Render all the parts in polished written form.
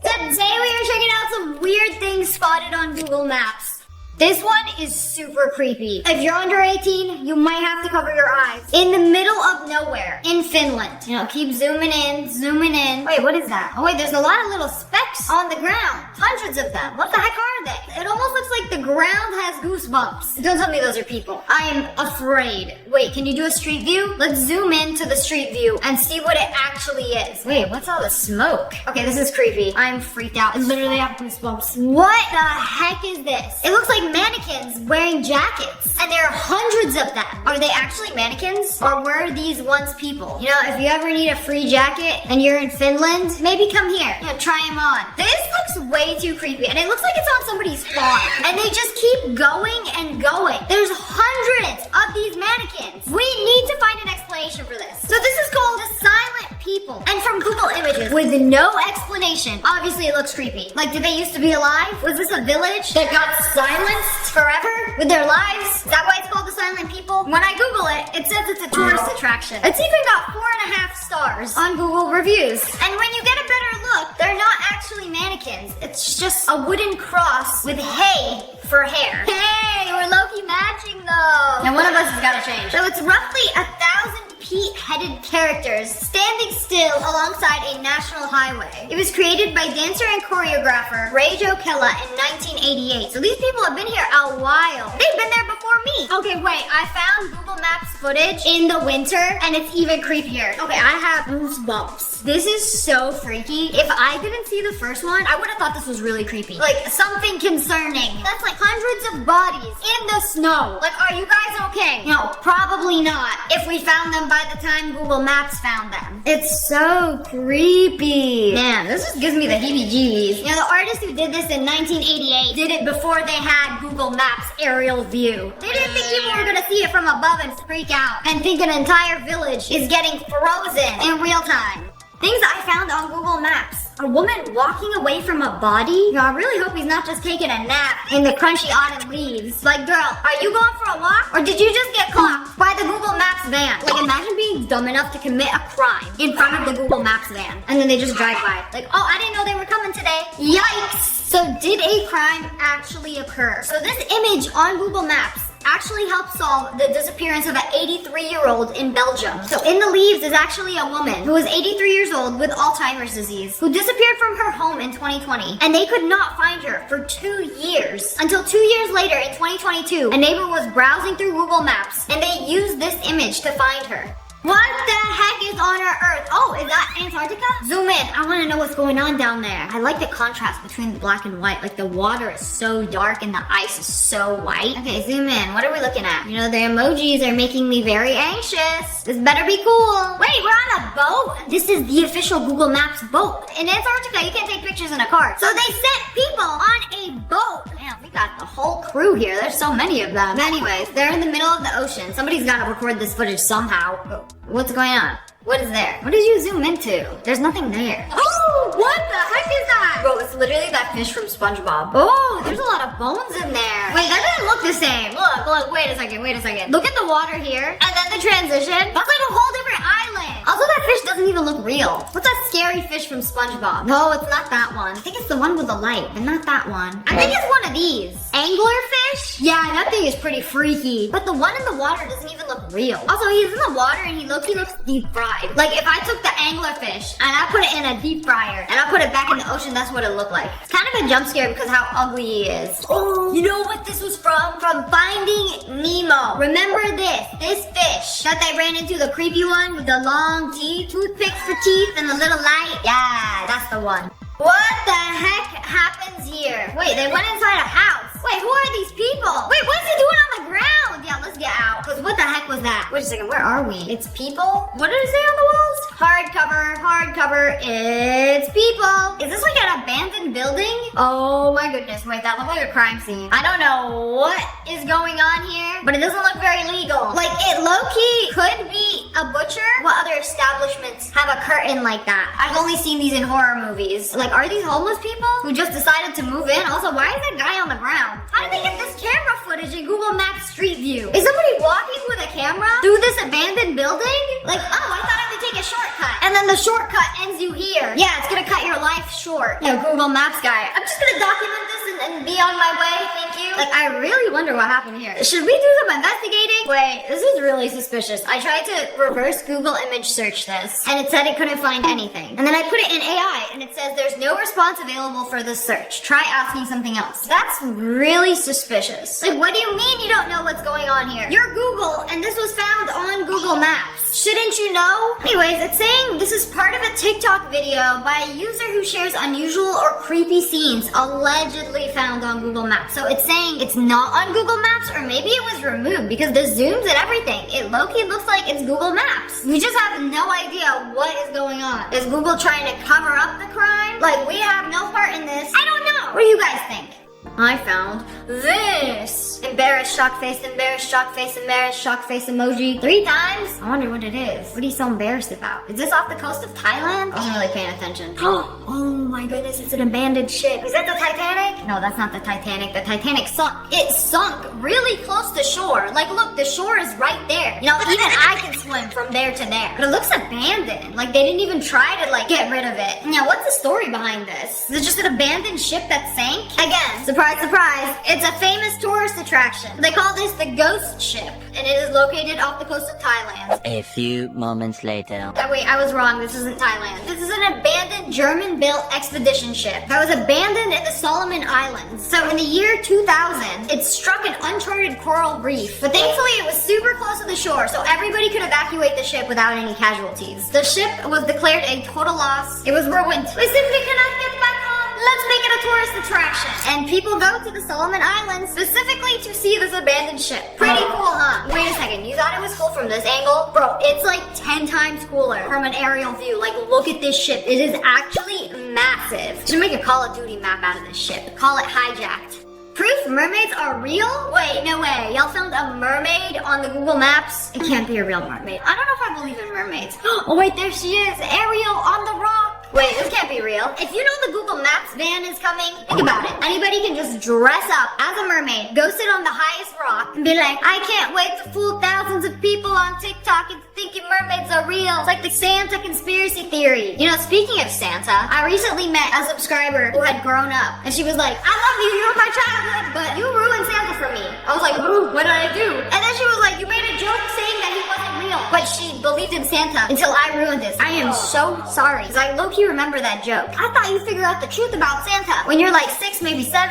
Today we are checking out some weird things spotted on Google Maps. This one is super creepy. If you're under 18, you might have to cover your eyes. In the middle of nowhere, in Finland. Keep zooming in, zooming in. Wait, what is that? Oh wait, there's a lot of little specks on the ground. Hundreds of them. What the heck are they? It almost looks like the ground has goosebumps. Don't tell me those are people. I am afraid. Wait, can you do a street view? Let's zoom into the street view and see what it actually is. Wait, what's all the smoke? Okay, this is creepy. I'm freaked out. I literally have goosebumps. What the heck is this? It looks like mannequins wearing jackets, and there are hundreds of them. Are they actually mannequins, or were these once people? If you ever need a free jacket and you're in Finland, maybe come here. Try them on. This looks way too creepy, and it looks like it's on somebody's farm, and they just keep going and going. There's hundreds of these mannequins. We need to find an explanation for this. So this is called the silent people, and from Google Images with no explanation. Obviously, it looks creepy. Like, did they used to be alive? Was this a village that got silenced forever with their lives? Is that why it's called the silent people? When I Google it, it says it's a tourist attraction. It's even got 4.5 stars on Google reviews. And when you get a better look, they're not actually mannequins. It's just a wooden cross with hay for hair. Hey, we're low-key matching though. And one of us has got to change. So it's roughly 1,000 peat-headed characters standing still alongside a national highway. It was created by dancer and choreographer Ray Joe Kella in 1988. So these people have been here a while. They've been there before me. Okay, wait. I found Google Maps footage in the winter, and it's even creepier. Okay, I have goosebumps. This is so freaky. If I didn't see the first one, I would have thought this was really creepy. Like, something concerning. That's like hundreds of bodies in the snow. Like, are you guys okay? Probably not. If we found them by the time Google Maps found them. It's so creepy. Man, this just gives me the heebie-jeebies. The artist who did this in 1988 did it before they had Google Maps aerial view. They didn't think people were gonna see it from above and freak out and think an entire village is getting frozen in real time. Things I found on Google Maps. A woman walking away from a body? I really hope he's not just taking a nap in the crunchy autumn leaves. Like, girl, are you going for a walk? Or did you just get clocked by the Google Maps van? Like, imagine being dumb enough to commit a crime in front of the Google Maps van. And then they just drive by. Like, oh, I didn't know they were coming today. Yikes! So did a crime actually occur? So this image on Google Maps actually helped solve the disappearance of an 83-year-old in Belgium. So in the leaves is actually a woman who was 83 years old with Alzheimer's disease who disappeared from her home in 2020. And they could not find her for 2 years. Until 2 years later in 2022, a neighbor was browsing through Google Maps and they used this image to find her. What the heck is on our Earth? Oh, is that Antarctica? Zoom in. I want to know what's going on down there. I like the contrast between the black and white. Like, the water is so dark and the ice is so white. Okay, zoom in. What are we looking at? The emojis are making me very anxious. This better be cool. Wait, we're on a boat? This is the official Google Maps boat. In Antarctica, you can't take pictures in a cart. So they sent people on a boat. Damn, we got the whole crew here. There's so many of them. Anyways, they're in the middle of the ocean. Somebody's got to record this footage somehow. What's going on? What is there? What did you zoom into? There's nothing there. Oh, what the heck is that? Bro, it's literally that fish from SpongeBob. Oh, there's a lot of bones in there. Wait, that doesn't look the same. Look, wait a second. Look at the water here, and then the transition. That's like a whole different island. Also, that fish doesn't even look real. What's that scary fish from SpongeBob? No, it's not that one. I think it's the one with the light, but not that one. I think it's one of these. Anglerfish? Yeah, that thing is pretty freaky. But the one in the water doesn't even look real. Also, he's in the water and he looks deep fried. Like, if I took the anglerfish and I put it in a deep fryer and I put it back in the ocean, that's what it looked like. It's kind of a jump scare because how ugly he is. Oh, you know what this was from? From Finding Nemo. Remember this? This fish that they ran into, the creepy one with the long teeth, toothpicks for teeth and the little light? Yeah, that's the one. What the heck happens here? Wait, they went inside a house. Wait, who are these people? Wait, what's he doing on the ground? Yeah, let's get out. Because what the heck was that? Wait a second, where are we? It's people? What did it say on the walls? Hardcover, it's people. Is this like an abandoned building? Oh my goodness, wait, that looked like a crime scene. I don't know what is going on here, but it doesn't look very legal. Like, it low-key could be a butcher. What other establishments have a curtain like that? I've only seen these in horror movies. Like, are these homeless people who just decided to move in? Also, why is that guy on the ground? How did they get this camera footage in Google Maps Street View? Is somebody walking with a camera through this abandoned building? Like, oh, I thought I would take a shortcut. And then the shortcut ends you here. Yeah, it's gonna cut your life short. You know, Google Maps guy. I'm just gonna document this and be on my way, thank you. Like, I really wonder what happened here. Should we do some investigating? Wait, this is really suspicious. I tried to reverse Google image search this, and it said it couldn't find anything. And then I put it in AI, and it says there's no response available for this search. Try asking something else. That's really suspicious. Like, what do you mean you don't know what's going on here? You're Google, and this was found on Google Maps. Shouldn't you know? Anyways, it's saying this is part of a TikTok video by a user who shares unusual or creepy scenes allegedly found on Google Maps. So it's saying it's not on Google Maps, or maybe it was removed because the zooms and everything. It low-key looks like it's Google Maps. We just have no idea what is going on. Is Google trying to cover up the crime? Like, we have no part in this. I don't know. What do you guys think? I found this. Embarrassed, shock face, embarrassed, shock face, embarrassed, shock face emoji. 3 times? I wonder what it is. What are you so embarrassed about? Is this off the coast of Thailand? I wasn't really paying attention. Oh my goodness, it's an abandoned ship. Is that the Titanic? No, that's not the Titanic. The Titanic sunk. It sunk really close to shore. Like, look, the shore is right there. You know, even I can swim from there to there. But it looks abandoned. Like, they didn't even try to, like, get rid of it. Now, what's the story behind this? Is it just an abandoned ship that sank? Again, surprise, surprise, it's a famous tourist attraction. They call this the Ghost Ship, and it is located off the coast of Thailand. A few moments later. Oh, wait, I was wrong. This isn't Thailand. This is an abandoned German-built expedition ship that was abandoned in the Solomon Islands. So in the year 2000, it struck an uncharted coral reef. But thankfully, it was super close to the shore, so everybody could evacuate the ship without any casualties. The ship was declared a total loss. It was ruined. We simply cannot get back home. Let's make it a tourist attraction. And people go to the Solomon Islands specifically to see this abandoned ship. Pretty cool, huh? Wait a second, you thought it was cool from this angle? Bro, it's like 10 times cooler from an aerial view. Like, look at this ship. It is actually massive. Should make a Call of Duty map out of this ship. Call it Hijacked. Proof mermaids are real? Wait, no way. Y'all found a mermaid on the Google Maps? It can't be a real mermaid. I don't know if I believe in mermaids. Oh wait, there she is. Ariel on the rock. Wait, this can't be real. If you know the Google Maps van is coming, think about it. Anybody can just dress up as a mermaid, go sit on the highest rock, and be like, I can't wait to fool thousands of people on TikTok into thinking mermaids are real. It's like the Santa conspiracy theory. You know, speaking of Santa, I recently met a subscriber who had grown up, and she was like, I love you, you're my childhood, but you ruined Santa for me. I was like, ooh, what did I do? And then she was like, you made a joke saying that he wasn't real, but she believed in Santa until I ruined this. I am so sorry, because I low-key remember that joke. I thought you figured out the truth about Santa when you're like 6, maybe 7.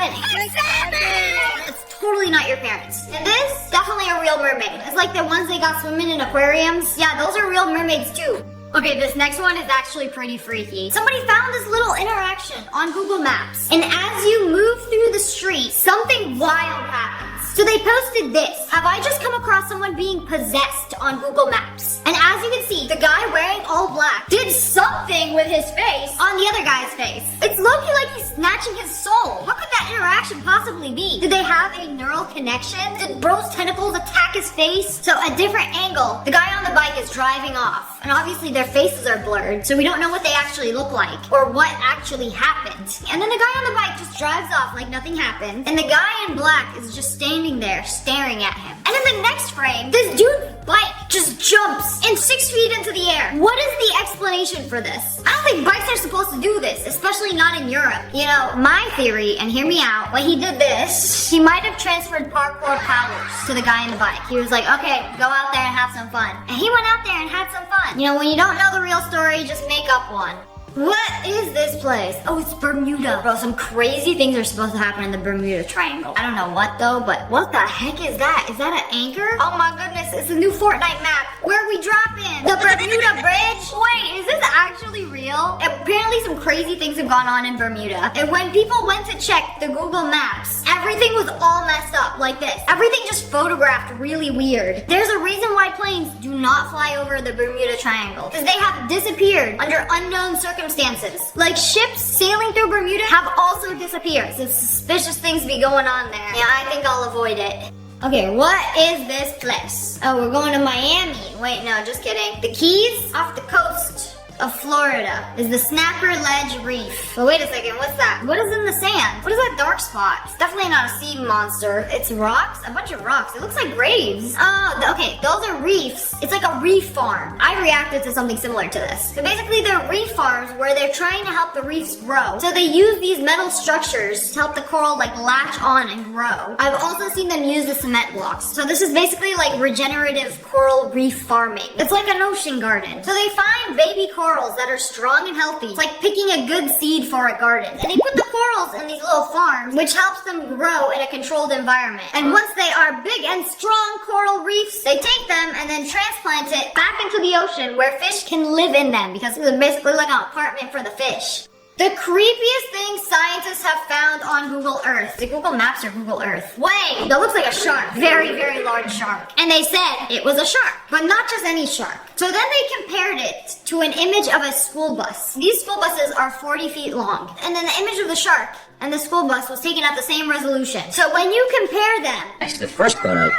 It's totally not your parents. And this, definitely a real mermaid. It's like the ones they got swimming in aquariums. Yeah, those are real mermaids too. Okay, this next one is actually pretty freaky. Somebody found this little interaction on Google Maps, and as you move through the street, something wild happens. So they posted this. Have I just come across someone being possessed on Google Maps? And as you can see, the guy wearing all black did something with his face on the other guy's face. It's low-key like he's snatching his soul. What could that interaction possibly be? Did they have a neural connection? Did bro's tentacles attack his face? So a different angle, the guy on the bike is driving off. And obviously their faces are blurred, so we don't know what they actually look like or what actually happened. And then the guy on the bike just drives off like nothing happened. And the guy in black is just standing there staring at him. And in the next frame, this dude's bike just jumps and 6 feet into the air. What is the explanation for this? I don't think bikes are supposed to do this, especially not in Europe. You know, my theory, and hear me out, when he did this, he might have transferred parkour powers to the guy in the bike. He was like, okay, go out there and have some fun. And he went out there and had some fun. You know, when you don't know the real story, just make up one. What is this place? Oh, it's Bermuda. Bro, some crazy things are supposed to happen in the Bermuda Triangle. I don't know what though, but what the heck is that? Is that an anchor? Oh my goodness, it's a new Fortnite map. Where we drop in? The Bermuda Bridge? Wait, is this actually real? Apparently some crazy things have gone on in Bermuda. And when people went to check the Google Maps, everything was all messed up like this. Everything just photographed really weird. There's a reason why planes do not fly over the Bermuda Triangle. Because they have disappeared under unknown circumstances. Like ships sailing through Bermuda have also disappeared. So suspicious things be going on there. Yeah, I think I'll avoid it. Okay, what is this place? Oh, we're going to Miami. Wait, no, just kidding. The Keys? Off the coast of Florida is the Snapper Ledge Reef. But wait a second, what's that? What is in the sand? What is that dark spot? It's definitely not a sea monster. It's rocks? A bunch of rocks. It looks like graves. Oh, okay, those are reefs. It's like a reef farm. I reacted to something similar to this. So basically they're reef farms where they're trying to help the reefs grow. So they use these metal structures to help the coral like latch on and grow. I've also seen them use the cement blocks. So this is basically like regenerative coral reef farming. It's like an ocean garden. So they find baby corals that are strong and healthy. It's like picking a good seed for a garden. And they put the corals in these little farms, which helps them grow in a controlled environment. And once they are big and strong coral reefs, they take them and then transplant it back into the ocean where fish can live in them because it's basically like an apartment for the fish. The creepiest thing scientists have found on Google Earth. The Google Maps or Google Earth. Wait, that looks like a shark. Very, very large shark. And they said it was a shark, but not just any shark. So then they compared it to an image of a school bus. These school buses are 40 feet long. And then the image of the shark and the school bus was taken at the same resolution. So when you compare them... Next to the first photo,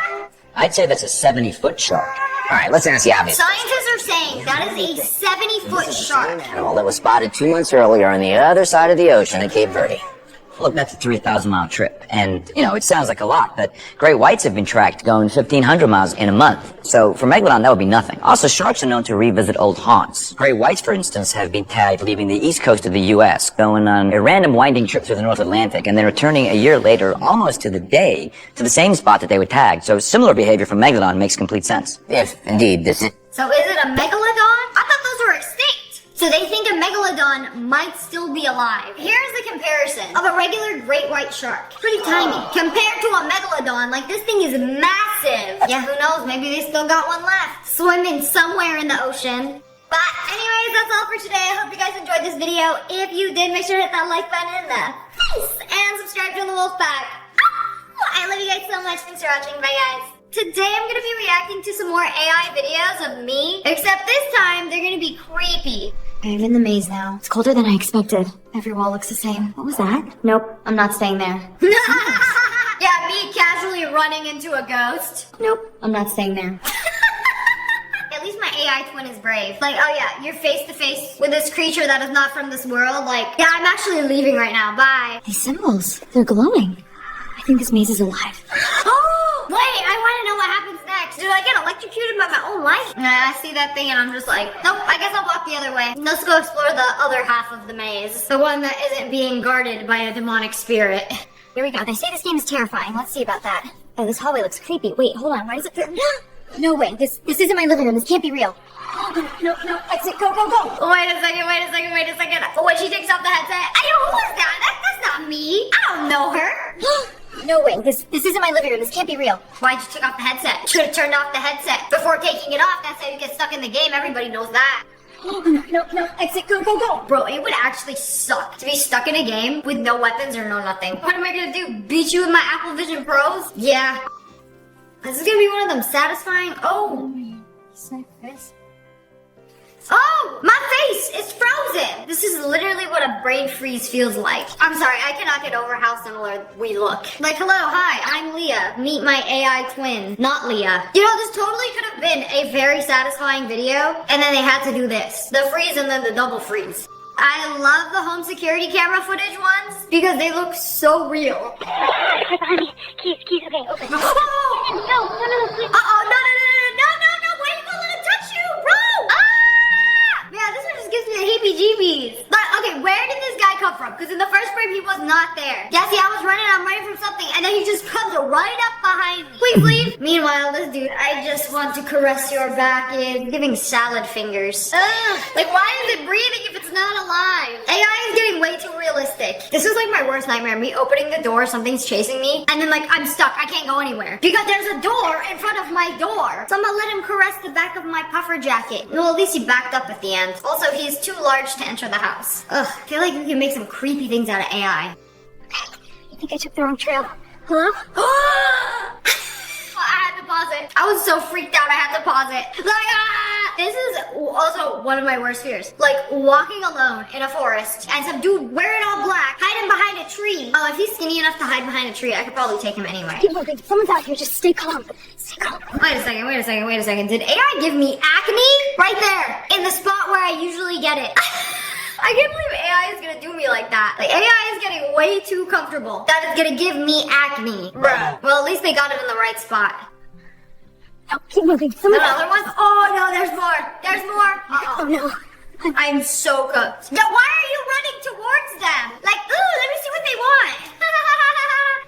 I'd say that's a 70-foot shark. Alright, let's answer the obvious. Scientists are saying that is a 70-foot shark. Animal that was spotted 2 months earlier on the other side of the ocean at Cape Verde. Look, that's a 3,000-mile trip. And, it sounds like a lot, but great whites have been tracked going 1,500 miles in a month. So for Megalodon, that would be nothing. Also, sharks are known to revisit old haunts. Great whites, for instance, have been tagged leaving the east coast of the U.S., going on a random winding trip through the North Atlantic, and then returning a year later, almost to the day, to the same spot that they were tagged. So similar behavior from Megalodon makes complete sense. If, indeed, this is... So is it a megalodon? I thought those were extinct. So they think a megalodon might still be alive. Here's the comparison of a regular great white shark. Pretty tiny. Compared to a megalodon, like this thing is massive. Yeah, who knows? Maybe they still got one left. Swimming somewhere in the ocean. But anyways, that's all for today. I hope you guys enjoyed this video. If you did, make sure to hit that like button in the face and subscribe to the Wolf Pack. I love you guys so much. Thanks for watching. Bye, guys. Today I'm going to be reacting to some more AI videos of me, except this time they're going to be creepy. I'm in the maze now. It's colder than I expected. Every wall looks the same. What was that? Nope, I'm not staying there. Yeah, me casually running into a ghost. Nope, I'm not staying there. At least my AI twin is brave. Like, oh yeah, you're face to face with this creature that is not from this world. Like, yeah, I'm actually leaving right now. Bye. These symbols, they're glowing. I think this maze is alive. Oh, wait, I want to know what happens next. Did I get electrocuted by my own life? Nah, I see that thing and I'm just like, nope, I guess I'll walk the other way. Let's go explore the other half of the maze. The one that isn't being guarded by a demonic spirit. Here we go. They say this game is terrifying. Let's see about that. Oh, this hallway looks creepy. Wait, hold on. Why does it feel... No way. This isn't my living room. This can't be real. No. Exit. Go. Wait a second. Oh, wait, she takes off the headset. Who is that? That's not me. I don't know her. No way. This isn't my living room. This can't be real. Why'd you take off the headset? Should have turned off the headset before taking it off. That's how you get stuck in the game. Everybody knows that. No. Exit. Go. Bro, it would actually suck to be stuck in a game with no weapons or no nothing. What am I gonna do? Beat you with my Apple Vision Pros? Yeah. This is gonna be one of them satisfying. Oh, my face is frozen. This is literally what a brain freeze feels like. I'm sorry, I cannot get over how similar we look. Like, hello, hi, I'm Leah. Meet my AI twin, not Leah. This totally could have been a very satisfying video, and then they had to do this. The freeze and then the double freeze. I love the home security camera footage ones because they look so real. Behind me. Keys, okay, open. No, please. No, why you gonna let it touch you, bro? Yeah, this one just gives me the heebie-jeebies. But, okay, where did this guy come from? Because in the first frame, he was not there. Yeah, see, I'm running from something, and then he just comes right up behind me. Please leave. Meanwhile, this dude, I just want to caress your back, is giving salad fingers. Like, why is it breathing if it's not alive? AI is getting way too realistic. This is like my worst nightmare, me opening the door, something's chasing me, and then like, I'm stuck, I can't go anywhere. Because there's a door in front of my door. So I'm gonna let him caress the back of my puffer jacket. Well, at least he backed up at the end. Also, he's too large to enter the house. Ugh, I feel like we can make some creepy things out of AI. I think I took the wrong trail. Hello? I had to pause it. I was so freaked out I had to pause it. Like, This is also one of my worst fears. Like walking alone in a forest and some dude wearing all black hiding behind a tree. Oh, if he's skinny enough to hide behind a tree, I could probably take him anyway. Keep moving. Someone's out here. Just stay calm. Stay calm. Wait a second. Did AI give me acne? Right there, in the spot where I usually get it. I can't believe AI is gonna do me like that. Like, AI is getting way too comfortable. That is gonna give me acne. Bruh. Well, at least they got it in the right spot. No, keep moving. Someone's out. Another one? Oh no, there's more. There's more. Oh no. I'm so cooked. Yeah, why are you running towards them? Like, ooh, let me see what they want.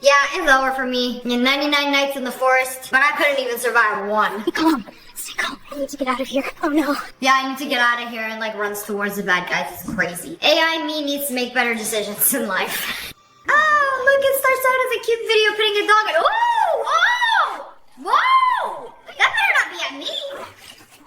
Yeah, it's over for me. 99 nights in the forest, but I couldn't even survive one. Stay calm. Stay calm. I need to get out of here. Oh no. Yeah, I need to get out of here and like runs towards the bad guys. It's crazy. AI me needs to make better decisions in life. Oh, look, it starts out as a cute video putting a dog in. Oh! Whoa! That better not be at me.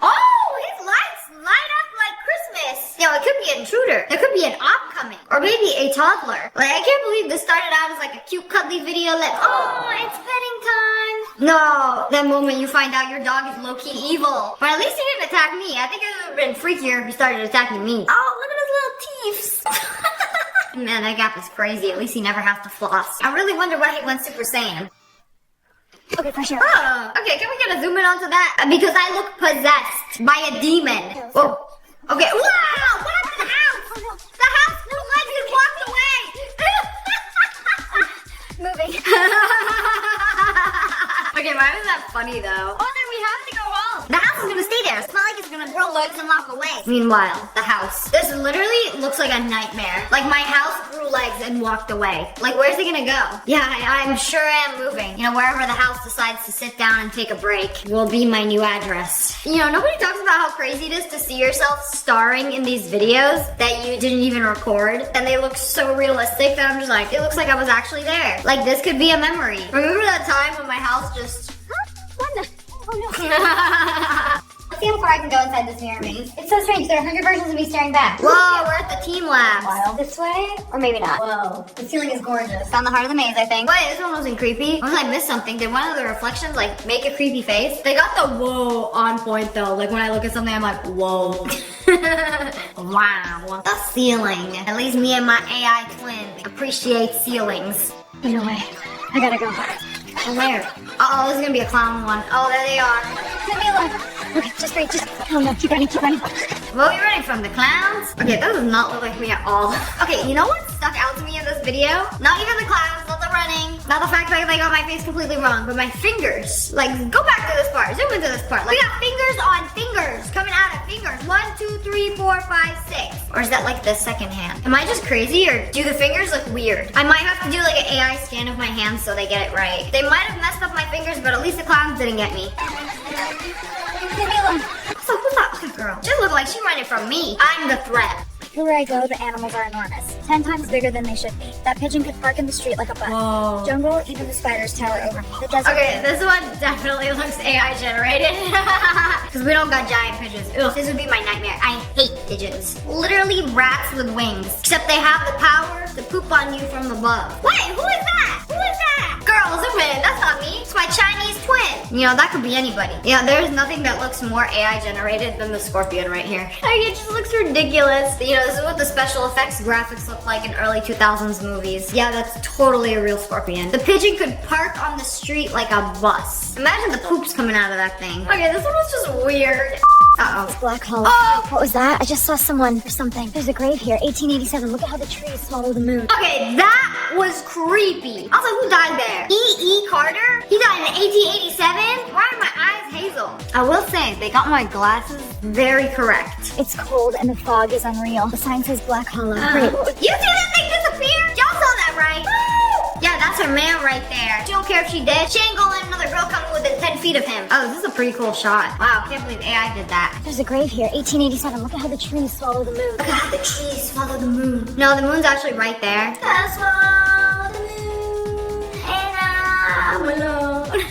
Oh, his lights light up like Christmas. You know, it could be an intruder. There could be an op coming. Or maybe a toddler. Like, I can't believe this started out as like a cute cuddly video like, oh, it's petting time. No, that moment you find out your dog is low-key evil. But at least he didn't attack me. I think it would have been freakier if he started attacking me. Oh, look at his little teeth. Man, that gap is crazy. At least he never has to floss. I really wonder why he went Super Saiyan. Okay, for sure. Oh, okay, can we get a zoom in onto that? Because I look possessed by a demon. Whoa. Okay, wow! What happened to the house? Oh, no. The house no legs and walked away! Moving. Okay, why was that funny though? Oh, then we have to go home. The house is gonna stay there. It's not like it's gonna grow legs and walk away. Meanwhile, the house. This literally looks like a nightmare. Like my house grew legs and walked away. Like where's it gonna go? Yeah, I'm sure I am moving. You know, wherever the house decides to sit down and take a break will be my new address. You know, nobody talks about how crazy it is to see yourself starring in these videos that you didn't even record. And they look so realistic that I'm just like, it looks like I was actually there. Like this could be a memory. Remember that time when my house just... What the? Oh no. Let's see how far I can go inside this mirror maze. It's so strange. There are 100 versions of me staring back. Whoa, we're at the team lab. Wild. This way? Or maybe not. Whoa, the ceiling is gorgeous. Found the heart of the maze, I think. Wait, this one wasn't creepy. Unless I missed something. Did one of the reflections like make a creepy face? They got the whoa on point though. Like when I look at something, I'm like, whoa. Wow. The ceiling. At least me and my AI twin appreciate ceilings. No way. I gotta go. Where? Uh-oh, this is gonna be a clown one. Oh, there they are. Leave me alone. Okay, just wait. Oh no, keep running. Where are we running from? The clowns? Okay, that does not look like me at all. Okay, you know what stuck out to me in this video? Not even the clowns, not the running, not the fact that they got my face completely wrong, but my fingers. Like, go back to this part. Zoom into this part. Like, we got fingers on fingers coming out of fingers. 1, 2, 3, 4, 5, 6. Or is that like the second hand? Am I just crazy or do the fingers look weird? I might have to do like an AI scan of my hands so they get it right. They might have messed up my fingers, but at least the clowns didn't get me. Leave me alone. So who's that other girl? She looked like she running from me. I'm the threat. Everywhere I go, the animals are enormous. 10 times bigger than they should be. That pigeon could park in the street like a bus. Whoa. Jungle, even the spiders tower over me. The desert. Okay, this one definitely looks AI generated. Because we don't got giant pigeons. Ugh, this would be my nightmare. I hate pigeons. Literally rats with wings. Except they have the power to poop on you from above. Wait, who is that? Who is that? Girl, zoom in. That's not me. It's my Chinese twin. You know, that could be anybody. Yeah, there's nothing that looks more AI generated than the scorpion right here. Like, it just looks ridiculous. You know, this is what the special effects graphics look like in early 2000s movies. Yeah, that's totally a real scorpion. The pigeon could park on the street like a bus. Imagine the poops coming out of that thing. Okay, this one was just weird. Uh-oh. Black hole. Oh! What was that? I just saw someone or something. There's a grave here. 1887. Look at how the trees swallow the moon. Okay, that was creepy. Also, who died there? E.E. Carter? He died in 1887? Why are my eyes hazel? I will say, they got my glasses very correct. It's cold and the fog is unreal. The sign says Black Hollow. Great. You see that thing disappear? Y'all saw that, right? Woo! Yeah, that's her man right there. She don't care if she dead. She ain't gonna let another girl come within 10 feet of him. Oh, this is a pretty cool shot. Wow, can't believe AI did that. There's a grave here. 1887. Look at how the trees swallow the moon. Look at how the trees swallow the moon. No, the moon's actually right there. Swallow the moon, and I'm alone.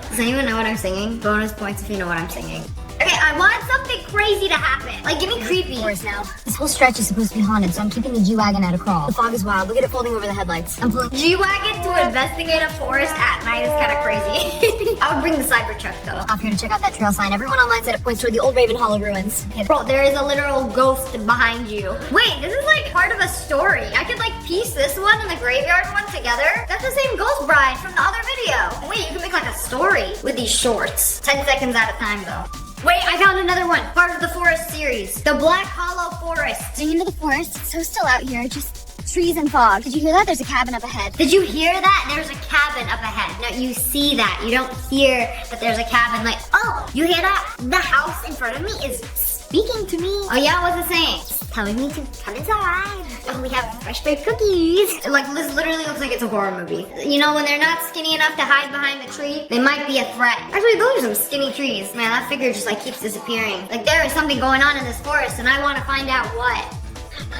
Does anyone know what I'm singing? Bonus points if you know what I'm singing. Okay, I want something crazy to happen. Like, give me creepy. Forest now. This whole stretch is supposed to be haunted, so I'm keeping the G-Wagon at a crawl. The fog is wild. Look at it folding over the headlights. I'm pulling G-Wagon to investigate a forest at night is kind of crazy. I would bring the Cybertruck though. off here to check out that trail sign. Everyone online said it points toward the old Raven Hollow ruins. Okay, Bro, there is a literal ghost behind you. Wait, this is like part of a story. I could like piece this one and the graveyard one together. That's the same ghost bride from the other video. Wait, you can make like a story with these shorts. 10 seconds at a time though. Wait, I found another one. Part of the forest series. The Black Hollow Forest. Going into the forest. It's so still out here. Just trees and fog. Did you hear that? There's a cabin up ahead. Did you hear that? There's a cabin up ahead. No, you see that. You don't hear that there's a cabin. Like, oh, you hear that? The house in front of me is speaking to me. Oh yeah, what's it saying? It's telling me to come inside. Oh, we have fresh baked cookies. Like, this literally looks like it's a horror movie. You know, when they're not skinny enough to hide behind the tree, they might be a threat. Actually, those are some skinny trees. Man, that figure just like keeps disappearing. Like, there is something going on in this forest and I want to find out what.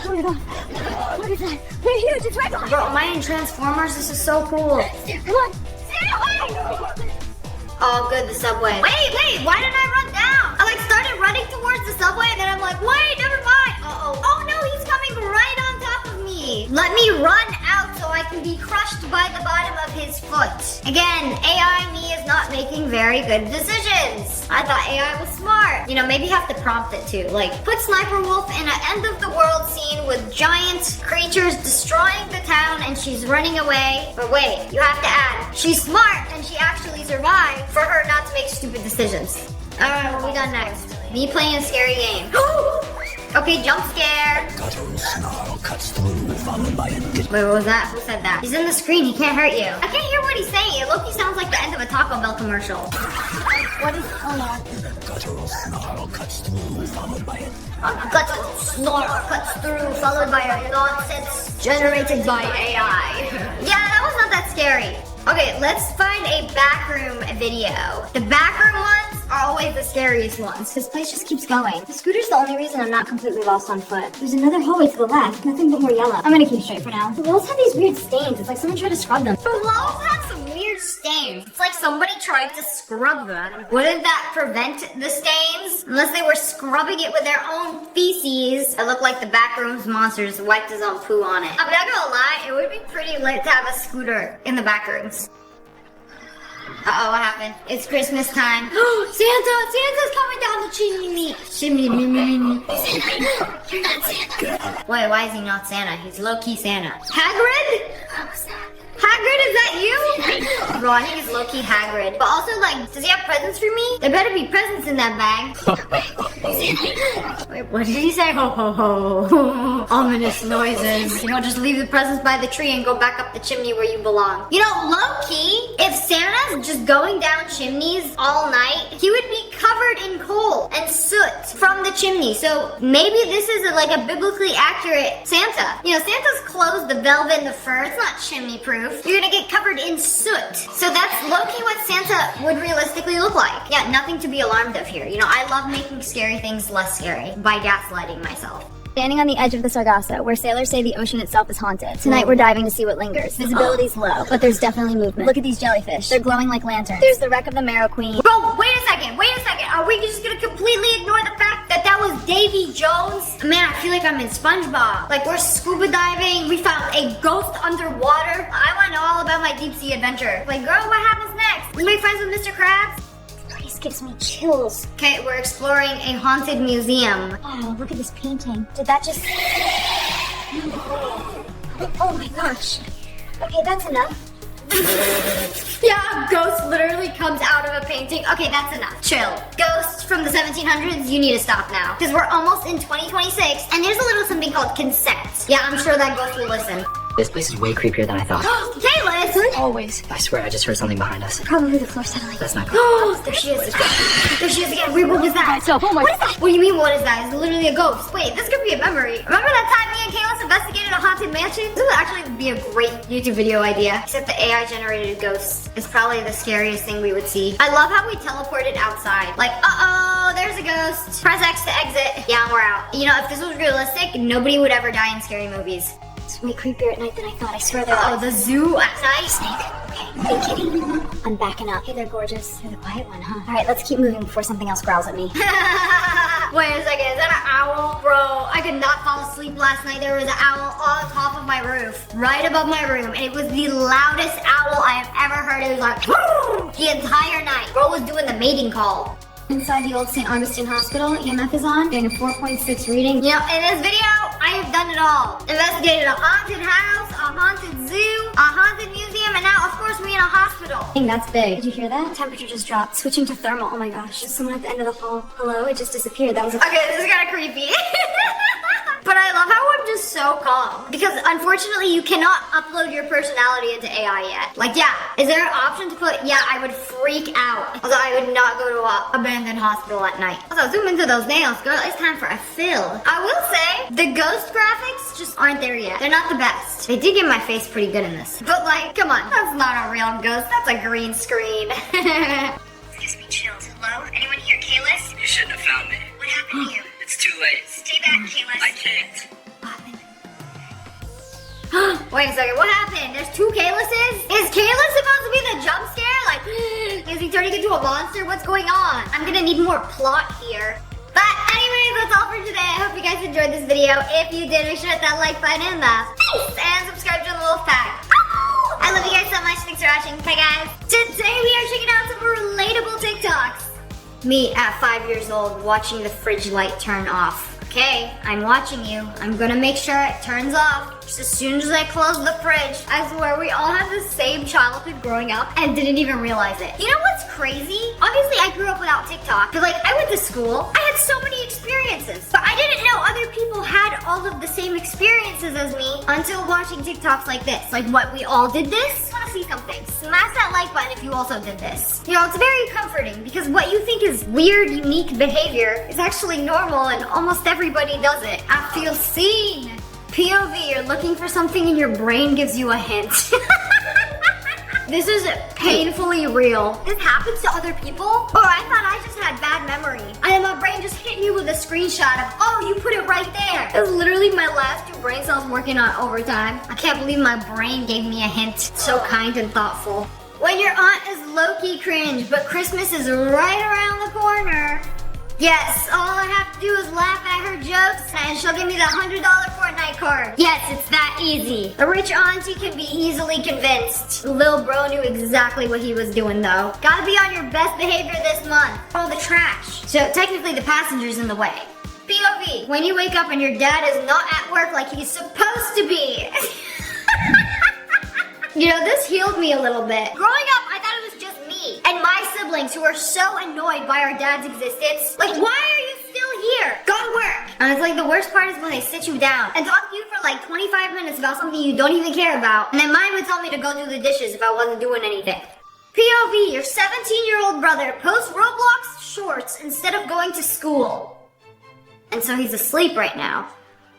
Oh my god. What is that? They're huge. It's right behind. Bro, am I in Transformers? This is so cool. Come on. Stay away. Oh, good, the subway. Wait, why did I run down? I like started running towards the subway and then I'm like, wait, never mind. Uh-oh. Oh no, he's coming right on top of me. Let me run out so I can be crushed by the bottom of his foot. Again, AI me is not making very good decisions. I thought AI was smart. You know, maybe you have to prompt it too. Like, put Sniper Wolf in an end of the world scene with giant creatures destroying the town and she's running away. But wait, you have to add, she's smart and she actually survived for her not to make stupid decisions. Alright, what we got next? Me playing a scary game. Okay, jump scare. Guttural snarl cuts through, followed by a Wait, what was that? Who said that? He's in the screen, he can't hurt you. I can't hear what he's saying. It low-key sounds like the end of a Taco Bell commercial. What is going on? guttural snarl cuts through, followed by a Guttural snarl cuts through, followed by a nonsense generated by AI. Yeah, that was not that scary. Okay, let's find a backroom video. The backroom ones are always the scariest ones. This place just keeps going. The scooter's the only reason I'm not completely lost on foot. There's another hallway to the left. Nothing but more yellow. I'm gonna keep straight for now. The walls have these weird stains. It's like someone tried to scrub them. The walls have some weird stains. It's like somebody tried to scrub them. Wouldn't that prevent the stains? Unless they were scrubbing it with their own feces. It looked like the backroom's monsters wiped his own poo on it. I'm not gonna lie, it would be pretty lit to have a scooter in the backrooms. Uh-oh, what happened? It's Christmas time. Santa's coming down the chimney. You're not Santa. Wait, why is he not Santa? He's low-key Santa. Hagrid? Hagrid, is that you? Bro, I think it's low-key Hagrid. But also, like, does he have presents for me? There better be presents in that bag. Wait, what did he say? Ho, ho, ho. Ominous noises. You know, just leave the presents by the tree and go back up the chimney where you belong. You know, low-key, if Santa's just going down chimneys all night, he would be covered in coal and soot from the chimney. So maybe this is like a biblically accurate Santa. You know, Santa's clothes, the velvet and the fur, it's not chimney-proof. You're gonna get covered in soot. So that's low-key what Santa would realistically look like. Yeah, nothing to be alarmed of here. You know, I love making scary things less scary by gaslighting myself. Standing on the edge of the Sargasso, where sailors say the ocean itself is haunted. Tonight we're diving to see what lingers. Visibility's low, but there's definitely movement. Look at these jellyfish. They're glowing like lanterns. There's the wreck of the Marrow Queen. Bro, wait a second. Are we just gonna completely ignore the fact that that was Davy Jones? Man, I feel like I'm in SpongeBob. Like, we're scuba diving. We found a ghost underwater. I wanna know all about my deep sea adventure. Like, girl, what happens next? We make friends with Mr. Krabs? This gives me chills. Okay, we're exploring a haunted museum. Oh, look at this painting. Did that just... Oh my gosh. Okay, that's enough. Yeah, a ghost literally comes out of a painting. Okay, that's enough. Chill. Ghosts from the 1700s, you need to stop now. Because we're almost in 2026, and there's a little something called consent. Yeah, I'm sure that ghost will listen. This place is way creepier than I thought. Hey, Liz! Always. I swear, I just heard something behind us. Probably the floor settling. That's not good. Oh, there she is. There she is again. Wait, what was that? So, oh my What is that? What do you mean, what is that? It's literally a ghost. Wait, this could be a memory. Remember that time me and Kayla investigated a haunted mansion? This would actually be a great YouTube video idea. Except the AI-generated ghost is probably the scariest thing we would see. I love how we teleported outside. Like, uh-oh, there's a ghost. Press X to exit. Yeah, we're out. You know, if this was realistic, nobody would ever die in scary movies. It's way creepier at night than I thought. I swear they're Oh, the zoo at night? Snake. Okay, hey kitty. I'm backing up. Hey, they're gorgeous. They're the quiet one, huh? All right, let's keep moving before something else growls at me. Wait a second, is that an owl? Bro, I could not fall asleep last night. There was an owl on top of my roof, right above my room, and it was the loudest owl I have ever heard. It was like, the entire night. Bro was doing the mating call. Inside the old St. Augustine Hospital, EMF is on, getting a 4.6 reading. You know, in this video, I have done it all. Investigated a haunted house, a haunted zoo, a haunted museum, and now, of course, we in a hospital. Dang, that's big. Did you hear that? Temperature just dropped. Switching to thermal. Oh my gosh. There's someone at the end of the hall. Hello? It just disappeared. That was a... Okay, this is kind of creepy. But I love how I'm just so calm. Because unfortunately, you cannot upload your personality into AI yet. Like, yeah, is there an option to put, yeah, I would freak out. Also, I would not go to an abandoned hospital at night. Also, zoom into those nails, girl. It's time for a fill. I will say, the ghost graphics just aren't there yet. They're not the best. They did get my face pretty good in this. But like, come on, that's not a real ghost. That's a green screen. Excuse me, chills. Hello? Anyone here? Kalis? You shouldn't have found me. What happened to you? It's too late. Stay back, Kalis. I can't. Wait a second, what happened? There's two Kaylases? Is Kalis supposed to be the jump scare? Like, is he turning into a monster? What's going on? I'm gonna need more plot here. But anyways, that's all for today. I hope you guys enjoyed this video. If you did, make sure to hit that like button and the face and subscribe to the Wolf Pack. I love you guys so much. Thanks for watching. Bye guys. Today we are checking out some relatable TikToks. Me at 5 years old watching the fridge light turn off. Okay, I'm watching you. I'm gonna make sure it turns off just as soon as I close the fridge. I swear we all have the same childhood growing up and didn't even realize it. You know what's crazy? Obviously I grew up without TikTok, but like I went to school. I had so many experiences, but I didn't know other people had all of the same experiences as me until watching TikToks like this. Like what, we all did this? I wanna see something. Smash that like button if you also did this. You know, it's very comforting because what you think is weird, unique behavior is actually normal and almost everybody does it. I feel seen. POV, you're looking for something and your brain gives you a hint. This is painfully real. This happens to other people? Or I thought I just had bad memory. And then my brain just hit me with a screenshot of, oh, you put it right there. It was literally my last 2 brain cells working on overtime. I can't believe my brain gave me a hint. So kind and thoughtful. When your aunt is low-key cringe, but Christmas is right around the corner. Yes, all I have to do is laugh at her jokes and she'll give me the $100 Fortnite card. Yes, it's that easy. A rich auntie can be easily convinced. Lil bro knew exactly what he was doing though. Gotta be on your best behavior this month. All the trash. So technically the passenger's in the way. POV, when you wake up and your dad is not at work like he's supposed to be. You know, this healed me a little bit. Growing up, I thought it was just me and my siblings who are so annoyed by our dad's existence. Like, why are you still here? Go to work. And it's like the worst part is when they sit you down and talk to you for like 25 minutes about something you don't even care about. And then mine would tell me to go do the dishes if I wasn't doing anything. POV, your 17-year-old brother posts Roblox shorts instead of going to school. And so he's asleep right now.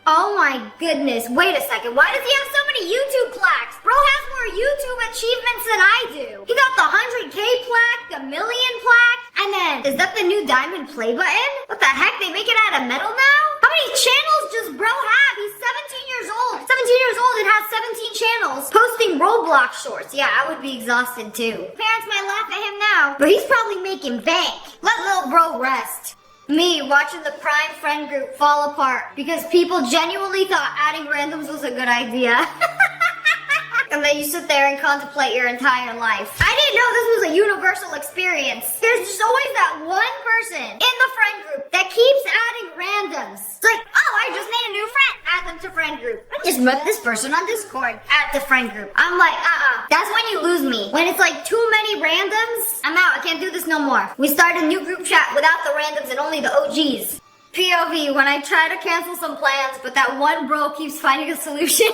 Oh my goodness, wait a second, why does he have so many YouTube plaques? Bro has more YouTube achievements than I do. He got the 100K plaque, the million plaque, and then, is that the new diamond play button? What the heck, they make it out of metal now? How many channels does bro have? He's 17 years old. 17 years old and has 17 channels posting Roblox shorts. Yeah, I would be exhausted too. Parents might laugh at him now, but he's probably making bank. Let little bro rest. Me watching the Prime friend group fall apart because people genuinely thought adding randoms was a good idea. And then you sit there and contemplate your entire life. I didn't know this was a universal experience. There's just always that one person in the friend group that keeps adding randoms. It's like, oh, I just made a new friend. Add them to friend group. I just met this person on Discord. Add to friend group. I'm like, That's when you lose me. When it's like too many randoms, I'm out. I can't do this no more. We start a new group chat without the randoms and only the OGs. POV, when I try to cancel some plans, but that one bro keeps finding a solution.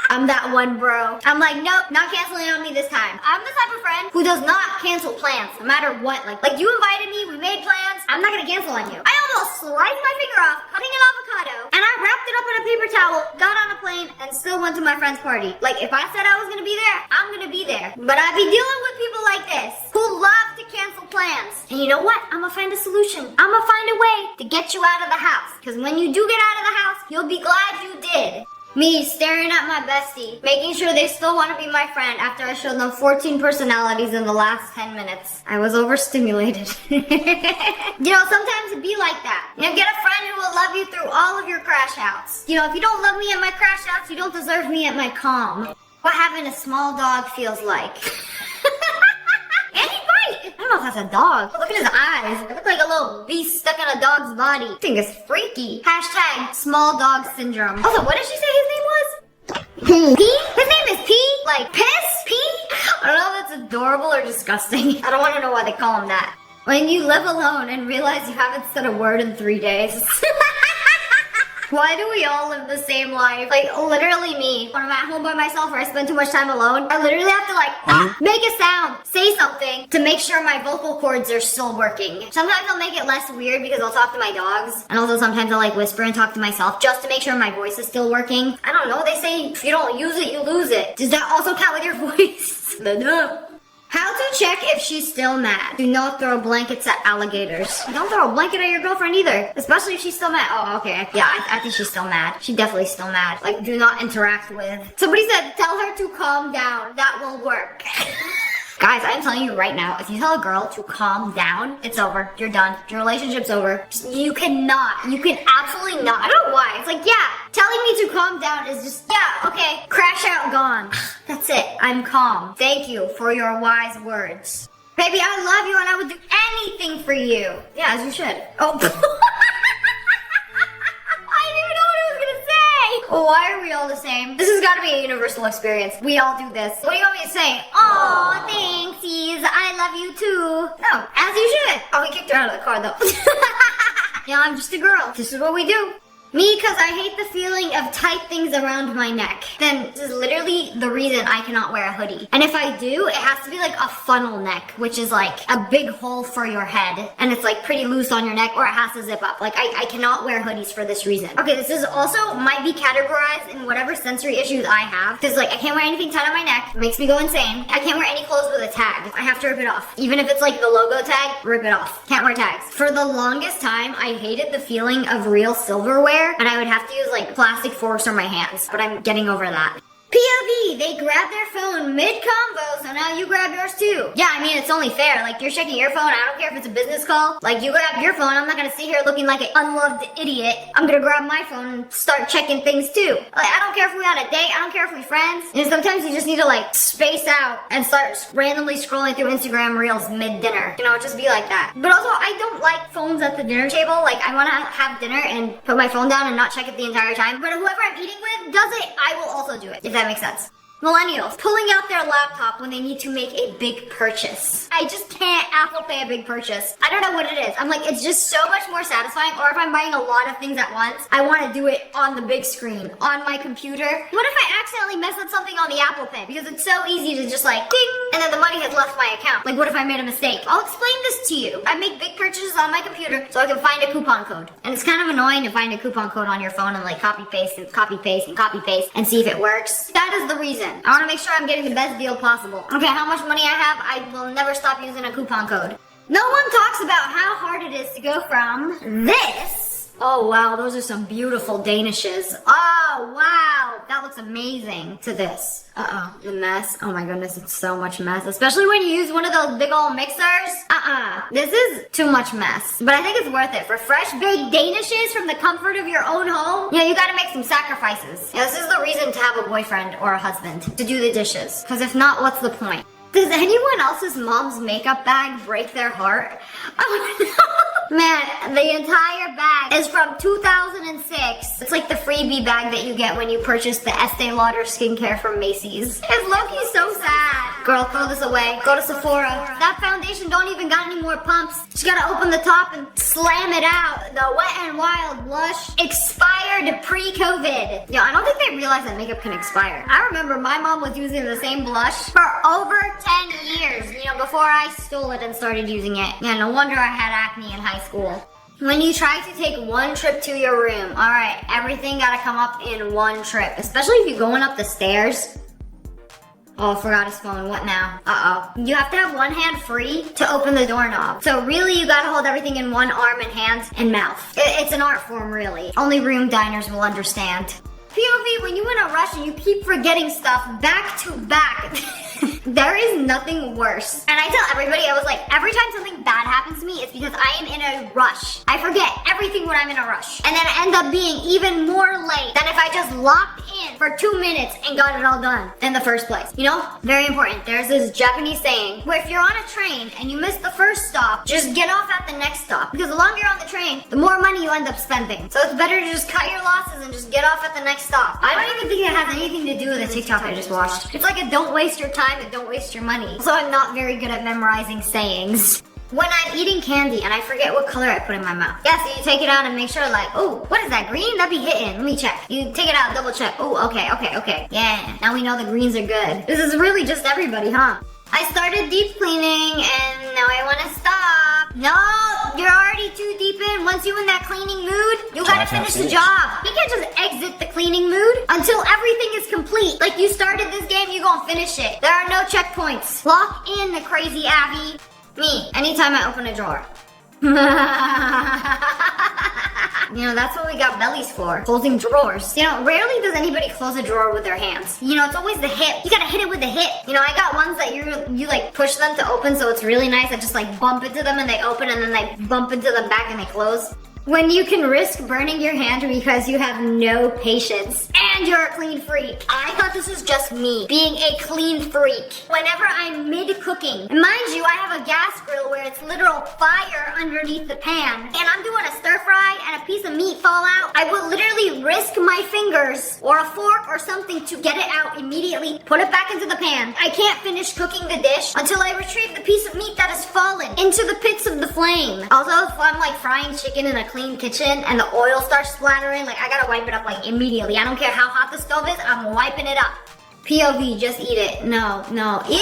I'm that one bro. I'm like, nope, not canceling on me this time. I'm the type of friend who does not cancel plans, no matter what. Like you invited me, we made plans, I'm not gonna cancel on you. I almost sliced my finger off, cutting an avocado, and I wrapped it up in a paper towel, got on a plane, and still went to my friend's party. Like, if I said I was gonna be there, I'm gonna be there. But I be dealing with people like this, who love to cancel plans. And you know what? I'm gonna find a solution. I'm gonna find a way to get you out of the house. Because when you do get out of the house, you'll be glad you did. Me staring at my bestie, making sure they still want to be my friend after I showed them 14 personalities in the last 10 minutes. I was overstimulated. You know, sometimes it be like that. You know, get a friend who will love you through all of your crash outs. You know, if you don't love me at my crash outs, you don't deserve me at my calm. What having a small dog feels like. And he bite! I don't know if that's a dog. Look at his eyes. They look like a little beast stuck in a dog's body. I think it's freaky. Hashtag small dog syndrome. Also, what did she say his name was? P? His name is P? Like piss? P? I don't know if that's adorable or disgusting. I don't want to know why they call him that. When you live alone and realize you haven't said a word in 3 days. Why do we all live the same life? Like, literally me. When I'm at home by myself or I spend too much time alone, I literally have to like, make a sound, say something to make sure my vocal cords are still working. Sometimes I'll make it less weird because I'll talk to my dogs. And also sometimes I'll like whisper and talk to myself just to make sure my voice is still working. I don't know, they say if you don't use it, you lose it. Does that also count with your voice? No. How to check if she's still mad. Do not throw blankets at alligators. Don't throw a blanket at your girlfriend either. Especially if she's still mad. Oh, okay. Yeah, I think she's still mad. She's definitely still mad. Like, do not interact with. Somebody said, tell her to calm down. That will work. Guys, I'm telling you right now, if you tell a girl to calm down, it's over. You're done. Your relationship's over. You can absolutely not. I don't know why. It's like, yeah, telling me to calm down is just, yeah, okay, crash out, gone. That's it. I'm calm. Thank you for your wise words. Baby, I love you and I would do anything for you. Yeah, as you should. Oh. Why are we all the same? This has got to be a universal experience. We all do this. What do you want me to say? Aw, thanksies. I love you too. No, as you should. Oh, he kicked her out of the car though. Yeah, I'm just a girl. This is what we do. Me, because I hate the feeling of tight things around my neck. Then this is literally the reason I cannot wear a hoodie. And if I do, it has to be like a funnel neck, which is like a big hole for your head. And it's like pretty loose on your neck, or it has to zip up. Like I cannot wear hoodies for this reason. Okay, this is also might be categorized in whatever sensory issues I have. Because like I can't wear anything tight on my neck. It makes me go insane. I can't wear any clothes with a tag. I have to rip it off. Even if it's like the logo tag, rip it off. Can't wear tags. For the longest time, I hated the feeling of real silverware. And I would have to use like plastic forks or my hands, but I'm getting over that. POV, they grab their phone mid-combo, so now you grab yours too. Yeah, I mean, it's only fair. Like, you're checking your phone, I don't care if it's a business call. Like, you grab your phone, I'm not gonna sit here looking like an unloved idiot. I'm gonna grab my phone and start checking things too. Like, I don't care if we're on a date, I don't care if we're friends. And sometimes you just need to like, space out and start randomly scrolling through Instagram Reels mid-dinner. You know, just be like that. But also, I don't like phones at the dinner table. Like, I wanna have dinner and put my phone down and not check it the entire time. But whoever I'm eating with does it, I will also do it, if that makes sense. Millennials pulling out their laptop when they need to make a big purchase. I just can't Apple Pay a big purchase. I don't know what it is. I'm like, it's just so much more satisfying. Or if I'm buying a lot of things at once, I want to do it on the big screen, on my computer. What if I accidentally mess up something on the Apple Pay? Because it's so easy to just like, ding, and then the money has left my account. Like, what if I made a mistake? I'll explain this to you. I make big purchases on my computer so I can find a coupon code. And it's kind of annoying to find a coupon code on your phone and like copy paste and copy paste and copy paste and see if it works. That is the reason. I want to make sure I'm getting the best deal possible. Okay, how much money I have, I will never stop using a coupon code. No one talks about how hard it is to go from this. Oh wow, those are some beautiful Danishes. Oh wow, that looks amazing. To this. The mess. Oh my goodness, it's so much mess. Especially when you use one of those big old mixers. This is too much mess. But I think it's worth it. For fresh baked Danishes from the comfort of your own home, you know, you gotta make some sacrifices. Yeah, this is the reason to have a boyfriend or a husband, to do the dishes. Because if not, what's the point? Does anyone else's mom's makeup bag break their heart? Oh no! Man, the entire bag is from 2006. It's like the freebie bag that you get when you purchase the Estee Lauder skincare from Macy's. It's low-key so sad. Girl, throw this away. Go to Sephora. That foundation don't even got any more pumps. Just gotta open the top and slam it out. The Wet n Wild blush expired pre-COVID. Yo, I don't think they realize that makeup can expire. I remember my mom was using the same blush for over 10 years, you know, before I stole it and started using it. Yeah, no wonder I had acne in high school. When you try to take one trip to your room, alright, everything gotta come up in one trip. Especially if you're going up the stairs. Oh, forgot his phone. What now? You have to have one hand free to open the doorknob. So really, you gotta hold everything in one arm and hands and mouth. It's an art form, really. Only room diners will understand. POV, when you're in a rush and you keep forgetting stuff back to back, there is nothing worse. And I tell everybody, I was like, every time something bad happens to me, it's because I am in a rush. I forget everything when I'm in a rush. And then I end up being even more late than if I just locked in for 2 minutes and got it all done in the first place. You know, very important. There's this Japanese saying where if you're on a train and you miss the first stop, just get off at the next stop. Because the longer you're on the train, the more money you end up spending. So it's better to just cut your losses and just get off at the next stop. I don't even think it has anything to do with the TikTok I just watched. It's like a don't waste your time and don't waste your money. So I'm not very good at memorizing sayings. When I'm eating candy and I forget what color I put in my mouth. Yeah, so you take it out and make sure like, oh, what is that, green? That'd be hitting. Let me check. You take it out, double check. Oh, okay. Yeah, now we know the greens are good. This is really just everybody, huh? I started deep cleaning and now I want to stop. No, you're already too deep in. Once you're in that cleaning mood, you gotta finish the job. You can't just exit the cleaning mood until everything is complete. Like you started this game, you gonna finish it. There are no checkpoints. Lock in the crazy Abby. Me, anytime I open a drawer. You know, that's what we got bellies for. Closing drawers. You know, rarely does anybody close a drawer with their hands. You know, it's always the hip. You gotta hit it with the hip. You know, I got ones that you like push them to open, so it's really nice. I just like bump into them and they open, and then they bump into them back and they close. When you can risk burning your hand because you have no patience and you're a clean freak. I thought this was just me being a clean freak. Whenever I'm mid-cooking, and mind you, I have a gas grill where it's literal fire underneath the pan, and I'm doing a stir fry and a piece of meat fall out, I will literally risk my fingers or a fork or something to get it out immediately, put it back into the pan. I can't finish cooking the dish until I retrieve the piece of meat that has fallen into the pits of the flame. Also, if I'm like frying chicken in a clean kitchen and the oil starts splattering, like I gotta wipe it up like immediately. I don't care how hot the stove is, I'm wiping it up. POV, just eat it. No. Ew!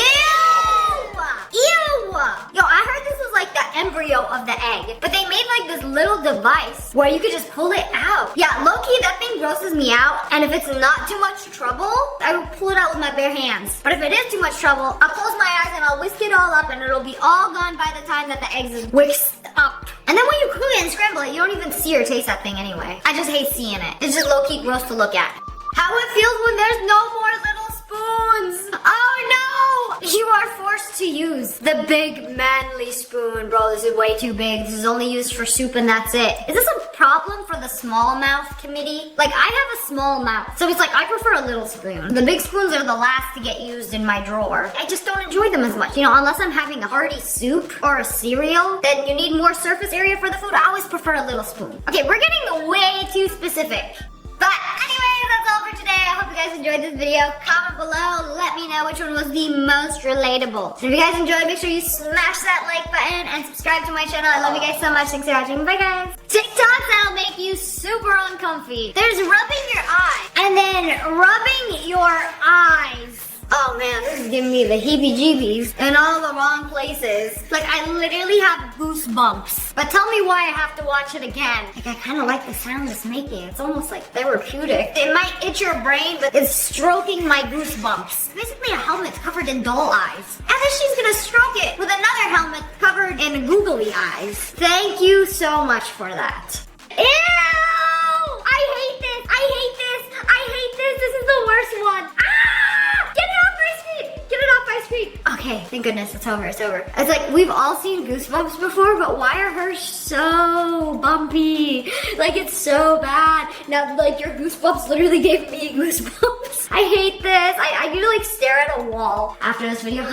Yo, I heard this was like the embryo of the egg, but they made like this little device where you could just pull it out. Yeah, low-key, that thing grosses me out, and if it's not too much trouble, I will pull it out with my bare hands. But if it is too much trouble, I'll close my eyes and I'll whisk it all up, and it'll be all gone by the time that the eggs is whisked up. And then when you cook it and scramble it, you don't even see or taste that thing anyway. I just hate seeing it. It's just low-key gross to look at. How it feels when there's no more little spoons. Oh no! You are forced to use the big manly spoon. Bro, this is way too big. This is only used for soup and that's it. Is this a problem for the small mouth committee? Like, I have a small mouth, so it's like I prefer a little spoon. The big spoons are the last to get used in my drawer. I just don't enjoy them as much. You know, unless I'm having a hearty soup or a cereal, then you need more surface area for the food. I always prefer a little spoon. Okay, we're getting way too specific. But anyway, that's all for today. I hope you guys enjoyed this video. Comment below. Let me know which one was the most relatable. So if you guys enjoyed, make sure you smash that like button and subscribe to my channel. I love you guys so much. Thanks for watching. Bye, guys. TikToks that'll make you super uncomfy. There's rubbing your eye and then rubbing your eyes. Oh man, this is giving me the heebie-jeebies in all the wrong places. Like, I literally have goosebumps. But tell me why I have to watch it again. Like, I kind of like the sound it's making. It's almost like therapeutic. It might itch your brain, but it's stroking my goosebumps. Basically a helmet covered in doll eyes. And then she's gonna stroke it with another helmet covered in googly eyes. Thank you so much for that. Ew! I hate this! I hate this! I hate this! This is the worst one! Ah! Get it off my screen! Get it off my screen! Okay, thank goodness, it's over, it's over. It's like, we've all seen Goosebumps before, but why are hers so bumpy? Like, it's so bad. Now, like, your Goosebumps literally gave me Goosebumps. I hate this. I need to, like, stare at a wall after this video.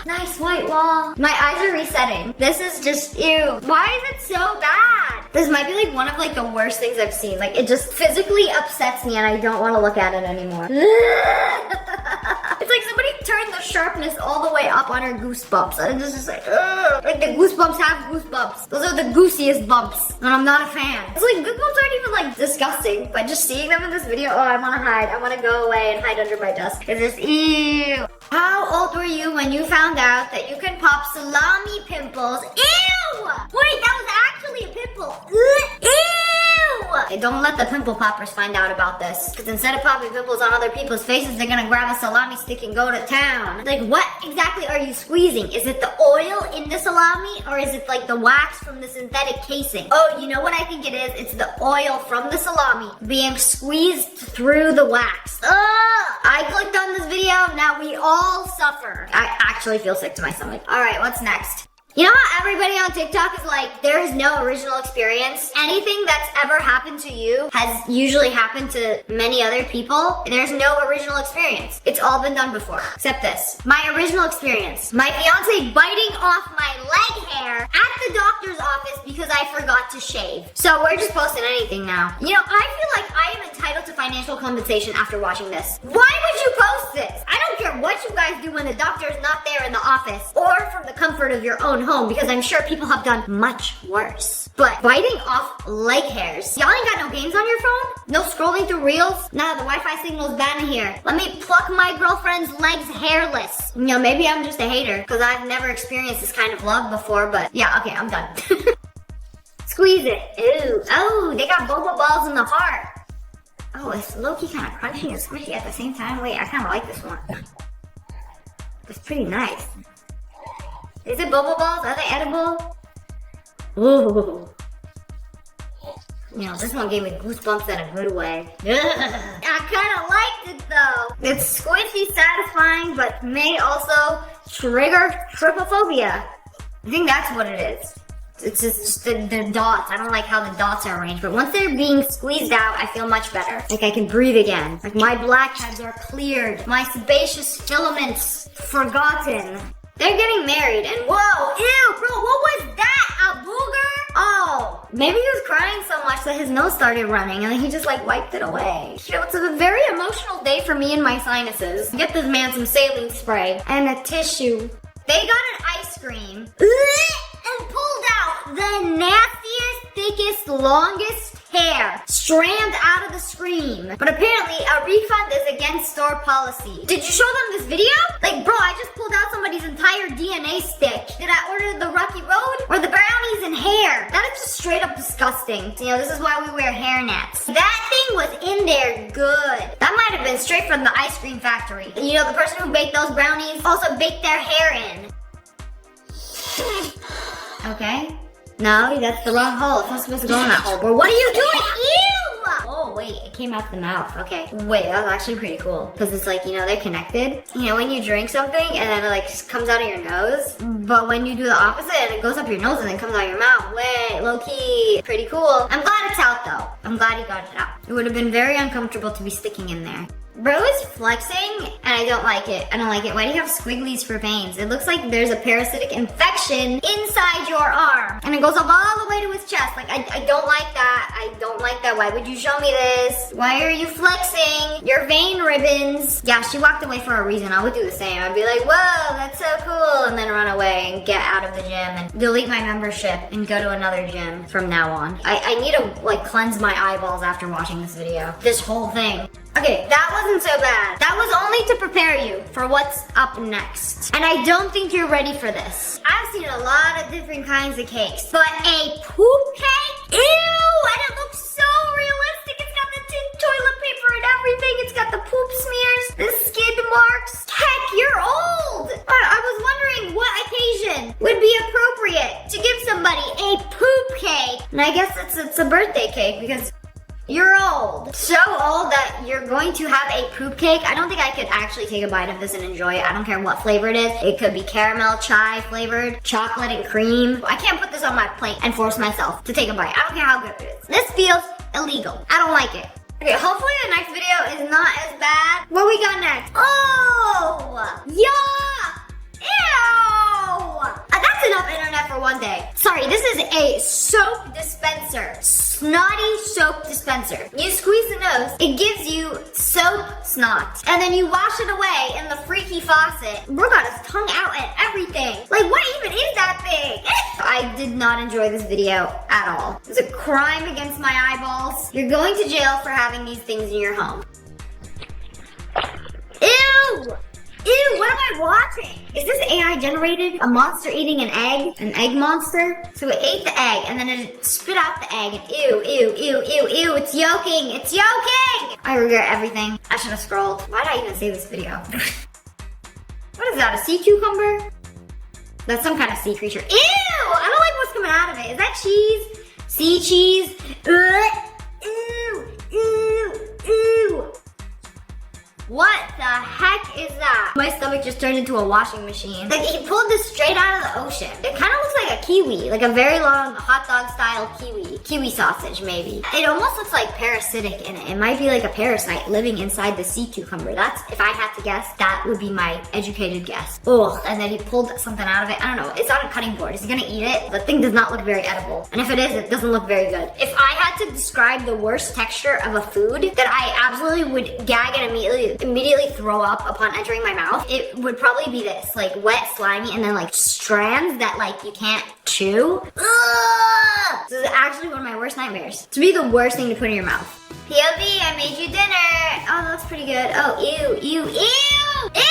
Nice white wall. My eyes are resetting. This is just, ew. Why is it so bad? This might be, like, one of, like, the worst things I've seen. Like, it just physically upsets me and I don't want to look at it anymore. It's like somebody turned the sharpness all the way up on her Goosebumps. And it's just like, ugh. Like, the Goosebumps have Goosebumps. Those are the goosiest bumps. And I'm not a fan. It's like, Goosebumps aren't even, like, disgusting. But just seeing them in this video, oh, I want to hide. I want to go away and hide under my desk. It's just, ew. How old were you when you found out that you can pop salami pimples? Ew! Wait, that was actually a pimple. Ew! Hey, don't let the pimple poppers find out about this. Because instead of popping pimples on other people's faces, they're gonna grab a salami stick and go to town. Like, what exactly are you squeezing? Is it the oil in the salami? Or is it like the wax from the synthetic casing? Oh, you know what I think it is? It's the oil from the salami being squeezed through the wax. Ugh! I clicked on this video, now we all suffer. I actually feel sick to my stomach. Alright, what's next? You know how everybody on TikTok is like, there is no original experience? Anything that's ever happened to you has usually happened to many other people. There's no original experience. It's all been done before, except this. My original experience. My fiance biting off my leg hair at the doctor's office because I forgot to shave. So we're just posting anything now. You know, I feel like I am entitled to financial compensation after watching this. Why would you post this? I don't care what you guys do when the doctor is not there in the office or from the comfort of your own home, because I'm sure people have done much worse. But biting off leg hairs. Y'all ain't got no games on your phone? No scrolling through reels? Nah, the Wi-Fi signal's bad in here. Let me pluck my girlfriend's legs hairless. You know, maybe I'm just a hater, because I've never experienced this kind of love before, but yeah, okay, I'm done. Squeeze it. Ew. Oh, they got boba balls in the heart. Oh, it's low-key kind of crunchy and squishy at the same time. Wait, I kind of like this one. It's pretty nice. Is it boba balls? Are they edible? Ooh. You know, this one gave me goosebumps in a good way. I kind of liked it though. It's squishy, satisfying, but may also trigger trypophobia. I think that's what it is. It's just the dots. I don't like how the dots are arranged, but once they're being squeezed out, I feel much better. Like I can breathe again. Like my blackheads are cleared. My sebaceous filaments forgotten. They're getting married and whoa, ew, bro, what was that? A booger? Oh, maybe he was crying so much that his nose started running and then he just like wiped it away. You know, it's a very emotional day for me and my sinuses. Get this man some saline spray and a tissue. They got an ice cream and pulled out the nastiest, thickest, longest hair strand out of the screen. But apparently a refund is against store policy. Did you show them this video? Like, bro, I just pulled out somebody's entire DNA stick. Did I order the Rocky Road or the brownies and hair? That is just straight up disgusting. You know, this is why we wear hair nets. That thing was in there good. That might have been straight from the ice cream factory. You know, the person who baked those brownies also baked their hair in. Okay. No, that's the wrong hole. It's not supposed to go in that hole. But what are you doing? Ew! Oh, wait, it came out the mouth. Okay. Wait, that was actually pretty cool. Because it's like, you know, they're connected. You know, when you drink something and then it like just comes out of your nose. But when you do the opposite and it goes up your nose and then comes out your mouth. Wait, low-key. Pretty cool. I'm glad it's out though. I'm glad he got it out. It would have been very uncomfortable to be sticking in there. Bro is flexing, and I don't like it. I don't like it. Why do you have squigglies for veins? It looks like there's a parasitic infection inside your arm. And it goes up all the way to his chest. Like, I don't like that. I don't like that. Why would you show me this? Why are you flexing your vein ribbons? Yeah, she walked away for a reason. I would do the same. I'd be like, whoa, that's so cool. And then run away and get out of the gym and delete my membership and go to another gym from now on. I need to, like, cleanse my eyeballs after watching this video. This whole thing. Okay, that wasn't so bad. That was only to prepare you for what's up next. And I don't think you're ready for this. I've seen a lot of different kinds of cakes, but a poop cake? Ew, and it looks so realistic. It's got the toilet paper and everything. It's got the poop smears, the skid marks. Heck, you're old. I was wondering what occasion would be appropriate to give somebody a poop cake. And I guess it's a birthday cake because you're old. So old that you're going to have a poop cake. I don't think I could actually take a bite of this and enjoy it. I don't care what flavor it is. It could be caramel chai flavored, chocolate and cream. I can't put this on my plate and force myself to take a bite. I don't care how good it is. This feels illegal. I don't like it. Okay, hopefully the next video is not as bad. What we got next? Oh! Yeah! Ew! That's enough internet for one day. Sorry, this is a soap dispenser. Snotty soap dispenser. You squeeze the nose, it gives you soap snot. And then you wash it away in the freaky faucet. Bro got his tongue out and everything. Like, what even is that thing? I did not enjoy this video at all. It's a crime against my eyeballs. You're going to jail for having these things in your home. Ew! Ew, what am I watching? Is this AI generated? A monster eating an egg? An egg monster? So it ate the egg and then it spit out the egg and ew, ew, ew, ew, ew, it's yoking, it's yoking! I regret everything. I should have scrolled. Why did I even save this video? What is that, a sea cucumber? That's some kind of sea creature. Ew! I don't like what's coming out of it. Is that cheese? Sea cheese? Ew, ew, ew. What the heck is that? My stomach just turned into a washing machine. Like, he pulled this straight out of the ocean. It kind of looks like a kiwi, like a very long hot dog style kiwi. Kiwi sausage, maybe. It almost looks like parasitic in it. It might be like a parasite living inside the sea cucumber. That's, if I had to guess, that would be my educated guess. Ugh, and then he pulled something out of it. I don't know, it's on a cutting board. Is he gonna eat it? The thing does not look very edible. And if it is, it doesn't look very good. If I had to describe the worst texture of a food that I absolutely would gag and immediately throw up upon entering my mouth, it would probably be this, like wet, slimy, and then like strands that like you can't chew. Ugh! This is actually one of my worst nightmares. To be the worst thing to put in your mouth. POV, I made you dinner. Oh, that's pretty good. Oh, ew, ew, ew, ew!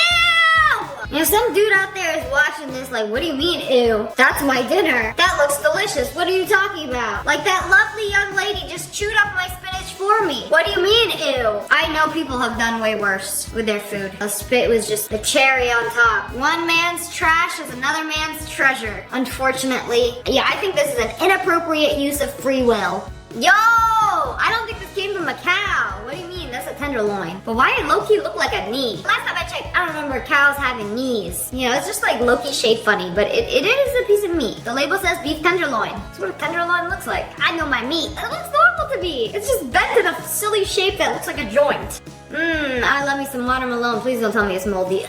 You know, some dude out there is watching this like, what do you mean, ew? That's my dinner. That looks delicious. What are you talking about? Like that lovely young lady just chewed up my spinach for me. What do you mean, ew? I know people have done way worse with their food. The spit was just the cherry on top. One man's trash is another man's treasure. Unfortunately, yeah, I think this is an inappropriate use of free will. Yo! I don't think this came from a cow. What do you mean? That's a tenderloin. But why did Loki look like a knee? Last time I checked, I don't remember cows having knees. You know, it's just like Loki shaped funny, but it is a piece of meat. The label says beef tenderloin. That's what a tenderloin looks like. I know my meat. It looks normal to me. It's just bent in a silly shape that looks like a joint. I love me some watermelon. Please don't tell me it's moldy.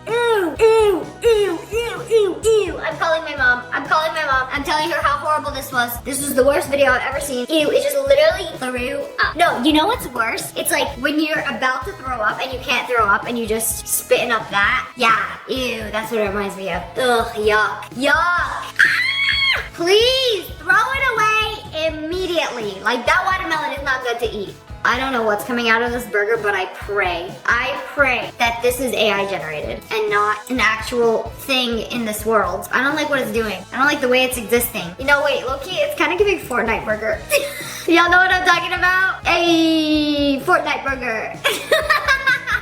Ew, ew, ew, ew, ew, ew. I'm calling my mom. I'm calling my mom. I'm telling her how horrible this was. This was the worst video I've ever seen. Ew, it just literally threw up. No, you know what's worse? It's like when you're about to throw up and you can't throw up and you just spitting up that. Yeah, ew, that's what it reminds me of. Ugh, yuck, yuck. Ah! Please throw it away immediately. Like that watermelon is not good to eat. I don't know what's coming out of this burger, but I pray that this is AI generated and not an actual thing in this world. I don't like what it's doing. I don't like the way it's existing. You know, wait, low-key, it's kind of giving Fortnite burger. Y'all know what I'm talking about? Hey, Fortnite burger.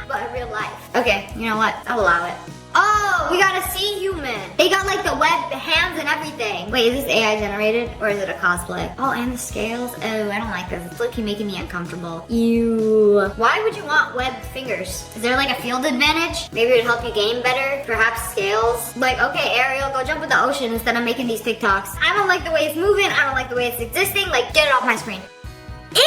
But in real life. Okay, you know what? I'll allow it. Oh, we got a sea human. They got like the webbed hands and everything. Wait, is this AI generated or is it a cosplay? Oh, and the scales. Oh, I don't like this. It's looking making me uncomfortable. Ew. Why would you want webbed fingers? Is there like a field advantage? Maybe it would help you game better. Perhaps scales. Like, okay, Ariel, go jump in the ocean instead of making these TikToks. I don't like the way it's moving. I don't like the way it's existing. Like, get it off my screen. Ew!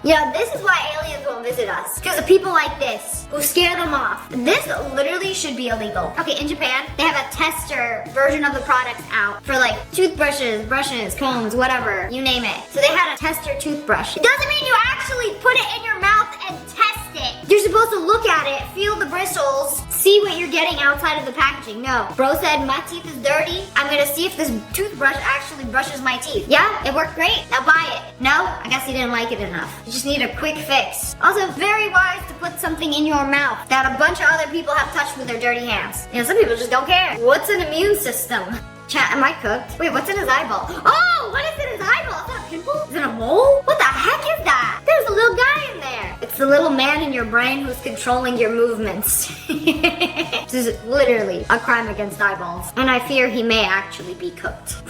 Yeah, this is why aliens won't visit us. Because of people like this who scare them off. This literally should be illegal. Okay, in Japan, they have a tester version of the products out for like toothbrushes, brushes, combs, whatever, you name it. So they had a tester toothbrush. It doesn't mean you actually put it in your mouth and test it. You're supposed to look at it, feel the bristles, see what you're getting outside of the packaging. No, bro said my teeth is dirty. I'm gonna see if this toothbrush actually brushes my teeth. Yeah, it worked great. Now buy it. No, I guess you didn't like it enough. You just need a quick fix. Also, very wise to put something in your mouth that a bunch of other people have touched with their dirty hands. You know, some people just don't care. What's an immune system? Chat, am I cooked? Wait, what's in his eyeball? Oh, what is in his eyeball? Is that a pimple? Is it a mole? What the heck is that? There's a little guy in there. It's the little man in your brain who's controlling your movements. This is literally a crime against eyeballs. And I fear he may actually be cooked.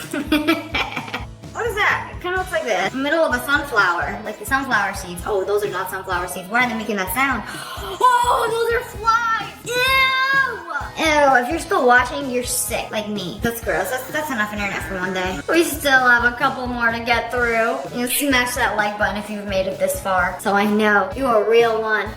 What is that? It kind of looks like the middle of a sunflower, like the sunflower seeds. Oh, those are not sunflower seeds. Why are they making that sound? Oh, those are flies! Ew! Ew, if you're still watching, you're sick, like me. That's gross. That's enough internet for one day. We still have a couple more to get through. You smash that like button if you've made it this far, so I know you're a real one.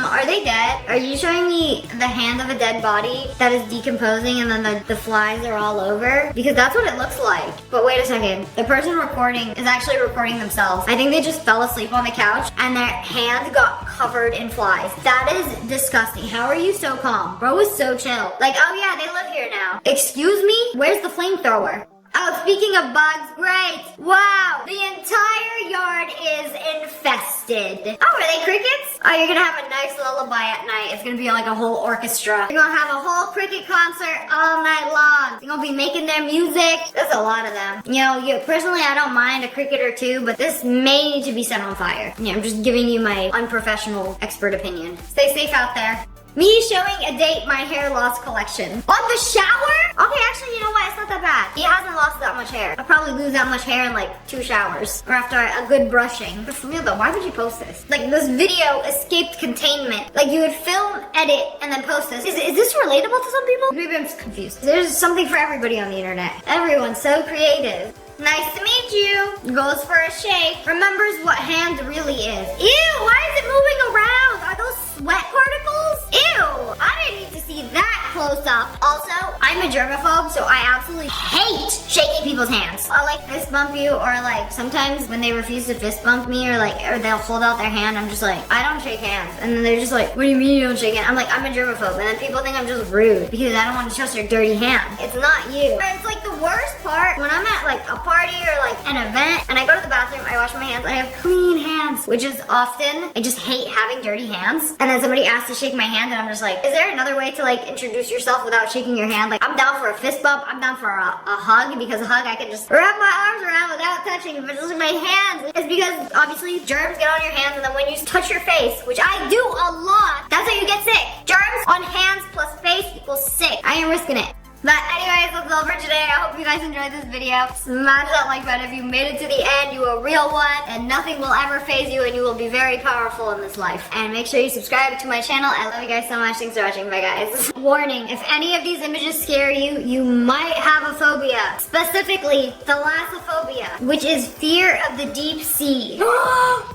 Are they dead? Are you showing me the hand of a dead body that is decomposing and then the flies are all over? Because that's what it looks like. But wait a second. The person recording is actually recording themselves. I think they just fell asleep on the couch and their hand got covered in flies. That is disgusting. How are you so calm? Bro is so chill. Like, oh yeah, they live here now. Excuse me? Where's the flamethrower? Oh, speaking of bugs, great. Wow, the entire yard is infested. roasted. Oh, are they crickets? Oh, you're gonna have a nice lullaby at night. It's gonna be like a whole orchestra. You're gonna have a whole cricket concert all night long. You're gonna be making their music. There's a lot of them. You know, personally, I don't mind a cricket or two, but this may need to be set on fire. Yeah, I'm just giving you my unprofessional expert opinion. Stay safe out there. Me showing a date my hair loss collection. On the shower? Okay, actually, you know what? It's not that bad. He hasn't lost that much hair. I'll probably lose that much hair in like 2 showers. Or after a good brushing. But for real though, why would you post this? Like, this video escaped containment. Like, you would film, edit, and then post this. Is this relatable to some people? Maybe I'm just confused. There's something for everybody on the internet. Everyone's so creative. Nice to meet you. Goes for a shake. Remembers what hand really is. Ew, why is it moving around? Are those sweat particles? Ew, I didn't need to see that close up. Also, I'm a germaphobe, so I absolutely hate shaking people's hands. I'll like fist bump you, or like sometimes when they refuse to fist bump me, or they'll hold out their hand, I'm just like, I don't shake hands. And then they're just like, what do you mean you don't shake hands? I'm like, I'm a germaphobe. And then people think I'm just rude because I don't want to trust your dirty hand. It's not you. It's like the worst part when I'm at like a party or like an event and I go to the bathroom, I wash my hands, I have clean hands, which is often, I just hate having dirty hands. And then somebody asks to shake my hand and I'm just like, is there another way to like introduce yourself without shaking your hand? Like, I'm down for a fist bump, I'm down for a hug, because a hug I can just wrap my arms around without touching. But just my hands, it's because obviously germs get on your hands, and then when you touch your face, which I do a lot, that's how you get sick. Germs on hands plus face equals sick. I ain't risking it. But anyways, that's all for today. I hope you guys enjoyed this video. Smash that like button if you made it to the end. You a real one, and nothing will ever faze you, and you will be very powerful in this life. And make sure you subscribe to my channel. I love you guys so much. Thanks for watching. Bye, guys. Warning, if any of these images scare you, you might have a phobia. Specifically, thalassophobia, which is fear of the deep sea.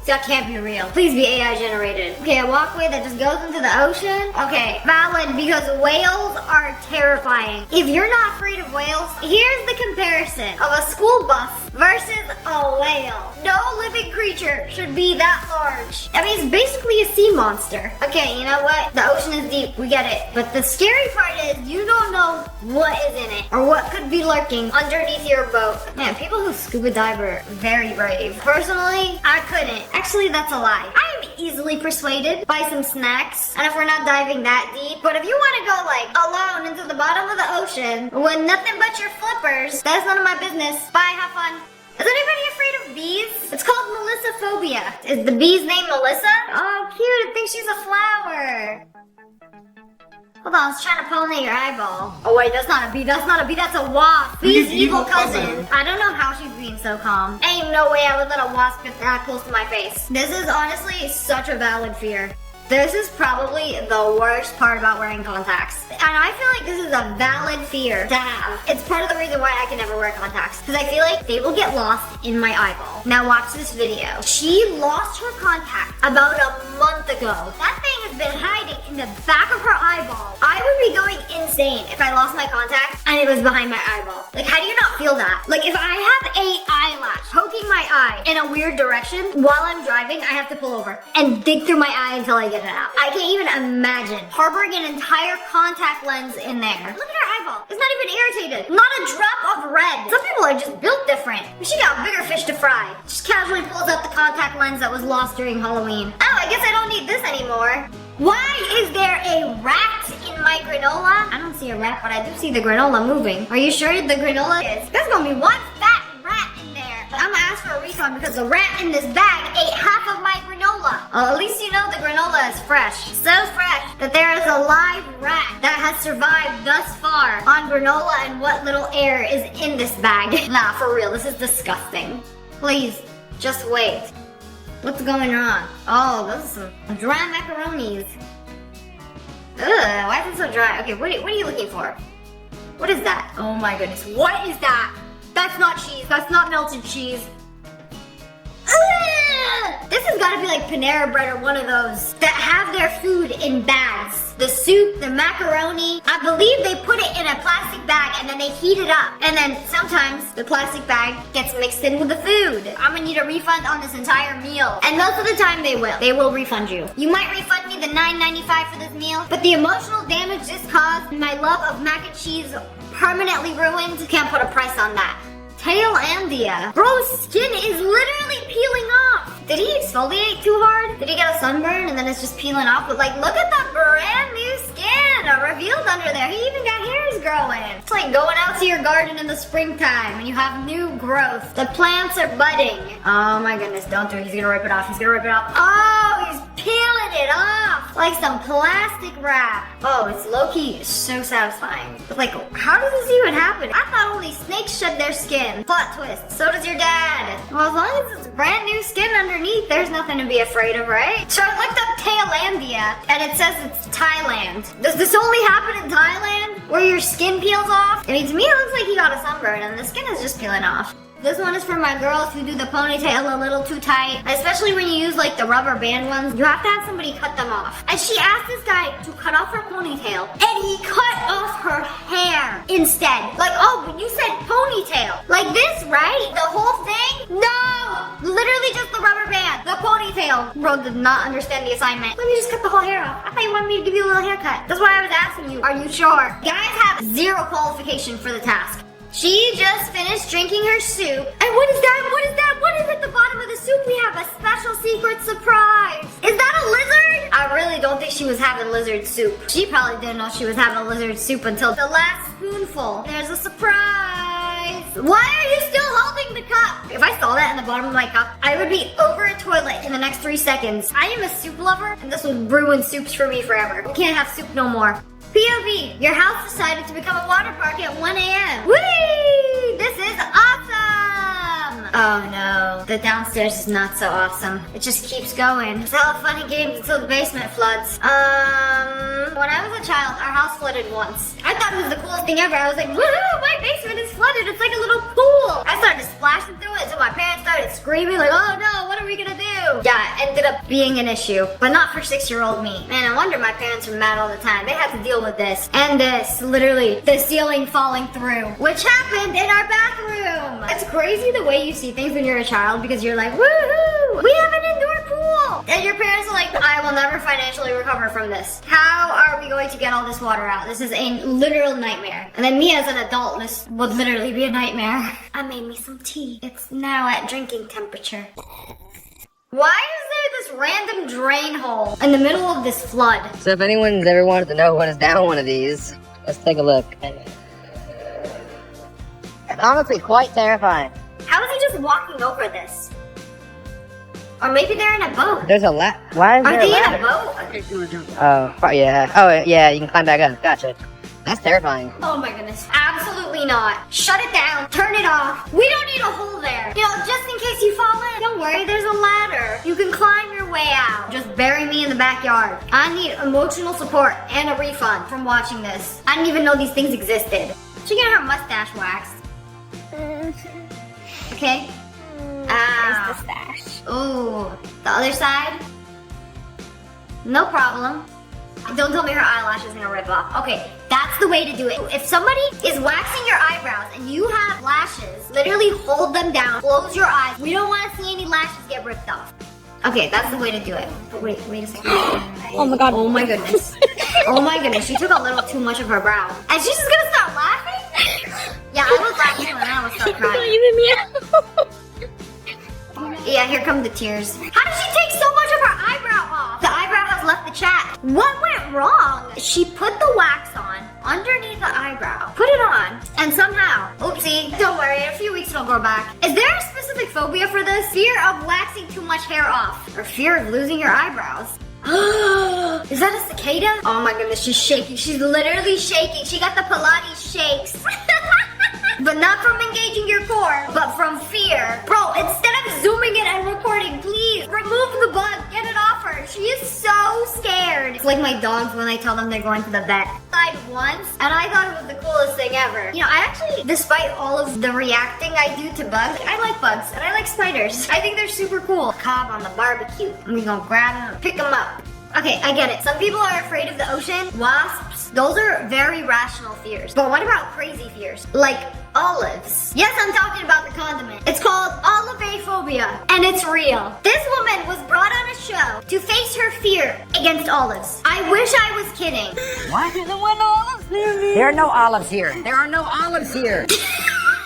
That can't be real. Please be AI generated. Okay, a walkway that just goes into the ocean? Okay, valid, because whales are terrifying. If you're not afraid of whales, here's the comparison of a school bus versus a whale. No living creature should be that large. I mean, it's basically a sea monster. Okay, you know what? The ocean is deep, we get it. But the scary part is you don't know what is in it or what could be lurking underneath your boat. Man, people who scuba dive are very brave. Personally, I couldn't. Actually, that's a lie. I am easily persuaded by some snacks, and if we're not diving that deep. But if you want to go like alone into the bottom of the ocean with nothing but your flippers, that's none of my business. Bye, have fun. Is anybody afraid of bees? It's called Melissaphobia. Is the bee's name Melissa? Oh, cute. I think she's a flower. Hold on, I was trying to pollinate your eyeball. Oh wait, that's not a bee. That's not a bee. That's a wasp. Bee's evil cousin. I don't know how she's being so calm. Ain't no way I would let a wasp get that close to my face. This is honestly such a valid fear. This is probably the worst part about wearing contacts. And I feel like this is a valid fear to have. It's part of the reason why I can never wear contacts. Because I feel like they will get lost in my eyeball. Now watch this video. She lost her contact about a month ago. That thing has been hiding in the back of her eyeball. I would be going insane if I lost my contact and it was behind my eyeball. Like, how do you not feel that? Like, if I have a eyelash poking my eye in a weird direction while I'm driving, I have to pull over and dig through my eye until I get it out. I can't even imagine harboring an entire contact lens in there. Look at her eyeball. It's not even irritated. Not a drop of red. Some people are just built different. She got bigger fish to fry. Just casually pulls out the contact lens that was lost during Halloween. Oh, I guess I don't need this anymore. Why is there a rat in my granola? I don't see a rat, but I do see the granola moving. Are you sure the granola is? There's gonna be one fat rat in there. But I'm gonna ask for a refund because the rat in this bag ate half of my granola. Well, at least you know the granola is fresh. So fresh that there is a live rat that has survived thus far on granola and what little air is in this bag. Nah, for real, this is disgusting. Please, just wait. What's going on? Oh, those are some dry macaronis. Ugh, why is it so dry? Okay, what are you looking for? What is that? Oh my goodness, what is that? That's not cheese, that's not melted cheese. Ugh! This has gotta be like Panera Bread or one of those that have their food in bags. The soup, the macaroni, I believe they put it in a plastic bag and then they heat it up. And then sometimes the plastic bag gets mixed in with the food. I'm gonna need a refund on this entire meal. And most of the time they will. They will refund you. You might refund me the $9.95 for this meal, but the emotional damage this caused, my love of mac and cheese permanently ruined, can't put a price on that. Taillandia. Bro's skin is literally peeling off. Did he exfoliate too hard? Did he get a sunburn and then it's just peeling off? But like, look at the brand new skin revealed under there. He even got hairs growing. It's like going out to your garden in the springtime and you have new growth. The plants are budding. Oh my goodness, don't do it. He's gonna rip it off. He's gonna rip it off. Oh, he's peeling it off like some plastic wrap. Oh, it's low-key so satisfying. But like, how does this even happen? I thought only snakes shed their skin. Plot twist. So does your dad. Well, as long as it's brand new skin underneath, there's nothing to be afraid of, right? So I looked up Taillandia, and it says it's Thailand. Does this only happen in Thailand, where your skin peels off? I mean, to me, it looks like he got a sunburn, and the skin is just peeling off. This one is for my girls who do the ponytail a little too tight. Especially when you use like the rubber band ones. You have to have somebody cut them off. And she asked this guy to cut off her ponytail. And he cut off her hair instead. Like, oh, but you said ponytail. Like this, right? The whole thing? No! Literally just the rubber band. The ponytail. Bro did not understand the assignment. Let me just cut the whole hair off. I thought you wanted me to give you a little haircut. That's why I was asking you. Are you sure? Guys have 0 qualification for the task. She just finished drinking her soup. And what is that? What is that? What is at the bottom of the soup? We have a special secret surprise. Is that a lizard? I really don't think she was having lizard soup. She probably didn't know she was having lizard soup until the last spoonful. There's a surprise. Why are you still holding the cup? If I saw that in the bottom of my cup, I would be over a toilet in the next 3 seconds. I am a soup lover, and this would ruin soups for me forever. We can't have soup no more. POV, your house decided to become a water park at 1 a.m. Whee! This is awesome! Oh no, the downstairs is not so awesome. It just keeps going. It's all fun and games until the basement floods. When I was a child, our house flooded once. I thought it was the coolest thing ever. I was like, woohoo, my basement is flooded. It's like a little pool. I started splashing through it until my parents started screaming like, oh no, what are we gonna do? Yeah, it ended up being an issue, but not for 6-year-old me. Man, I wonder my parents were mad all the time. They had to deal with this and this, literally, the ceiling falling through, which happened in our bathroom. It's crazy the way you see things when you're a child because you're like, woohoo, we have an indoor pool. And your parents are like, I will never financially recover from this. How are we going to get all this water out? This is a literal nightmare. And then me as an adult, this would literally be a nightmare. I made me some tea. It's now at drinking temperature. Why is there this random drain hole in the middle of this flood? So if anyone's ever wanted to know what is down one of these, let's take a look. It's honestly quite terrifying. How is he just walking over this? Or maybe they're in a boat. There's a Why is Are there they a in a ladder? boat? Oh, yeah. Oh, yeah, you can climb back up. Gotcha. That's terrifying. Oh my goodness. Absolutely not. Shut it down. Turn it off. We don't need a hole there. You know, just in case you fall in. Don't worry, there's a ladder. You can climb your way out. Just bury me in the backyard. I need emotional support and a refund from watching this. I didn't even know these things existed. She got her mustache waxed. Okay. There's the stash. Ooh. The other side? No problem. Don't tell me her eyelash is gonna rip off. Okay, that's the way to do it. If somebody is waxing your eyebrows and you have lashes, literally hold them down, close your eyes. We don't want to see any lashes get ripped off. Okay, that's the way to do it. But wait a second. Oh my god. Oh my goodness. Oh my goodness, she took a little too much of her brow. And she's just gonna start laughing? Yeah, I was laughing when I was start crying. Yeah, here come the tears. How did she take so much of her eyebrow off? The eyebrow has left the chat. What went wrong? She put the wax on underneath the eyebrow, put it on, and somehow, oopsie, don't worry, in a few weeks it'll grow back. Is there a specific phobia for this? Fear of waxing too much hair off, or fear of losing your eyebrows. Is that a cicada? Oh my goodness, she's shaking. She's literally shaking. She got the Pilates shakes. But not from engaging your core, but from fear. Bro, instead of zooming in and recording, please remove the bug. Get it off her. She is so scared. It's like my dogs when I tell them they're going to the vet. I tried once, and I thought it was the coolest thing ever. You know, I actually, despite all of the reacting I do to bugs, I like bugs, and I like spiders. I think they're super cool. Cobb on the barbecue. We're gonna grab them and pick them up. Okay, I get it. Some people are afraid of the ocean. Wasps, those are very rational fears. But what about crazy fears? Like olives. Yes, I'm talking about the condiment. It's called olivephobia, and it's real. This woman was brought on a show to face her fear against olives. I wish I was kidding. What? There are no olives here. There are no olives here.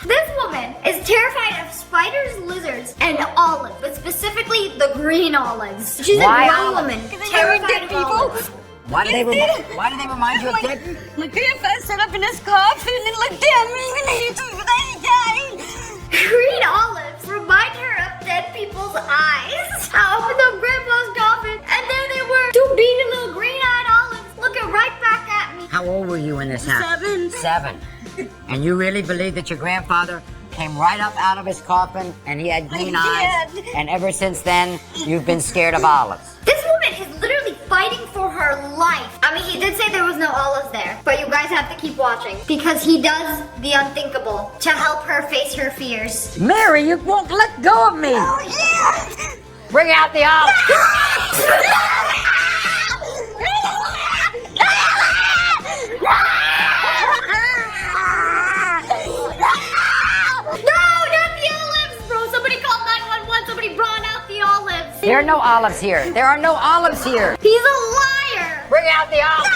This woman is terrified of spiders, lizards, and olives, but specifically the green olives. She's Why a grown olives? woman terrified of olives. Why do they remind you of dead? My grandpa set up in his coffin and looked at me when he died. Green olives remind her of dead people's eyes. I opened up Grandpa's coffin, and there they were, two beady little green-eyed olives looking right back at me. How old were you when this happened? 7. 7. And you really believe that your grandfather came right up out of his coffin and he had green eyes? And ever since then, you've been scared of olives? This woman is literally fighting for her life. I mean, he did say there was no olives there, but you guys have to keep watching because he does the unthinkable to help her face her fears. Mary, you won't let go of me! Oh, yeah! Bring out the olives! There are no olives here. There are no olives here. He's a liar! Bring out the olives!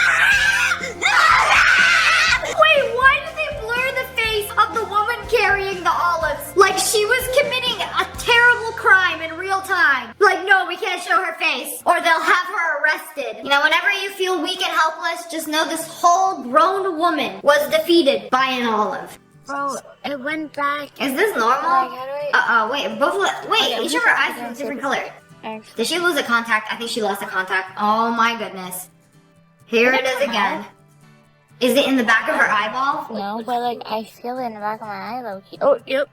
Wait, why did they blur the face of the woman carrying the olives? Like she was committing a terrible crime in real time. Like, no, we can't show her face, or they'll have her arrested. You know, whenever you feel weak and helpless, just know this whole grown woman was defeated by an olive. Bro, it went back. Is this normal? Like, how do Wait, each of her eyes is a different color. Did she lose a contact? I think she lost a contact. Oh my goodness. Here it is again. Is it in the back of her eyeball? No, but like I feel it in the back of my eye, low-key. Oh, yep.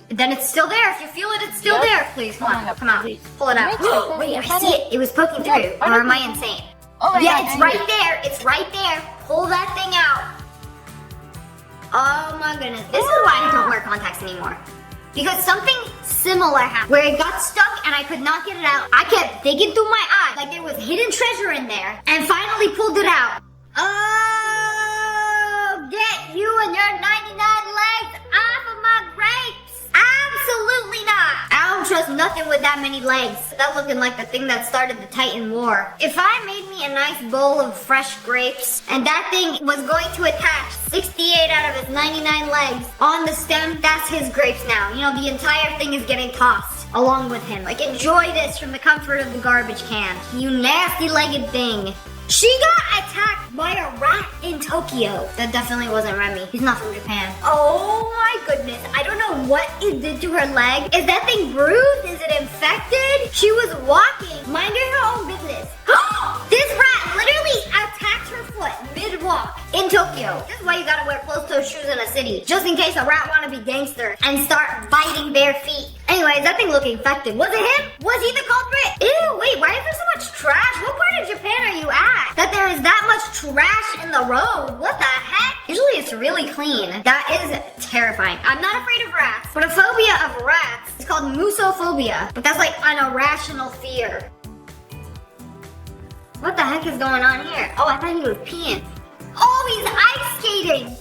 Then it's still there. If you feel it, it's still there. Please, come on, come out. Pull it out. Makes Wait, sense. I see it. It was poking through. Or am I insane? Oh, Yeah, it's right there. It's right there. Pull that thing out. Oh my goodness. This is why I don't wear contacts anymore. Because something similar happened where it got stuck and I could not get it out. I kept digging through my eye like there was hidden treasure in there and finally pulled it out. Oh, get you and your 99 legs off of my grapes. Absolutely not. I don't trust nothing with that many legs. That looking like the thing that started the Titan War. If I made me a nice bowl of fresh grapes and that thing was going to attach 68 out of his 99 legs on the stem, that's his grapes now. You know, the entire thing is getting tossed along with him. Like, enjoy this from the comfort of the garbage can. You nasty legged thing. She got attacked by a rat in Tokyo. That definitely wasn't Remy. He's not from Japan. Oh my goodness. I don't know what it did to her leg. Is that thing bruised? Is it infected? She was walking, minding her own business. This rat literally attacked her foot mid-walk in Tokyo. This is why you gotta wear closed-toe shoes in a city. Just in case a rat wanna be gangster and start biting bare feet. Anyways, that thing looked infected. Was it him? Was he the culprit? Ew, wait, why is there so much trash? What part of Japan are you at? That there is that much trash in the road? What the heck? Usually it's really clean. That is terrifying. I'm not afraid of rats, but a phobia of rats is called musophobia. But that's like an irrational fear. What the heck is going on here? Oh, I thought he was peeing. Oh, he's ice skating!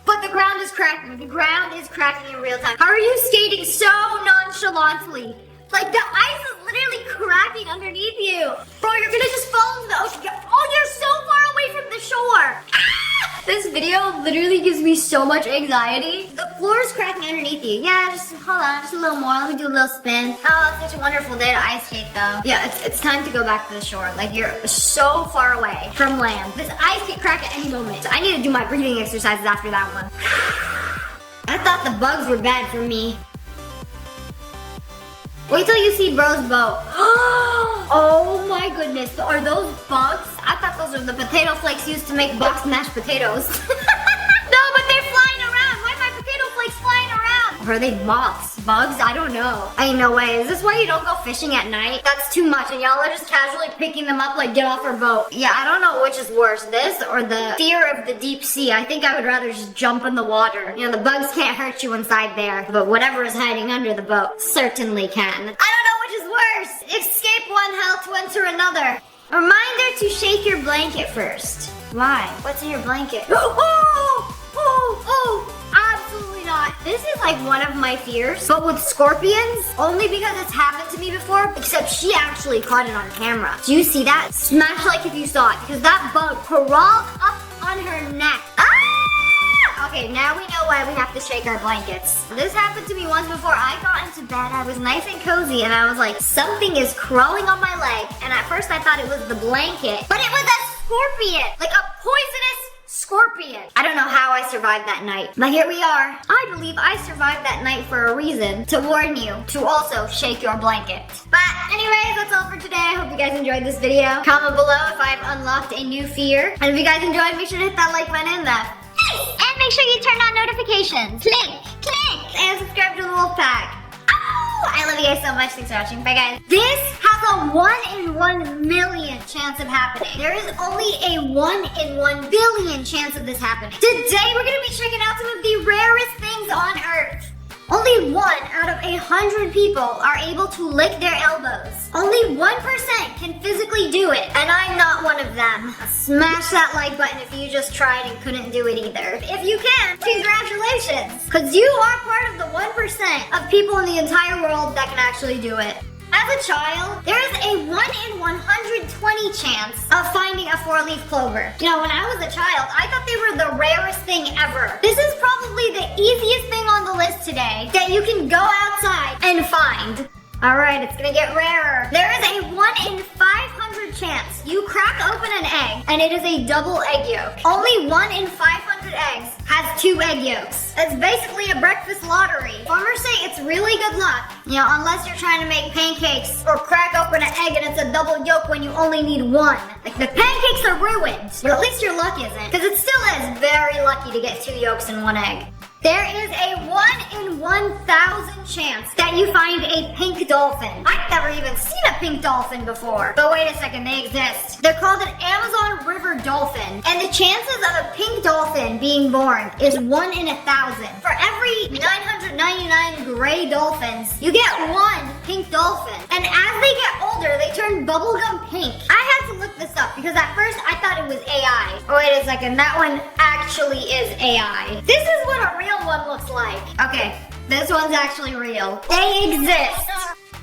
But the ground is cracking. The ground is cracking in real time. How are you skating so nonchalantly? Like, the ice is literally cracking underneath you. Bro, you're gonna just fall into the ocean. Oh, you're so far away from the shore. Ah! This video literally gives me so much anxiety. The floor is cracking underneath you. Yeah, just hold on, just a little more. Let me do a little spin. Oh, it's such a wonderful day to ice skate, though. Yeah, it's time to go back to the shore. Like, you're so far away from land. This ice could crack at any moment. So I need to do my breathing exercises after that one. I thought the bugs were bad for me. Wait till you see bro's boat. Oh my goodness. Are those bugs? I thought those were the potato flakes used to make boxed mashed potatoes. No, but they're flying around. Why are my potato flakes flying around? Or are they moths? Bugs? I don't know. Ain't no way. Is this why you don't go fishing at night? That's too much and y'all are just casually picking them up like get off our boat. Yeah, I don't know which is worse, this or the fear of the deep sea. I think I would rather just jump in the water. You know, the bugs can't hurt you inside there, but whatever is hiding under the boat certainly can. I don't know which is worse. Escape one hell to enter another. Reminder to shake your blanket first. Why? What's in your blanket? Absolutely not. This is like one of my fears, but with scorpions, only because it's happened to me before, except she actually caught it on camera. Do you see that? Smash like if you saw it, because that bug crawled up on her neck. Ah! Okay, now we know why we have to shake our blankets. This happened to me once before. I got into bed, I was nice and cozy, and I was like, something is crawling on my leg. And at first I thought it was the blanket, but it was a scorpion, like a poisonous scorpion. I don't know how I survived that night, but here we are. I believe I survived that night for a reason, to warn you to also shake your blanket. But anyways, that's all for today. I hope you guys enjoyed this video. Comment below if I've unlocked a new fear. And if you guys enjoyed, make sure to hit that like button and the And make sure you turn on notifications. Click, click. and subscribe to the Wolf Pack. I love you guys so much. Thanks for watching. Bye, guys. This has a 1 in 1 million chance of happening. There is only a 1 in 1 billion chance of this happening. Today, we're going to be checking out some of the rarest things on Earth. Only 1 out of 100 people are able to lick their elbows. Only 1% can physically do it, and I'm not one of them. Smash that like button if you just tried and couldn't do it either. If you can, congratulations, because you are part of the 1% of people in the entire world that can actually do it. As a child, there is a 1 in 120 chance of finding a 4-leaf clover. You know, when I was a child, I thought they were the rarest thing ever. This is probably the easiest thing on the list today that you can go outside and find. Alright, it's gonna get rarer. There is a 1 in 500 chance you crack open an egg and it is a double egg yolk. Only 1 in 500 eggs has 2 egg yolks. It's basically a breakfast lottery. Farmers say it's really good luck, you know, unless you're trying to make pancakes or crack open an egg and it's a double yolk when you only need 1. Like, the pancakes are ruined, but at least your luck isn't, because it still is very lucky to get 2 yolks in 1 egg. There is a 1 in 1,000 chance that you find a pink dolphin. I've never even seen a pink dolphin before. But wait a second, they exist. They're called an Amazon River dolphin. And the chances of a pink dolphin being born is 1 in 1,000. For every 999 gray dolphins, you get 1 pink dolphin. And as they get older, they turn bubblegum pink. I had to look this up because at first I thought it was AI. Oh, wait a second, that one actually is AI. This is what a real one looks like. Okay, this one's actually real. They exist.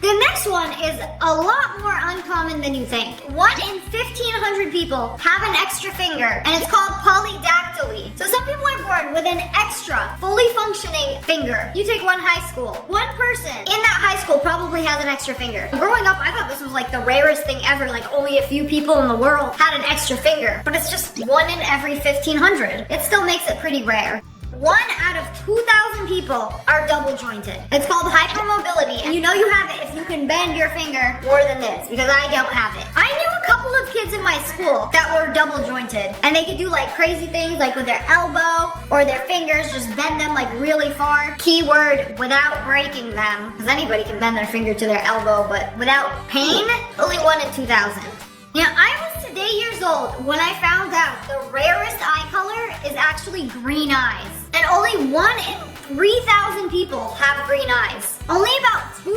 The next one is a lot more uncommon than you think. 1 in 1,500 people have an extra finger, and it's called polydactyly. So some people are born with an extra, fully functioning finger. You take one high school. One person in that high school probably has an extra finger. Growing up, I thought this was like the rarest thing ever. Like, only a few people in the world had an extra finger. But it's just 1 in every 1,500. It still makes it pretty rare. 1 out of 2,000 people are double jointed. It's called hypermobility, and you know you have it if you can bend your finger more than this, because I don't have it. I knew a couple of kids in my school that were double jointed, and they could do like crazy things, like with their elbow or their fingers, just bend them like really far. Keyword, without breaking them, because anybody can bend their finger to their elbow, but without pain, only 1 in 2,000. Now, I was today years old when I found out the rarest eye color is actually green eyes. And only 1 in 3,000 people have green eyes. Only about 2%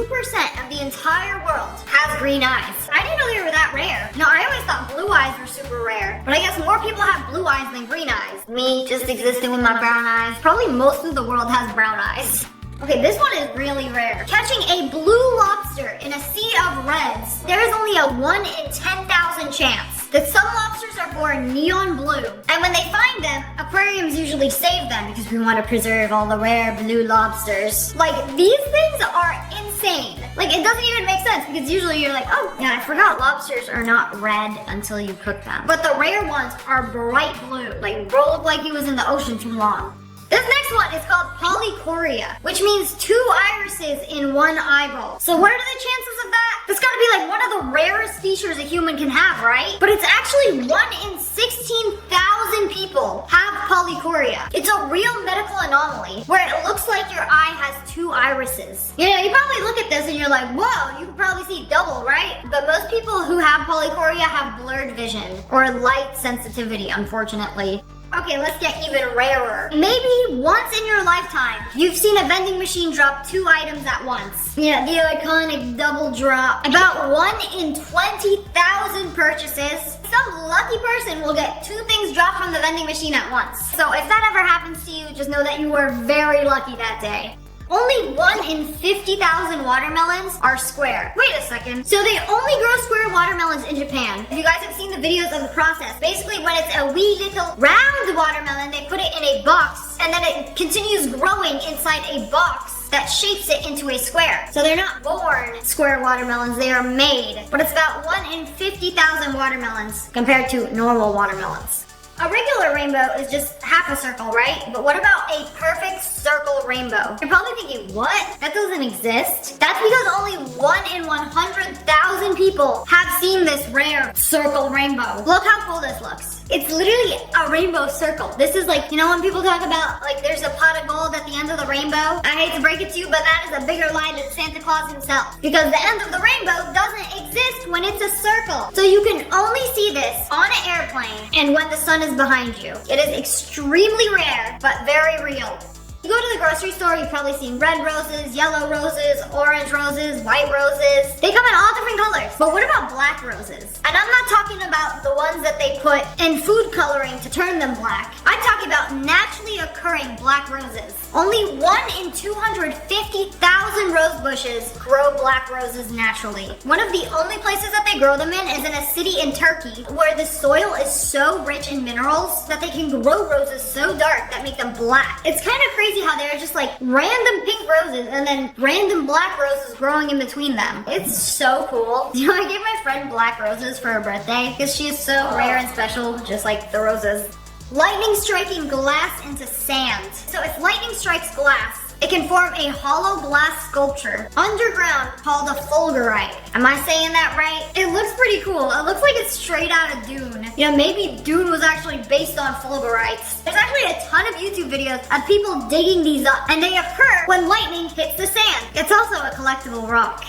of the entire world has green eyes. I didn't know they were that rare. No, I always thought blue eyes were super rare. But I guess more people have blue eyes than green eyes. Me, just existing with my brown eyes. Probably most of the world has brown eyes. Okay, this one is really rare. Catching a blue lobster in a sea of reds. There is only a 1 in 10,000 chance that some lobsters are born neon blue. And when they find them, aquariums usually save them because we want to preserve all the rare blue lobsters. Like, these things are insane. Like, it doesn't even make sense because usually you're like, oh, yeah, I forgot lobsters are not red until you cook them. But the rare ones are bright blue. Like, rolled like he was in the ocean too long. This next one is called polychoria, which means 2 irises in 1 eyeball. So what are the chances of that? That's gotta be like one of the rarest features a human can have, right? But it's actually 1 in 16,000 people have polychoria. It's a real medical anomaly where it looks like your eye has 2 irises. You know, you probably look at this and you're like, whoa, you can probably see double, right? But most people who have polychoria have blurred vision or light sensitivity, unfortunately. Okay, let's get even rarer. Maybe once in your lifetime, you've seen a vending machine drop 2 items at once. Yeah, the iconic double drop. About 1 in 20,000 purchases, some lucky person will get 2 things dropped from the vending machine at once. So if that ever happens to you, just know that you were very lucky that day. Only 1 in 50,000 watermelons are square. Wait a second. So they only grow square watermelons in Japan. If you guys have seen the videos of the process, basically when it's a wee little round watermelon, they put it in a box and then it continues growing inside a box that shapes it into a square. So they're not born square watermelons, they are made. But it's about 1 in 50,000 watermelons compared to normal watermelons. A regular rainbow is just half a circle, right? But what about a perfect circle rainbow? You're probably thinking, what? That doesn't exist. That's because only 1 in 100,000 people have seen this rare circle rainbow. Look how cool this looks. It's literally a rainbow circle. This is like, you know when people talk about like there's a pot of gold at the end of the rainbow? I hate to break it to you, but that is a bigger lie than Santa Claus himself. Because the end of the rainbow doesn't exist when it's a circle. So you can only see this on an airplane and when the sun is behind you. It is extremely rare, but very real. You go to the grocery store, you've probably seen red roses, yellow roses, orange roses, white roses. They come in all different colors. But what about black roses? And I'm not talking about the ones that they put in food coloring to turn them black. I'm talking about naturally occurring black roses. Only 1 in 250,000 rose bushes grow black roses naturally. One of the only places that they grow them in is in a city in Turkey where the soil is so rich in minerals that they can grow roses so dark that make them black. It's kind of crazy how there are just like random pink roses and then random black roses growing in between them. It's so cool. You know, I gave my friend black roses for her birthday because she is so rare and special, just like the roses. Lightning striking glass into sand. So if lightning strikes glass, it can form a hollow glass sculpture underground called a fulgurite. Am I saying that right? It looks pretty cool. It looks like it's straight out of Dune. You know, maybe Dune was actually based on fulgurites. There's actually a ton of YouTube videos of people digging these up, and they occur when lightning hits the sand. It's also a collectible rock.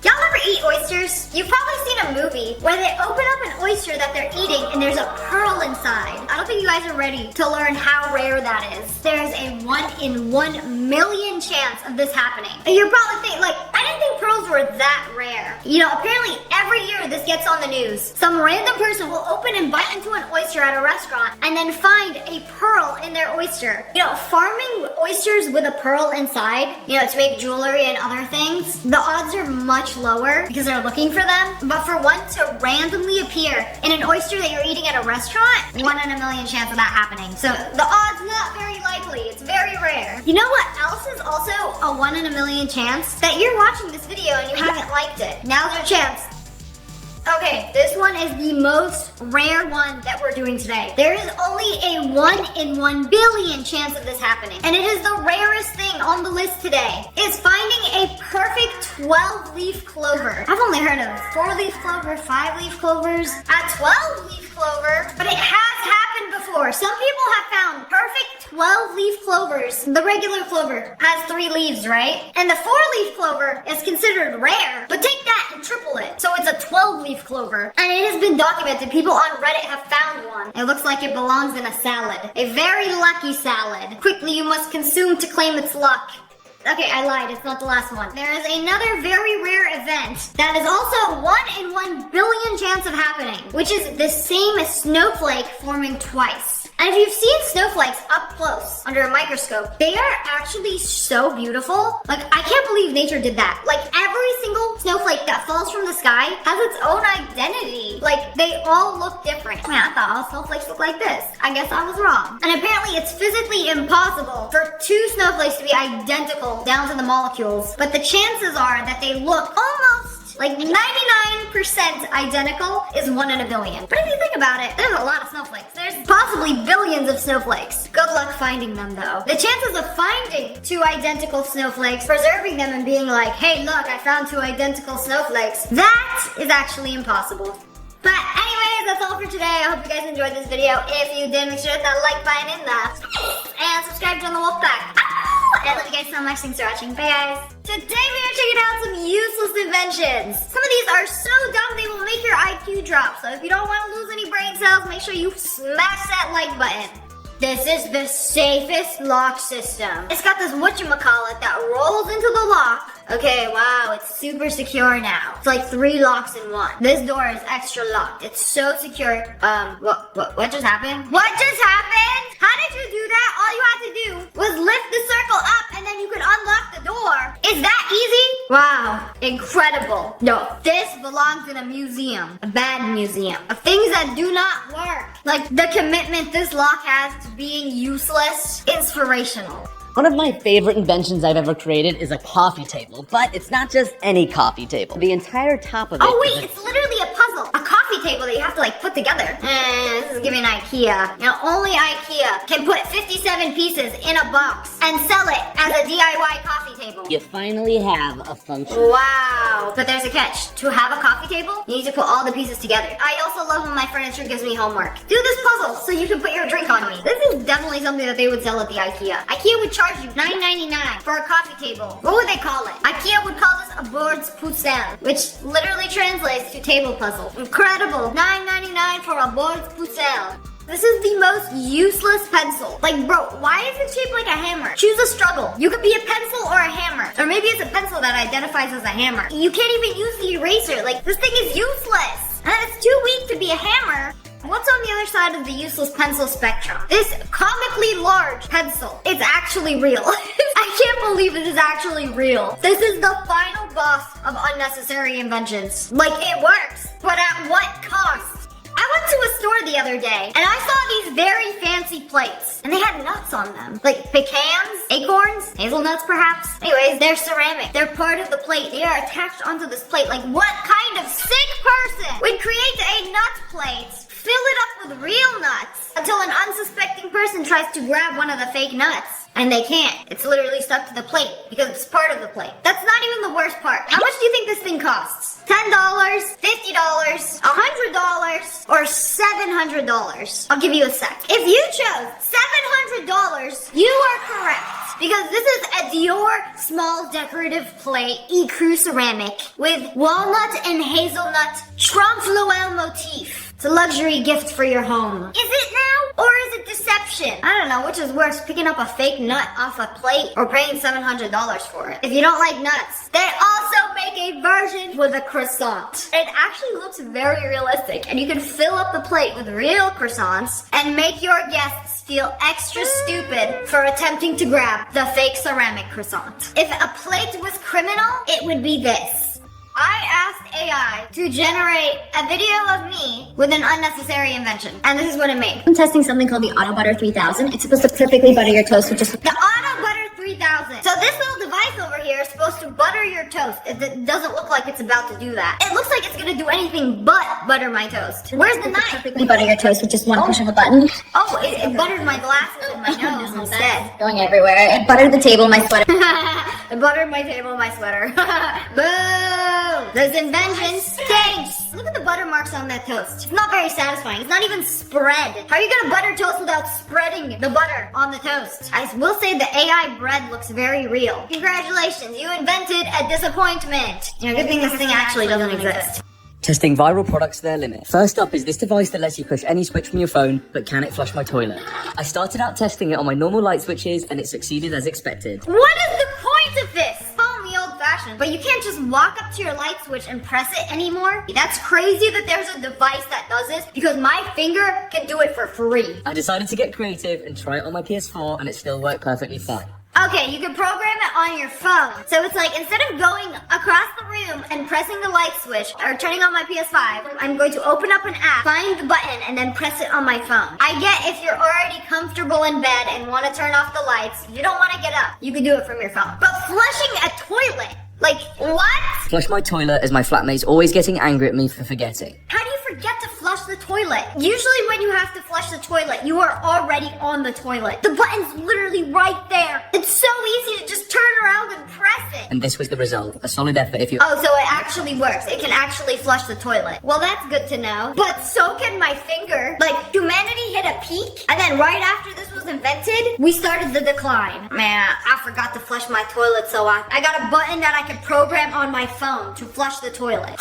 Y'all ever eat oysters? You've probably seen a movie where they open up an oyster that they're eating and there's a pearl inside. I don't think you guys are ready to learn how rare that is. There's a 1 in 1 million chance of this happening. And you're probably thinking, like, I didn't think pearls were that rare. You know, apparently every year this gets on the news. Some random person will open and bite into an oyster at a restaurant and then find a pearl in their oyster. You know, farming oysters with a pearl inside, you know, to make jewelry and other things, the odds are much lower because they're looking for them. But for one to randomly appear in an oyster that you're eating at a restaurant, 1 in a million chance of that happening. So the odds not very likely. It's very rare. You know what else is also a 1 in a million chance? That you're watching this video and you haven't liked it. Now's your chance. Okay, this one is the most rare one that we're doing today. There is only a 1 in 1 billion chance of this happening. And it is the rarest thing on the list today. It's finding a perfect 12-leaf clover. I've only heard of 4-leaf clover, 5-leaf clovers, a 12-leaf clover, but it has happened before. Some people have found perfect 12-leaf clovers. The regular clover has 3 leaves, right? And the 4-leaf clover is considered rare, but take that and triple it. So it's a 12-leaf clover. And it has been documented. People on Reddit have found one. It looks like it belongs in a salad. A very lucky salad. Quickly, you must consume to claim its luck. Okay, I lied. It's not the last one. There is another very rare event that is also 1 in 1 billion chance of happening, which is the same snowflake forming twice. And if you've seen snowflakes up close under a microscope, they are actually so beautiful. Like, I can't believe nature did that. Like, every single snowflake that falls from the sky has its own identity. Like, they all look different. Man, I thought all snowflakes look like this. I guess I was wrong. And apparently it's physically impossible for 2 snowflaks to be identical down to the molecules. But the chances are that they look almost like 99% identical is 1 in a billion. But if you think about it, there's a lot of snowflakes. There's possibly billions of snowflakes. Good luck finding them though. The chances of finding 2 identical snowflakes, preserving them and being like, hey look, I found 2 identical snowflakes, that is actually impossible. But anyways, that's all for today. I hope you guys enjoyed this video. If you did, make sure to hit that like button in the and subscribe to the Wolf Pack. I love you guys so much. Thanks for watching. Bye guys. Today we are checking out some useless inventions. Some of these are so dumb they will make your IQ drop. So if you don't want to lose any brain cells, make sure you smash that like button. This is the safest lock system. It's got this whatchamacallit that rolls into the lock, Okay, wow, it's super secure now. It's like 3 locks in one. This door is extra locked. It's so secure. What just happened? What just happened? How did you do that? All you had to do was lift the circle up and then you could unlock the door. Is that easy? Wow, incredible. No, this belongs in a museum. A bad museum. Of things that do not work. Like the commitment this lock has to being useless, inspirational. One of my favorite inventions I've ever created is a coffee table, but it's not just any coffee table. The entire top of it. Oh wait, it's literally a puzzle. A coffee table that you have to like put together. This is giving IKEA. You know, only IKEA can put 57 pieces in a box and sell it as a DIY coffee table. You finally have a function. Wow. But there's a catch. To have a coffee table, you need to put all the pieces together. I also love when my furniture gives me homework. Do this puzzle so you can put your drink on me. This is definitely something that they would sell at the IKEA. IKEA would charge you $9.99 for a coffee table. What would they call it? IKEA would call this a bordsputzel, which literally translates to table puzzle. Incredible. $9.99 for a bordsputzel. This is the most useless pencil. Like, bro, why is it shaped like a hammer? Choose a struggle. You could be a pencil or a hammer. Or maybe it's a pencil that identifies as a hammer. You can't even use the eraser. Like, this thing is useless. And it's too weak to be a hammer. What's on the other side of the useless pencil spectrum? This comically large pencil. It's actually real. I can't believe it is actually real. This is the final boss of unnecessary inventions. Like, it works, but at what cost? I went to a store the other day, and I saw these very fancy plates, and they had nuts on them. Like pecans, acorns, hazelnuts perhaps. Anyways, they're ceramic. They're part of the plate. They are attached onto this plate. Like, what kind of sick person would create a nut plate, fill it up with real nuts, until an unsuspecting person tries to grab one of the fake nuts? And they can't. It's literally stuck to the plate because it's part of the plate. That's not even the worst part. How much do you think this thing costs? $10, $50, $100, or $700? I'll give you a sec. If you chose $700, you are correct. Because this is a Dior small decorative plate, ecru ceramic, with walnut and hazelnut trompe-l'oeil motif. It's a luxury gift for your home. Is it now? Or is it deception? I don't know which is worse, picking up a fake nut off a plate or paying $700 for it. If you don't like nuts, they also make a version with a croissant. It actually looks very realistic, and you can fill up the plate with real croissants and make your guests feel extra stupid for attempting to grab the fake ceramic croissant. If a plate was criminal, it would be this. I asked AI to generate a video of me with an unnecessary invention. And this is what it made. I'm testing something called the Auto Butter 3000. It's supposed to perfectly butter your toast with just... The Auto Butter 3000. So this little device over here is supposed to butter your toast. It doesn't look like it's about to do that. It looks like it's gonna do anything but butter my toast. Where's the knife? Perfectly butter your toast with just one push of a button. Oh, it buttered my glasses and my nose instead. Going everywhere. It buttered the table, my sweater. It buttered my table, my sweater. Boo! This invention stinks! Look at the butter marks on that toast. It's not very satisfying. It's not even spread. How are you gonna butter toast without spreading the butter on the toast? I will say the AI bread looks very real. Congratulations, you invented a disappointment. You know, good thing this thing actually doesn't exist. Testing viral products to their limit. First up is this device that lets you push any switch from your phone, but can it flush my toilet? I started out testing it on my normal light switches, and it succeeded as expected. What is the point of this? Follow me old-fashioned, but you can't just walk up to your light switch and press it anymore. That's crazy that there's a device that does this, because my finger can do it for free. I decided to get creative and try it on my PS4, and it still worked perfectly fine. Okay, you can program it on your phone. So it's like, instead of going across the room and pressing the light switch or turning on my PS5, I'm going to open up an app, find the button, and then press it on my phone. I get if you're already comfortable in bed and want to turn off the lights, you don't want to get up. You can do it from your phone. But flushing a toilet, like, what? Flush my toilet as my flatmate's always getting angry at me for forgetting. How do you forget to flush the toilet? Usually when you have to flush the toilet, you are already on the toilet. The button's literally right there. It's so easy to just turn around and press it. And this was the result. A solid effort if you... Oh, so it actually works. It can actually flush the toilet. Well, that's good to know. But so can my finger. Like, humanity hit a peak, and then right after this was invented, we started the decline. Man, I forgot to flush my toilet, so I got a button that I could program on my phone to flush the toilet.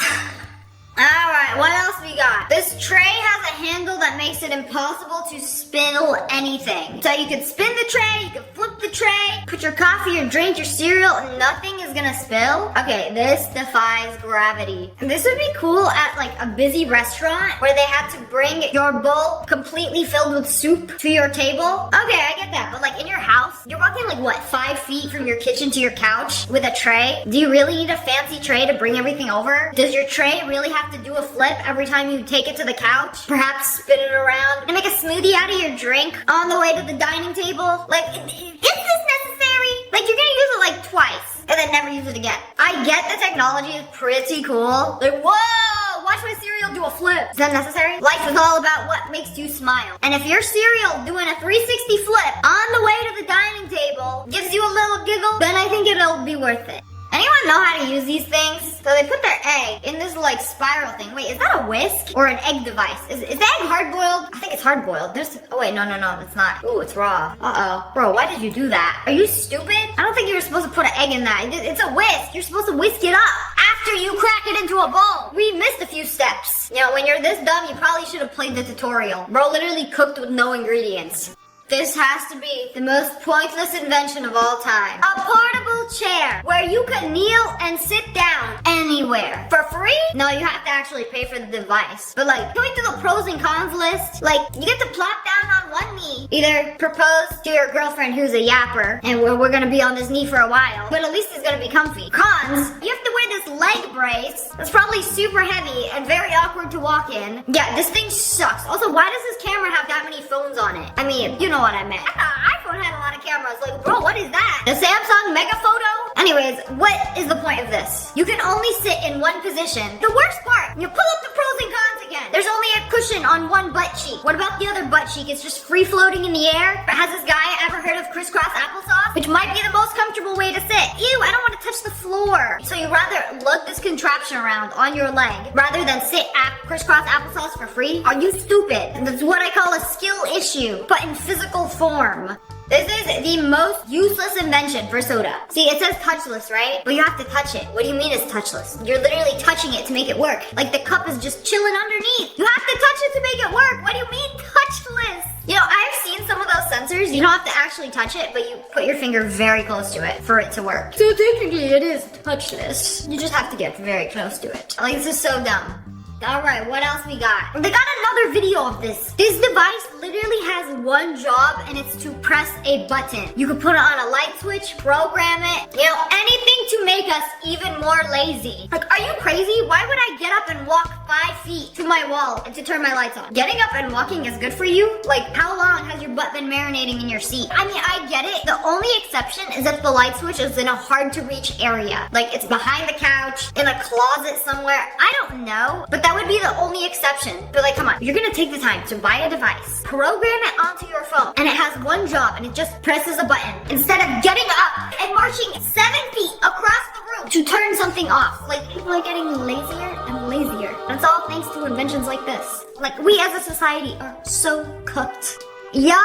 Alright, what else we got? This tray has a handle that makes it impossible to spill anything. So you can spin the tray, you can flip the tray, put your coffee, your drink, your cereal, and nothing is gonna spill. Okay, this defies gravity. And this would be cool at like a busy restaurant where they had to bring your bowl completely filled with soup to your table. Okay, I get that, but like in your house, you're walking like what, 5 feet from your kitchen to your couch with a tray? Do you really need a fancy tray to bring everything over? Does your tray really have to do a flip every time you take it to the couch? Perhaps spin it around and make a smoothie out of your drink on the way to the dining table? Like, is this necessary? Like, you're gonna use it like twice and then never use it again. I get the technology is pretty cool. Like, whoa, watch my cereal do a flip. Is that necessary? Life is all about what makes you smile. And if your cereal doing a 360 flip on the way to the dining table gives you a little giggle, then I think it'll be worth it. Anyone know how to use these things? So they put their egg in this like spiral thing. Wait, is that a whisk or an egg device? Is the egg hard boiled? I think it's hard boiled. Oh wait, no, it's not. Ooh, it's raw. Uh-oh. Bro, why did you do that? Are you stupid? I don't think you were supposed to put an egg in that. It's a whisk. You're supposed to whisk it up after you crack it into a bowl. We missed a few steps. You know, when you're this dumb, you probably should have played the tutorial. Bro literally cooked with no ingredients. This has to be the most pointless invention of all time. A portable chair where you can kneel and sit down anywhere. For free? No, you have to actually pay for the device. But like, going through the pros and cons list, like, you get to plop down on one knee. Either propose to your girlfriend who's a yapper, and we're gonna be on this knee for a while, but at least it's gonna be comfy. Cons, you have to wear this leg brace that's probably super heavy and very awkward to walk in. Yeah, this thing sucks. Also, why does this camera have that many phones on it? I mean, you know what I meant. I thought iPhone had a lot of cameras. Like, bro, what is that? The Samsung Mega Photo? Anyways, what is the point of this? You can only sit in one position. The worst part, you pull up the pros and cons again. There's only a cushion on one butt cheek. What about the other butt cheek? It's just free floating in the air. Has this guy ever heard of crisscross applesauce? Which might be the most comfortable way to sit. Ew, I don't want to touch the floor. So you'd rather lug this contraption around on your leg rather than sit at crisscross applesauce for free? Are you stupid? That's what I call a skill issue, but in physical form. This is the most useless invention for soda. See, it says touchless, right? But you have to touch it. What do you mean it's touchless? You're literally touching it to make it work. Like the cup is just chilling underneath. You have to touch it to make it work. What do you mean touchless? You know, I've seen some of those sensors. You don't have to actually touch it, but you put your finger very close to it for it to work. So technically it is touchless. You just have to get very close to it. Like, this is so dumb. Alright, what else we got? They got another video of this. This device literally has one job, and it's to press a button. You can put it on a light switch, program it, you know, anything to make us even more lazy. Like, are you crazy? Why would I get up and walk 5 feet to my wall and to turn my lights on? Getting up and walking is good for you? Like, how long has your butt been marinating in your seat? I mean, I get it. The only exception is if the light switch is in a hard-to-reach area. Like, it's behind the couch, in a closet somewhere. I don't know, but that would be the only exception. But like, come on, you're gonna take the time to buy a device, program it onto your phone, and it has one job, and it just presses a button instead of getting up and marching 7 feet across the room to turn something off. Like, people are getting lazier and lazier. That's all thanks to inventions like this. Like, we as a society are so cooked. Y'all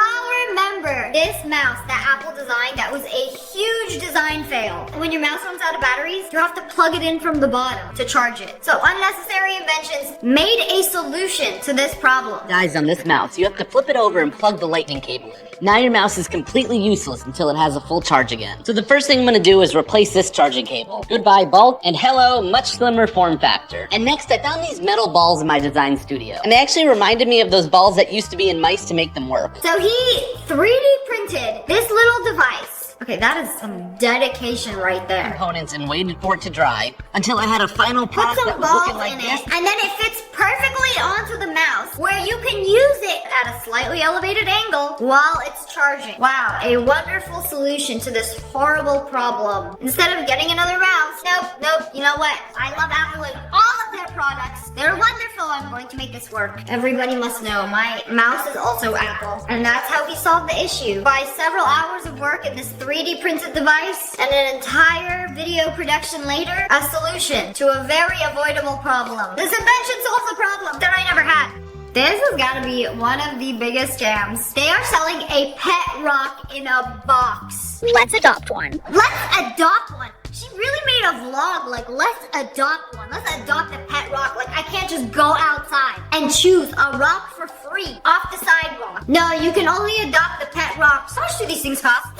remember this mouse that Apple designed that was a huge design fail? When your mouse runs out of batteries, you have to plug it in from the bottom to charge it. So unnecessary inventions made a solution to this problem. Guys, on this mouse, you have to flip it over and plug the lightning cable in. Now your mouse is completely useless until it has a full charge again. So the first thing I'm gonna do is replace this charging cable. Goodbye bulk, and hello, much slimmer form factor. And next, I found these metal balls in my design studio. And they actually reminded me of those balls that used to be in mice to make them work. So he 3D printed this little device. Okay, that is some dedication right there. Components and waited for it to dry until I had a final Put product that some was balls looking like in this. it, and then it fits perfectly onto the mouse, where you can use it at a slightly elevated angle while it's charging. Wow, a wonderful solution to this horrible problem. Instead of getting another mouse, nope, you know what? I love Apple and all of their products. They're wonderful. I'm going to make this work. Everybody must know my mouse is also Apple, and that's how we solved the issue. By several hours of work in this 3D printed device and an entire video production later, a solution to a very avoidable problem. This invention solves a problem that I never had. This has got to be one of the biggest scams. They are selling a pet rock in a box. Let's adopt one. Let's adopt one. She really made a vlog like, let's adopt one. Let's adopt a pet rock. Like, I can't just go outside and choose a rock for free off the sidewalk. No, you can only adopt the pet rocks. How much do these things cost? $44!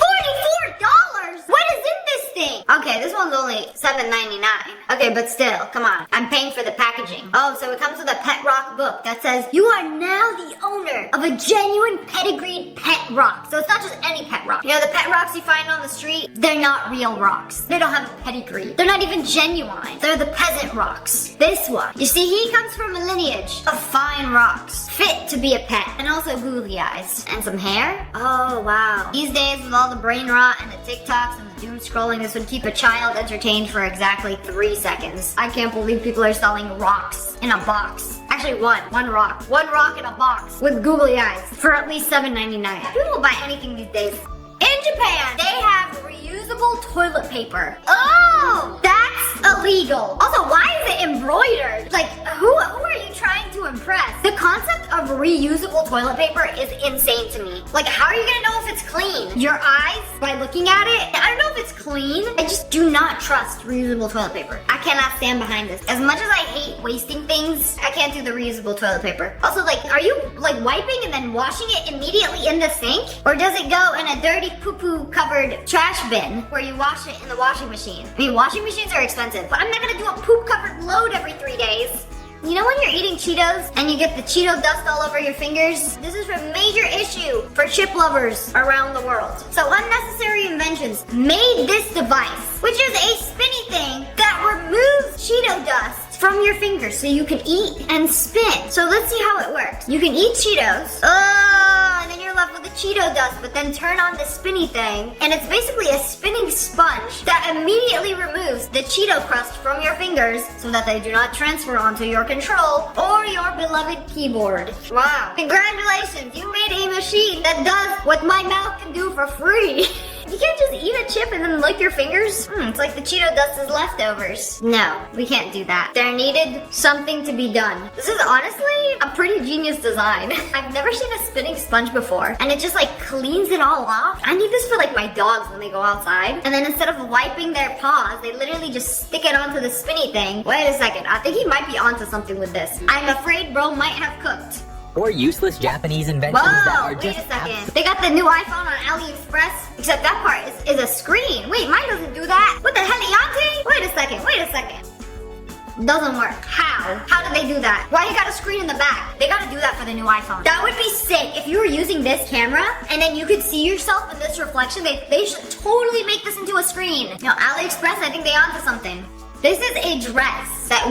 What is in this thing? Okay, this one's only $7.99. Okay, but still, come on. I'm paying for the packaging. Oh, so it comes with a pet rock book that says, you are now the owner of a genuine pedigreed pet rock. So it's not just any pet rock. You know, the pet rocks you find on the street, they're not real rocks. They don't have a pedigree. They're not even genuine. They're the peasant rocks. This one, you see, he comes from a lineage of fine rocks, fit to be a pet, and also googly eyes. And some hair? Oh, wow. These days, with all the brain rot and the TikToks and the doom scrolling, this would keep a child entertained for exactly 3 seconds. I can't believe people are selling rocks in a box. Actually, one rock. One rock in a box with googly eyes for at least $7.99. People will buy anything these days. In Japan, they have reusable toilet paper. Oh, that's illegal. Also, why is it embroidered? Like, who are you trying to impress? The concept of reusable toilet paper is insane to me. Like, how are you gonna know if it's clean? Your eyes, by looking at it? I don't know if it's clean. I just do not trust reusable toilet paper. I cannot stand behind this. As much as I hate wasting things, I can't do the reusable toilet paper. Also, like, are you, like, wiping and then washing it immediately in the sink? Or does it go in a dirty poo-poo covered trash bin where you wash it in the washing machine? I mean, washing machines are expensive, but I'm not gonna do a poop covered load every 3 days. You know when you're eating Cheetos and you get the Cheeto dust all over your fingers? This is a major issue for chip lovers around the world. So Unnecessary Inventions made this device, which is a spinny thing that removes Cheeto dust from your fingers so you can eat and spin. So let's see how it works. You can eat Cheetos. Oh, and then you're left with the Cheeto dust, but then turn on the spinny thing, and it's basically a spinning sponge that immediately removes the Cheeto crust from your fingers so that they do not transfer onto your control or your beloved keyboard. Wow. Congratulations, you made a machine that does what my mouth can do for free. You can't just eat a chip and then lick your fingers? It's like the Cheeto dust is leftovers. No, we can't do that. There needed something to be done. This is honestly a pretty genius design. I've never seen a spinning sponge before, and it just like cleans it all off. I need this for like my dogs when they go outside. And then instead of wiping their paws, they literally just stick it onto the spinny thing. Wait a second, I think he might be onto something with this. I'm afraid bro might have cooked. Or useless Japanese inventions that are Whoa, just wait a second. They got the new iPhone on AliExpress, except that part is a screen. Wait, mine doesn't do that. What the heliante? Wait a second. Doesn't work. How? How did they do that? Why you got a screen in the back? They gotta do that for the new iPhone. That would be sick if you were using this camera and then you could see yourself in this reflection. They should totally make this into a screen. You know, AliExpress, I think they onto something. This is a dress that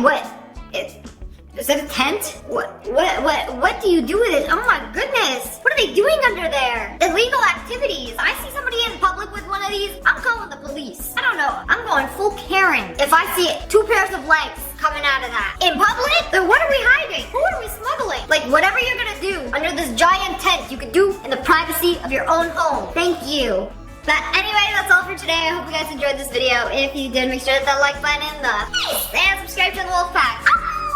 is it a tent? What do you do with it? Oh my goodness. What are they doing under there? Illegal activities. I see somebody in public with one of these, I'm calling the police. I don't know. I'm going full Karen if I see 2 pairs of legs coming out of that. In public? Then what are we hiding? Who are we smuggling? Like, whatever you're gonna do under this giant tent, you could do in the privacy of your own home. Thank you. But anyway, that's all for today. I hope you guys enjoyed this video. If you did, make sure to hit that like button in the and subscribe to the Wolf Pack.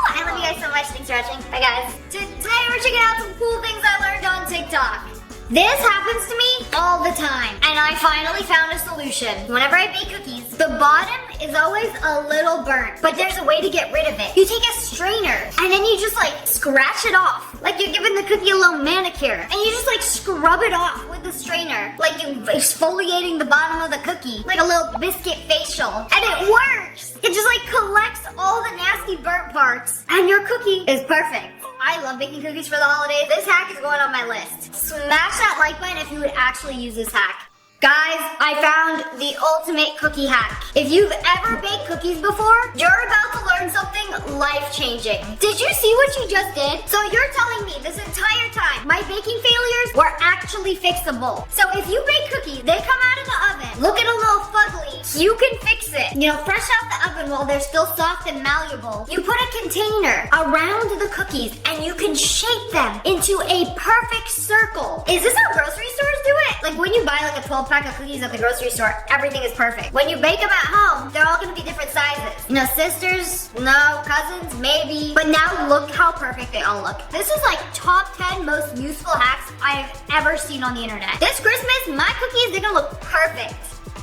I love you guys so much. Thanks for watching. Bye, guys. Today we're checking out some cool things I learned on TikTok. This happens to me all the time, and I finally found a solution. Whenever I bake cookies, the bottom is always a little burnt, but there's a way to get rid of it. You take a strainer, and then you just like scratch it off, like you're giving the cookie a little manicure, and you just like scrub it off with the strainer, like you exfoliating the bottom of the cookie, like a little biscuit facial, and it works. It just like collects all the nasty burnt parts, and your cookie is perfect. I love baking cookies for the holidays. This hack is going on my list. Smash that like button if you would actually use this hack. Guys, I found the ultimate cookie hack. If you've ever baked cookies before, you're about to learn something life-changing. Did you see what you just did? So you're telling me this entire time my baking failures were actually fixable. So if you bake cookies, they come out of the oven, looking a little fugly, you can fix it. You know, fresh out the oven while they're still soft and malleable. You put a container around the cookies and you can shape them into a perfect circle. Is this how grocery stores do it? Like when you buy like a 12-pack of cookies at the grocery store, everything is perfect. When you bake them at home, they're all gonna be different sizes. You know, sisters, no, cousins, maybe. But now look how perfect they all look. This is like top 10 most useful hacks I've ever seen on the internet. This Christmas, my cookies, they're gonna look perfect.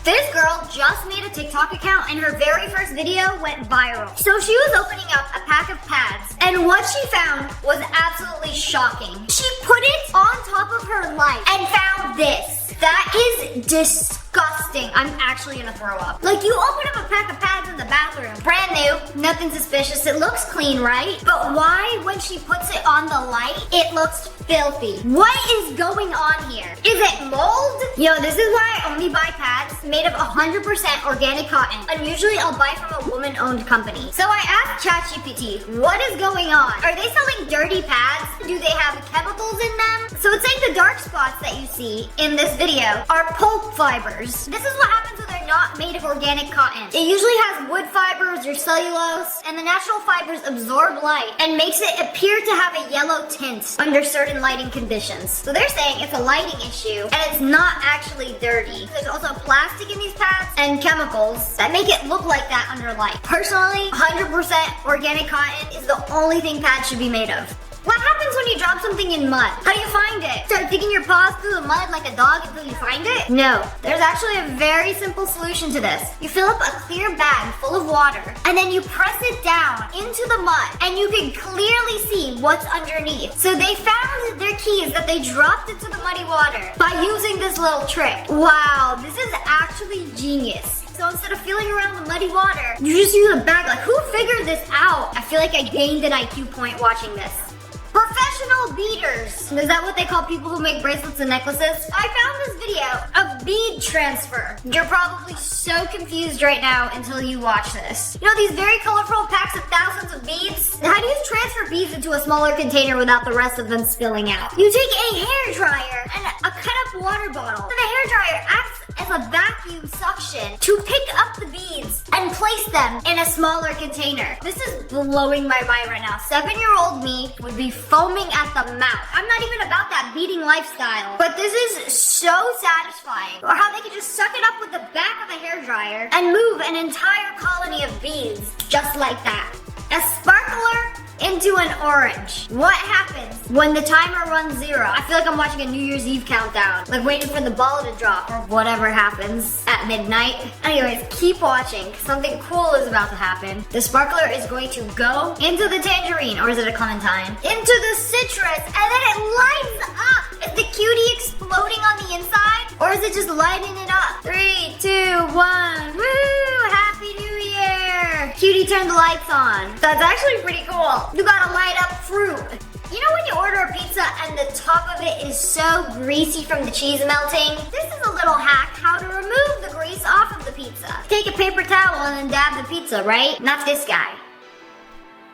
This girl just made a TikTok account and her very first video went viral. So she was opening up a pack of pads and what she found was absolutely shocking. She put it on top of her light and found this. That is disgusting. I'm actually gonna throw up. Like, you open up a pack of pads in the bathroom, brand new, nothing suspicious. It looks clean, right? But why, when she puts it on the light, it looks filthy? What is going on here? Is it mold? Yo, this is why I only buy pads made of 100% organic cotton. And usually I'll buy from a woman-owned company. So I asked ChatGPT, what is going on? Are they selling dirty pads? Do they have chemicals in them? So it's like the dark spots that you see in this video are pulp fibers. This is what happens when they're not made of organic cotton. It usually has wood fibers or cellulose, and the natural fibers absorb light and makes it appear to have a yellow tint under certain lighting conditions. So they're saying it's a lighting issue and it's not actually dirty. There's also plastic in these pads and chemicals that make it look like that under light. Personally, 100% organic cotton is the only thing pads should be made of. What happens when you drop something in mud? How do you find it? Start digging your paws through the mud like a dog until you find it? No. There's actually a very simple solution to this. You fill up a clear bag full of water, and then you press it down into the mud, and you can clearly see what's underneath. So they found their keys that they dropped into the muddy water by using this little trick. Wow, this is actually genius. So instead of feeling around the muddy water, you just use a bag. Like, who figured this out? I feel like I gained an IQ point watching this. Professional beaders. Is that what they call people who make bracelets and necklaces? I found this video of bead transfer. You're probably so confused right now until you watch this. You know these very colorful packs of thousands of beads? How do you transfer beads into a smaller container without the rest of them spilling out? You take a hair dryer and a cut up water bottle. And the hair dryer acts as a vacuum suction to pick up the beads and place them in a smaller container. This is blowing my mind right now. 7-year-old me would be foaming at the mouth. I'm not even about that beading lifestyle, but this is so satisfying. Or how they can just suck it up with the back of a hair dryer and move an entire colony of beads just like that. A sparkler into an orange. What happens when the timer runs 0? I feel like I'm watching a New Year's Eve countdown, like waiting for the ball to drop or whatever happens at midnight. Anyways, keep watching. Something cool is about to happen. The sparkler is going to go into the tangerine, or is it a clementine? Into the citrus, and then it lights up. Is the cutie exploding on the inside, or is it just lighting it up? 3, 2, 1. Woo! Happy New Year! Cutie turned the lights on. That's actually pretty cool. You gotta light up fruit. You know when you order a pizza and the top of it is so greasy from the cheese melting? This is a little hack how to remove the grease off of the pizza. Take a paper towel and then dab the pizza, right? Not this guy.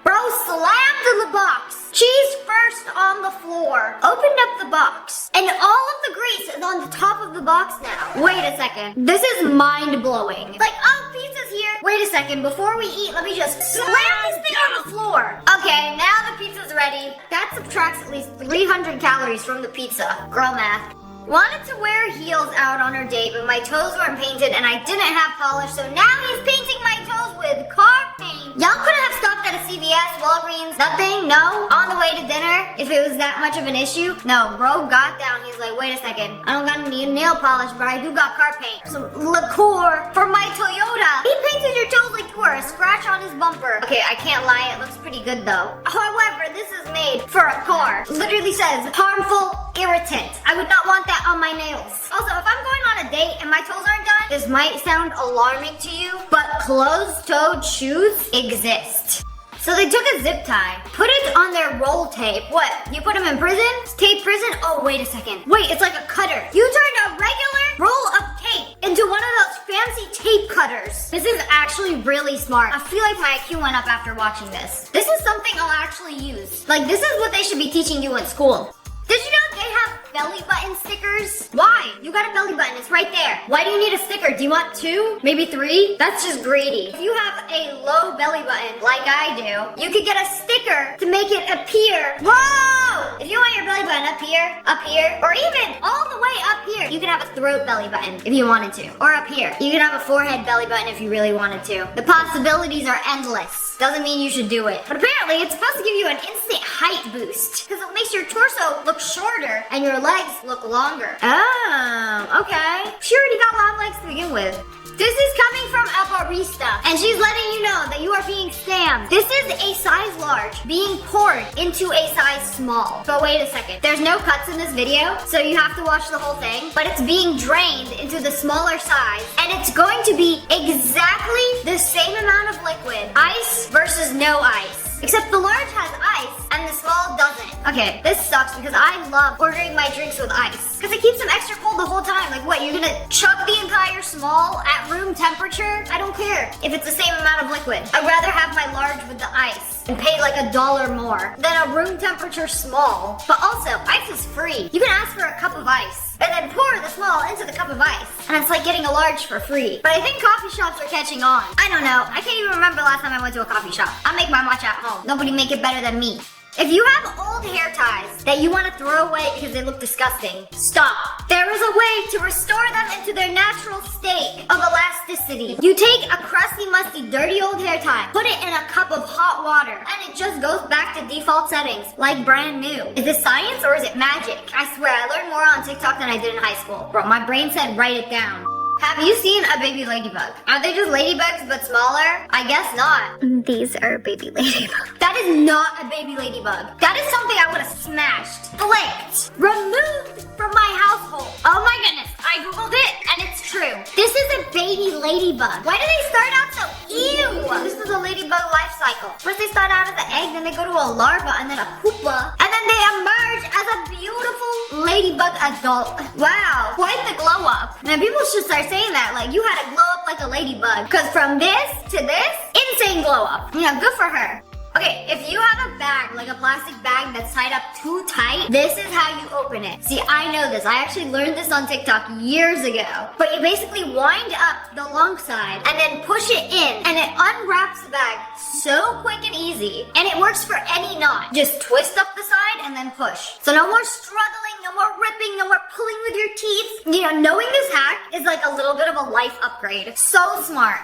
Bro slammed the box. Cheese first on the floor. Opened up the box. And all of the grease is on the top of the box now. Wait a second. This is mind-blowing. Like, oh, pizza's here. Wait a second. Before we eat, let me just slam this thing on the floor. Okay, now the pizza's ready. That subtracts at least 300 calories from the pizza. Girl math. Wanted to wear heels out on our date, but my toes weren't painted and I didn't have polish, so now he's painting my toes with car paint. Y'all couldn't have stopped at a CVS, Walgreens, nothing, no? On the way to dinner, if it was that much of an issue? No, bro got down, he's like, wait a second, I don't got any nail polish, but I do got car paint. Some liqueur for my Toyota. He painted your toes like you were a scratch on his bumper. Okay, I can't lie, it looks pretty good though. However, this is made for a car. Literally says, harmful irritant. I would not want that on my nails. Also, if I'm going on a date and my toes aren't done, this might sound alarming to you, but closed-toed shoes exist. So they took a zip tie, put it on their roll tape. What? You put them in prison? Tape prison? Oh, wait a second. Wait, it's like a cutter. You turned a regular roll of tape into one of those fancy tape cutters. This is actually really smart. I feel like my IQ went up after watching this. This is something I'll actually use. Like, this is what they should be teaching you in school. Did you know they have belly button stickers? Why? You got a belly button, it's right there. Why do you need a sticker? Do you want 2? Maybe 3? That's just greedy. If you have a low belly button, like I do, you could get a sticker to make it appear. Whoa! If you want your belly button up here, or even all the way up here, you can have a throat belly button if you wanted to. Or up here. You can have a forehead belly button if you really wanted to. The possibilities are endless. doesn't mean you should do it. But apparently it's supposed to give you an instant height boost because it makes your torso look shorter and your legs look longer. Oh, okay. She already got long legs to begin with. This is coming from a barista, and she's letting you know that you are being scammed. This is a size large being poured into a size small. But wait a second, there's no cuts in this video, so you have to watch the whole thing. But it's being drained into the smaller size, and it's going to be exactly the same amount of liquid. Ice versus no ice. Except the large has ice and the small doesn't. Okay, this sucks because I love ordering my drinks with ice. Because it keeps them extra cold the whole time. Like what, you're gonna chug the entire small at room temperature? I don't care if it's the same amount of liquid. I'd rather have my large with the ice and pay like $1 more than a room temperature small. But also, ice is free. You can ask for a cup of ice and then pour the small into the cup of ice. And it's like getting a large for free. But I think coffee shops are catching on. I don't know. I can't even remember last time I went to a coffee shop. I make my matcha at home. Nobody make it better than me. If you have old hair ties that you want to throw away because they look disgusting, stop. There is a way to restore them into their natural state of elasticity. You take a crusty, musty, dirty old hair tie, put it in a cup of hot water, and it just goes back to default settings, like brand new. Is this science or is it magic? I swear, I learned more on TikTok than I did in high school. Bro, my brain said write it down. Have you seen a baby ladybug? Are they just ladybugs but smaller? I guess not. These are baby ladybugs. That is not a baby ladybug. That is something I would have smashed, flicked, removed from my household. Oh my goodness, I googled it and it's true. This is a baby ladybug. Why do they start out so ew? This is a ladybug life cycle. First they start out as an egg, then they go to a larva and then a pupa, and then they emerge as a beautiful ladybug adult. Wow, quite the glow up. Now people should start saying that, like you had to glow up like a ladybug. Cause from this to this, insane glow up. You know, good for her. Okay, if you have a bag, like a plastic bag that's tied up too tight, this is how you open it. See, I know this. I actually learned this on TikTok years ago. But you basically wind up the long side and then push it in, and it unwraps the bag so quick and easy. And it works for any knot. Just twist up the side and then push. So no more struggling, no more ripping, no more pulling with your teeth. You know, knowing this hack is like a little bit of a life upgrade. So smart.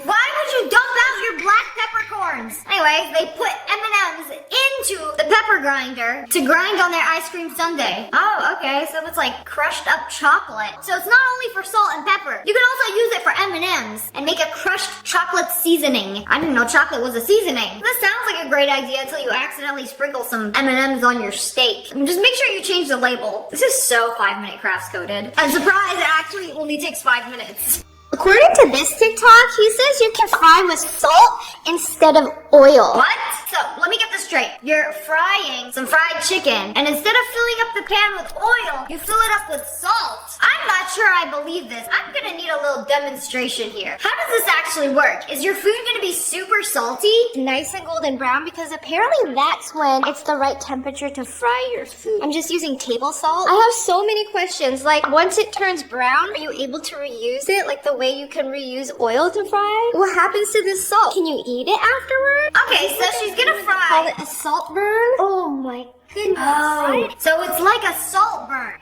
Why would you dump out your black peppercorns? Anyways, they put M&Ms into the pepper grinder to grind on their ice cream sundae. Oh, okay, so it's like crushed up chocolate. So it's not only for salt and pepper. You can also use it for M&Ms and make a crushed chocolate seasoning. I didn't know chocolate was a seasoning. This sounds like a great idea until you accidentally sprinkle some M&Ms on your steak. And just make sure you change the label. This is so 5-minute crafts coded. I'm surprised it actually only takes 5 minutes. According to this TikTok, he says you can fry with salt instead of oil. What? So, let me get this straight. You're frying some fried chicken, and instead of filling up the pan with oil, you fill it up with salt. I'm not sure I believe this. I'm gonna need a little demonstration here. How does this actually work? Is your food gonna be super salty? Nice and golden brown, because apparently that's when it's the right temperature to fry your food. I'm just using table salt. I have so many questions. Like, once it turns brown, are you able to reuse it like the way you can reuse oil to fry? What happens to this salt? Can you eat it afterward? Okay, so she's gonna fry. Call it a salt burn? Oh my goodness. Oh, so it's like a salt burn.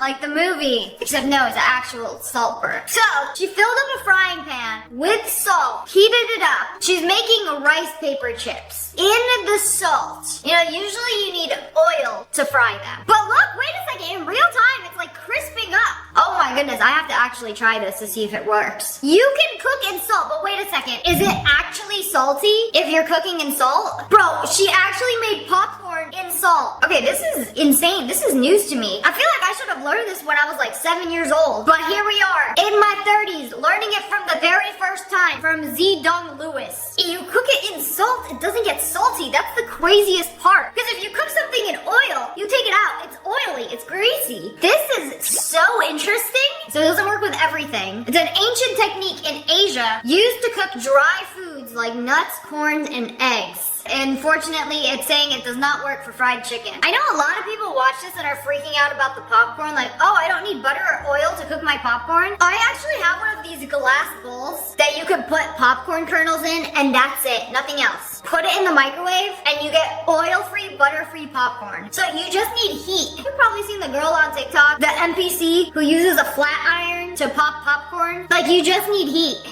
Like the movie. Except no, it's an actual salt burn. So, she filled up a frying pan with salt, heated it up. She's making rice paper chips in the salt. You know, usually you need oil to fry them. But look, wait a second, in real time, it's like crisping up. Oh my goodness, I have to actually try this to see if it works. You can cook in salt, but wait a second, is it actually salty if you're cooking in salt? Bro, she actually made popcorn in salt. Okay, this is insane. This is news to me. I feel like I should have learned this when I was like 7 years old. But here we are, in my 30s, learning it from the very first time from Z Dong Lewis. If you cook it in salt, it doesn't get salty. That's the craziest part. Because if you cook something in oil, you take it out. It's oily. It's greasy. This is so interesting. So it doesn't work with everything. It's an ancient technique in Asia used to cook dry foods like nuts, corn, and eggs. Unfortunately, it's saying it does not work for fried chicken. I know a lot of people watch this and are freaking out about the popcorn, like, oh, I don't need butter or oil to cook my popcorn. I actually have one of these glass bowls that you could put popcorn kernels in, and that's it, nothing else. Put it in the microwave, and you get oil-free, butter-free popcorn. So you just need heat. You've probably seen the girl on TikTok, the NPC who uses a flat iron to pop popcorn. Like, you just need heat.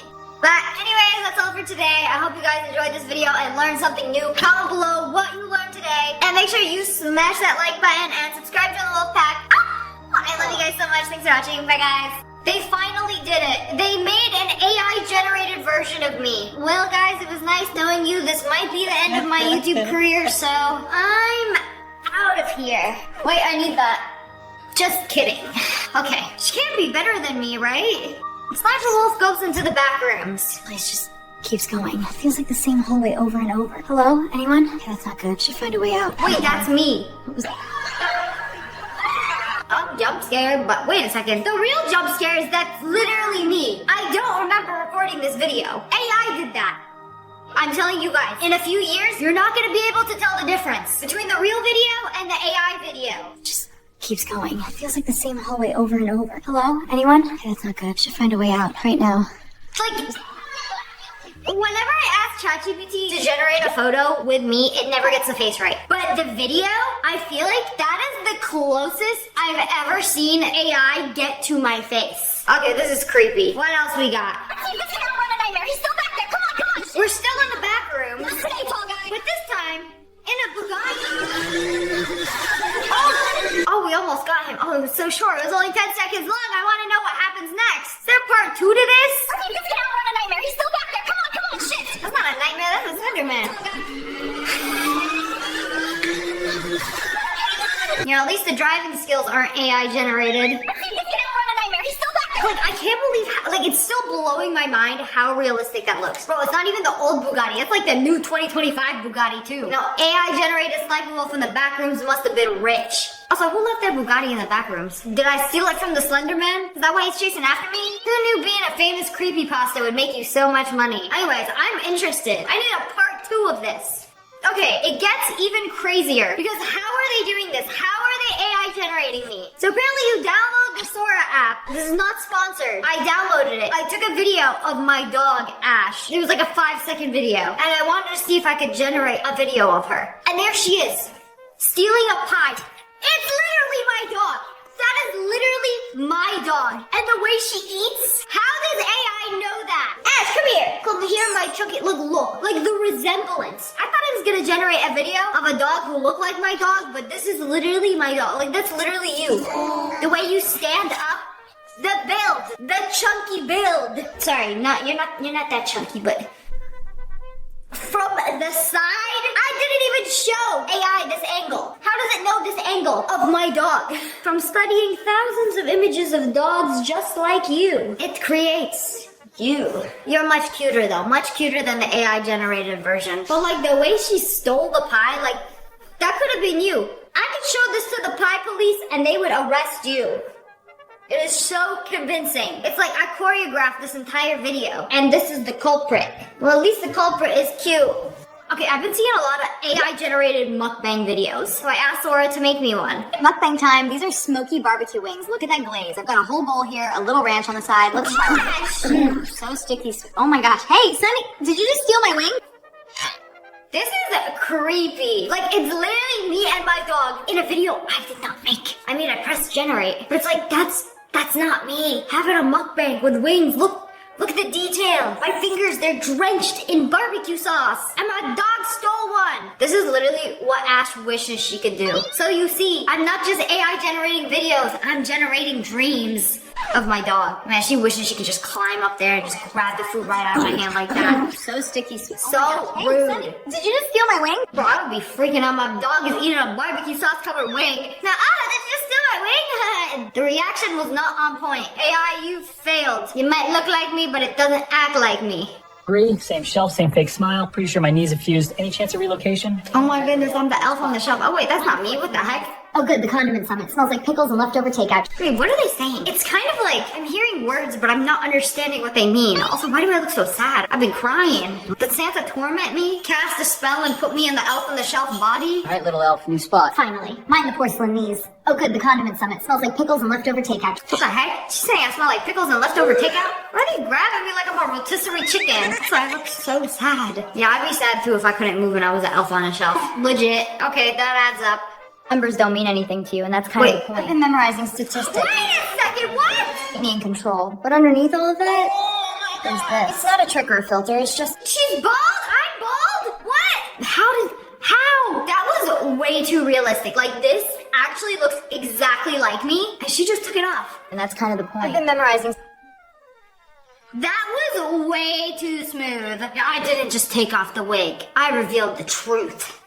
But anyways, that's all for today. I hope you guys enjoyed this video and learned something new. Comment below what you learned today. And make sure you smash that like button and subscribe to the Wolf Pack. I love you guys so much. Thanks for watching. Bye, guys. They finally did it. They made an AI-generated version of me. Well, guys, it was nice knowing you. This might be the end of my YouTube career, so I'm out of here. Wait, I need that. Just kidding. Okay, she can't be better than me, right? SSSniperWolf goes into the back rooms. This place just keeps going. It feels like the same hallway over and over. Hello? Anyone? Okay, that's not good. Should find a way out. Wait, that's me. What was that? I'm jump scared, but wait a second. The real jump scare is that's literally me. I don't remember recording this video. AI did that. I'm telling you guys, in a few years, you're not gonna be able to tell the difference between the real video and the AI video. Just keeps going. It feels like the same hallway over and over. Hello? Anyone? Okay, that's not good. Should find a way out right now. Like, whenever I ask ChatGPT to generate a photo with me, it never gets the face right. But the video, I feel like that is the closest I've ever seen AI get to my face. Okay, this is creepy. What else we got? This is gonna run a nightmare. He's still back there. Come on, come on. We're still in the back room. Stay tall, guy. But this time, in a Bugatti. Oh, we almost got him. Oh, it was so short. It was only 10 seconds long. I want to know what happens next. Is there part 2 to this? This is gonna run a nightmare. He's still back there. Come on, come on. Shit. That's not a nightmare. That's a Slenderman. You know, at least the driving skills aren't AI generated. This is gonna run a nightmare. He's still back there. Like, I can't believe how, like, it's still blowing my mind how realistic that looks. Bro, it's not even the old Bugatti. It's like the new 2025 Bugatti, too. No, AI-generated SSSniperWolf in the back rooms must have been rich. Also, who left their Bugatti in the back rooms? Did I steal it from the Slenderman? Is that why he's chasing after me? Who knew being a famous creepypasta would make you so much money? Anyways, I'm interested. I need a part 2 of this. Okay, it gets even crazier because how are they doing this? How are they AI generating me? So apparently you download the Sora app. This is not sponsored. I downloaded it. I took a video of my dog, Ash. It was like a 5-second video. And I wanted to see if I could generate a video of her. And there she is, stealing a pie. It's literally my dog. That is literally my dog. And the way she eats? How does AI know that? Ash, come here. Come here, my chunky. Look. Like the resemblance. I thought I was gonna generate a video of a dog who looked like my dog, but this is literally my dog. Like, that's literally you. The way you stand up. The build. The chunky build. Sorry, you're not that chunky, but from the side, I didn't even show AI this angle. How does it know this angle of my dog? From studying thousands of images of dogs just like you, it creates you. You're much cuter though, much cuter than the AI generated version. But like the way she stole the pie, like that could have been you. I could show this to the pie police and they would arrest you. It is so convincing. It's like I choreographed this entire video, and this is the culprit. Well, at least the culprit is cute. Okay, I've been seeing a lot of AI-generated mukbang videos, so I asked Sora to make me one. Mukbang time. These are smoky barbecue wings. Look at that glaze. I've got a whole bowl here, a little ranch on the side. Let's try So sticky. Oh my gosh. Hey, Sunny, did you just steal my wing? This is creepy. Like, it's literally me and my dog in a video I did not make. I mean, I pressed generate, but it's like, that's not me. Having a mukbang with wings. Look at the detail. My fingers, they're drenched in barbecue sauce. And my dog stole one. This is literally what Ash wishes she could do. So you see, I'm not just AI generating videos, I'm generating dreams of my dog. Man, she wishes she could just climb up there and just grab the food right out of my hand like that. So sticky, so rude. Hey, Sunny, did you just steal my wing? Bro, I would be freaking out. My dog is eating a barbecue sauce covered wing. Now, did you just steal my wing? The reaction was not on point. AI, you failed. You might look like me, but it doesn't act like me. Agree. Same shelf, same fake smile. Pretty sure my knees have fused. Any chance of relocation? Oh my goodness, I'm the elf on the shelf. Oh wait, that's not me. What the heck? Oh good, the condiment summit. Smells like pickles and leftover takeout. Wait, what are they saying? It's kind of like I'm hearing words, but I'm not understanding what they mean. Also, why do I look so sad? I've been crying. Did Santa torment me? Cast a spell and put me in the elf on the shelf body? All right, little elf, new spot. Finally. Mind the porcelain knees. Oh good, the condiment summit. Smells like pickles and leftover takeout. What the heck? She's saying I smell like pickles and leftover takeout? Why are you grabbing me like I'm a rotisserie chicken? That's why I look so sad. Yeah, I'd be sad too if I couldn't move and I was an elf on a shelf. Legit. Okay, that adds up. Numbers don't mean anything to you, and that's kind of the point. I've been memorizing statistics. Wait a second, what? Keep me in control. But underneath all of that, Oh my There's this. It's not a trick or a filter, it's just... She's bald? I'm bald? What? How? That was way too realistic. Like, this actually looks exactly like me, and she just took it off. And that's kind of the point. I've been memorizing. That was way too smooth. I didn't just take off the wig. I revealed the truth.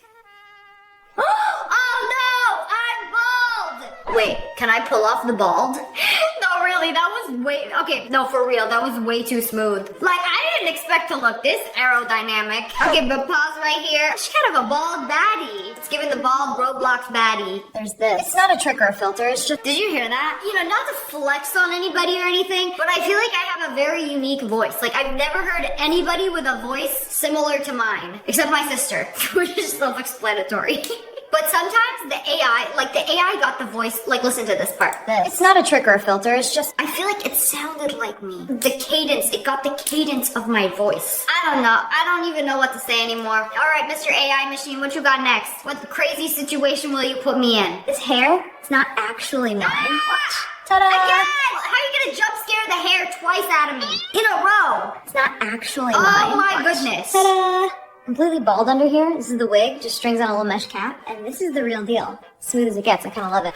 Oh no! I'm bald! Wait, can I pull off the bald? No, really, that was way... Okay, no, for real, that was way too smooth. Like, I didn't expect to look this aerodynamic. Okay, but pause right here. She's kind of a bald baddie. It's giving the bald Roblox baddie. There's this. It's not a trick or a filter, it's just... Did you hear that? You know, not to flex on anybody or anything, but I feel like I have a very unique voice. Like, I've never heard anybody with a voice similar to mine, except my sister, which is self-explanatory. But sometimes the AI got the voice, like, listen to this part. It's not a trick or a filter, it's just... I feel like it sounded like me. The cadence, it got the cadence of my voice. I don't know. I don't even know what to say anymore. All right, Mr. AI machine, what you got next? What crazy situation will you put me in? This hair, it's not actually mine. Ah! Ta-da! Again! How are you gonna jump scare the hair twice out of me? In a row! It's not actually mine. Oh my goodness. Ta-da! Completely bald under here. This is the wig, just strings on a little mesh cap. And this is the real deal. Smooth as it gets, I kinda love it.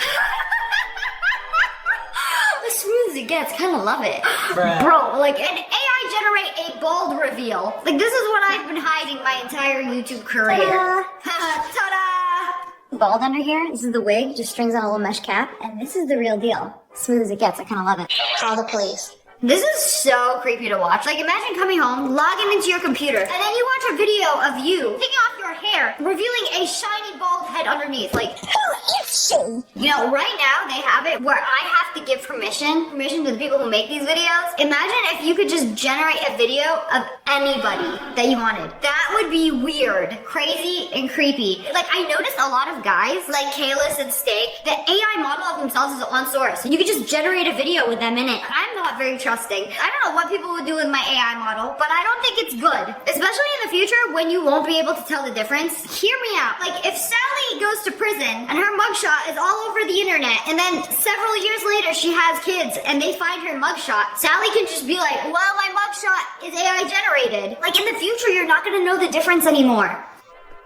As smooth as it gets, kinda love it. Bro, like, an AI generate a bald reveal. Like, this is what I've been hiding my entire YouTube career. Ta-da! Bald under here. This is the wig, just strings on a little mesh cap. And this is the real deal. Smooth as it gets, I kinda love it. Call the police. This is so creepy to watch. Like, imagine coming home, logging into your computer, and then you watch a video of you taking off your hair, revealing a shiny bald head underneath. Like, who is she? You know, right now they have it where I have to give permission to the people who make these videos. Imagine if you could just generate a video of anybody that you wanted. That would be weird, crazy, and creepy. Like, I noticed a lot of guys, like Kalis and Steak, the AI model of themselves is on source. You could just generate a video with them in it. I'm not very trusting. I don't know what people would do with my AI model, but I don't think it's good. Especially in the future when you won't be able to tell the difference. Hear me out. Like, if Sally goes to prison and her mugshot is all over the internet, and then several years later she has kids and they find her mugshot, Sally can just be like, well, my mugshot is AI generated. Like, in the future, you're not gonna know the difference anymore.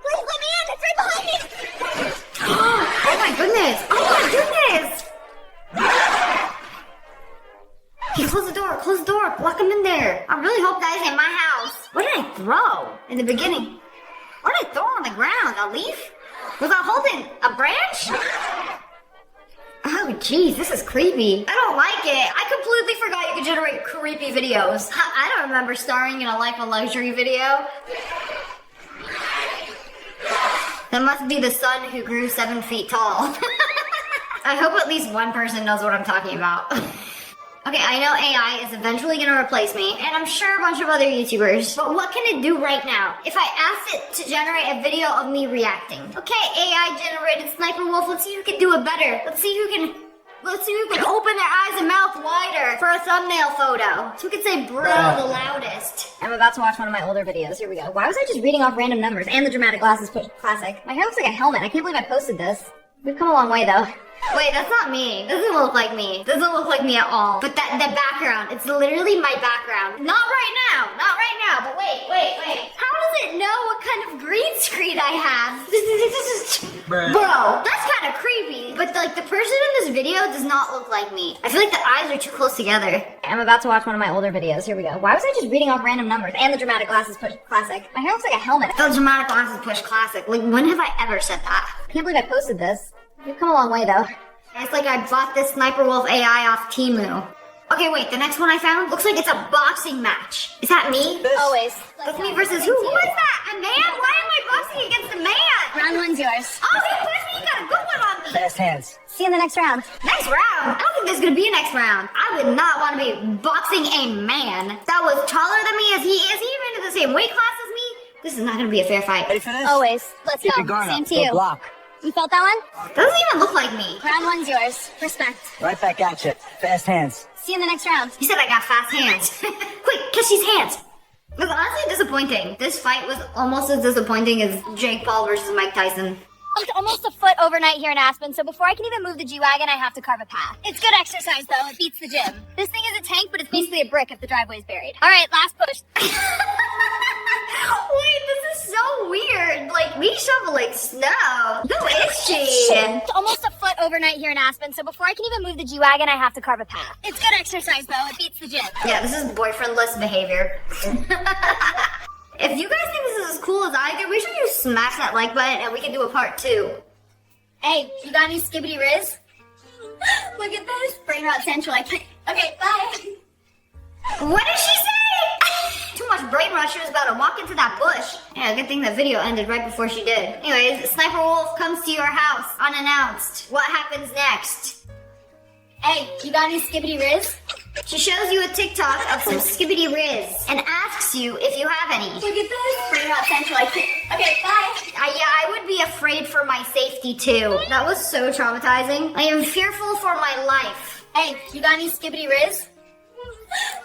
Please let me in! It's right behind me! Oh my goodness! Oh my goodness! Hey, close the door, lock him in there. I really hope that isn't my house. What did I throw in the beginning? What did I throw on the ground? A leaf? Was I holding a branch? Oh jeez, this is creepy. I don't like it. I completely forgot you could generate creepy videos. I don't remember starring in a Life of Luxury video. That must be the son who grew 7 feet tall. I hope at least one person knows what I'm talking about. Okay, I know AI is eventually gonna replace me, and I'm sure a bunch of other YouTubers, but what can it do right now? If I asked it to generate a video of me reacting. Okay, AI generated Sniper Wolf, let's see who can do it better. Let's see who can open their eyes and mouth wider for a thumbnail photo. Who can say bro the loudest? I'm about to watch one of my older videos. Here we go. Why was I just reading off random numbers? And the dramatic glasses push classic. My hair looks like a helmet. I can't believe I posted this. We've come a long way though. Wait, that's not me. Doesn't look like me. Doesn't look like me at all. But the background, it's literally my background. Not right now, but wait. How does it know what kind of green screen I have? Bro, that's kind of creepy. But like, the person in this video does not look like me. I feel like the eyes are too close together. I'm about to watch one of my older videos. Here we go. Why was I just reading off random numbers? And the dramatic glasses push classic. My hair looks like a helmet. The dramatic glasses push classic. Like, when have I ever said that? I can't believe I posted this. We've come a long way though. It's like I bought this Sniper Wolf AI off Temu. Okay, wait, the next one I found looks like it's a boxing match. Is that me? Always. That's me versus who? Who is that? A man? Why am I boxing against a man? Round one's yours. Oh, he pushed me. You got a good one on me. Fast hands. See you in the next round. Next round? I don't think there's gonna be a next round. I would not want to be boxing a man that was taller than me. Is he even in the same weight class as me? This is not gonna be a fair fight. Ready for this? Always. Let's Keep go. your guard Same up. to Go you. block. You felt that one? Doesn't even look like me. Round one's yours. Respect. Right back at you. Fast hands. See you in the next round. He said I got fast hands. Quick, catch these hands. It was honestly disappointing. This fight was almost as disappointing as Jake Paul versus Mike Tyson. It's almost a foot overnight here in Aspen, so before I can even move the G-Wagon, I have to carve a path. It's good exercise, though. It beats the gym. This thing is a tank, but it's basically a brick if the driveway's buried. All right, last push. Wait, this is so weird. Like, we shovel like snow. Who is she? It's almost a foot overnight here in Aspen, so before I can even move the G-Wagon, I have to carve a path. It's good exercise, though. It beats the gym. Yeah, this is boyfriendless behavior. If you guys think this is as cool as I do, we should just smash that like button and we can do a part 2. Hey, you got any skibbity riz? Look at this. Brain rot central. I can't. Okay, bye. What did she say? Too much brain rot. She was about to walk into that bush. Yeah, good thing the video ended right before she did. Anyways, Sniper Wolf comes to your house unannounced. What happens next? Hey, you got any skibbity riz? She shows you a TikTok of some skibbity riz and asks you if you have any. Look at this. Brain rot central. I can't. Okay, bye. Yeah, I would be afraid for my safety too. That was so traumatizing. I am fearful for my life. Hey, you got any skibbity riz?